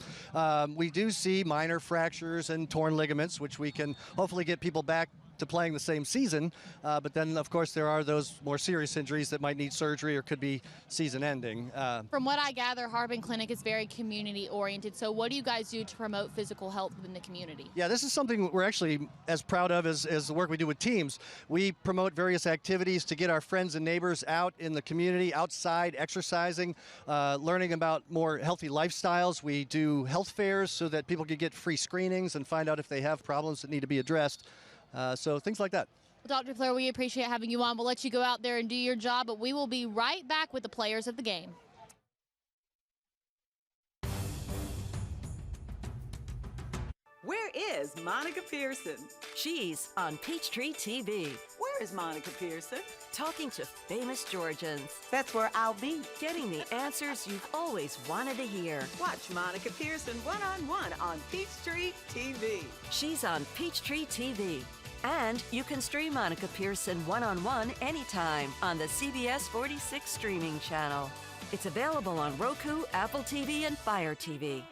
We do see minor fractures and torn ligaments, which we can hopefully get people back to playing the same season, but then of course there are those more serious injuries that might need surgery or could be season ending. From what I gather, Harbin Clinic is very community oriented, so what do you guys do to promote physical health in the community? Yeah, this is something we're actually as proud of as the work we do with teams. We promote various activities to get our friends and neighbors out in the community, outside, exercising, learning about more healthy lifestyles. We do health fairs so that people can get free screenings and find out if they have problems that need to be addressed. So things like that. Well, Dr. Flair, we appreciate having you on. We'll let you go out there and do your job, but we will be right back with the players of the game. Where is Monica Pearson? She's on Peachtree TV. Where is Monica Pearson? Talking to famous Georgians. That's where I'll be. Getting the answers you've always wanted to hear. Watch Monica Pearson one-on-one on Peachtree TV. She's on Peachtree TV. And you can stream Monica Pearson one-on-one anytime on the CBS 46 streaming channel. It's available on Roku, Apple TV, and Fire TV.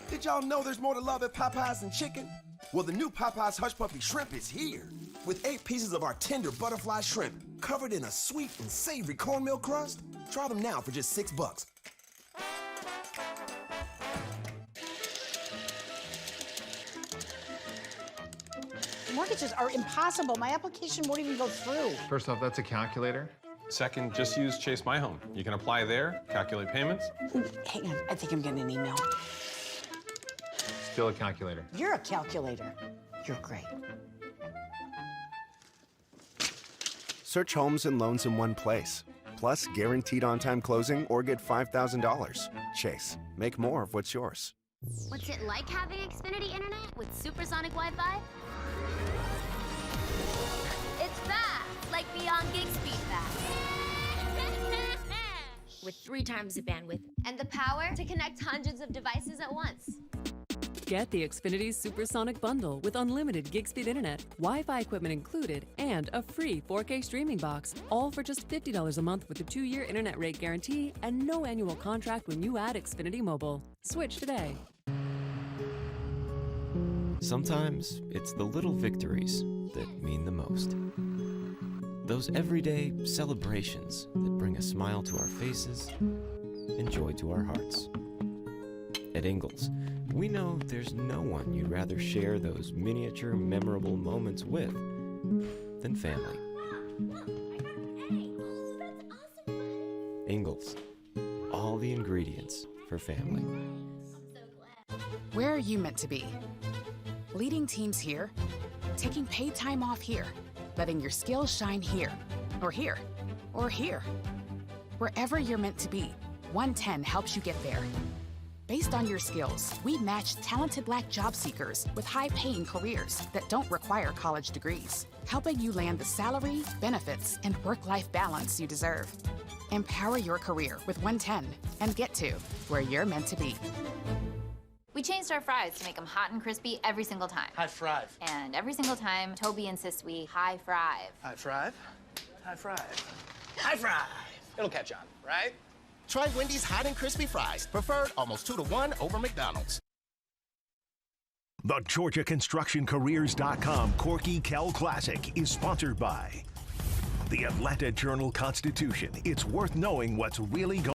Did y'all know there's more to love at Popeyes than chicken? Well, the new Popeyes Hush Puppy Shrimp is here. With 8 pieces of our tender butterfly shrimp covered in a sweet and savory cornmeal crust. Try them now for just $6. Mortgages are impossible. My application won't even go through. First off, that's a calculator. Second, just use Chase My Home. You can apply there, calculate payments. Hang on, I think I'm getting an email. Still a calculator. You're a calculator. You're great. Search homes and loans in one place. Plus, guaranteed on-time closing or get $5,000. Chase, make more of what's yours. What's it like having Xfinity Internet with supersonic Wi-Fi? It's fast, like beyond gig speed fast. With 3 times the bandwidth and the power to connect hundreds of devices at once. Get the Xfinity Supersonic Bundle with unlimited gig speed internet, Wi-Fi equipment included, and a free 4K streaming box, all for just $50 a month with a 2-year internet rate guarantee and no annual contract when you add Xfinity Mobile. Switch today. Sometimes it's the little victories that mean the most. Those everyday celebrations that bring a smile to our faces and joy to our hearts. At Ingalls, we know there's no one you'd rather share those miniature, memorable moments with than family. Ingalls, all the ingredients for family. Where are you meant to be? Leading teams here, taking paid time off here, letting your skills shine here, or here, or here. Wherever you're meant to be, 110 helps you get there. Based on your skills, we match talented Black job seekers with high-paying careers that don't require college degrees, helping you land the salary, benefits, and work-life balance you deserve. Empower your career with 110 and get to where you're meant to be. We changed our fries to make them hot and crispy every single time. High five. And every single time, Toby insists we high five. High five. High five. High five. It'll catch on, right? Try Wendy's hot and crispy fries, preferred almost 2-to-1 over McDonald's. The GeorgiaConstructionCareers.com Corky Kell Classic is sponsored by the Atlanta Journal-Constitution. It's worth knowing what's really going on.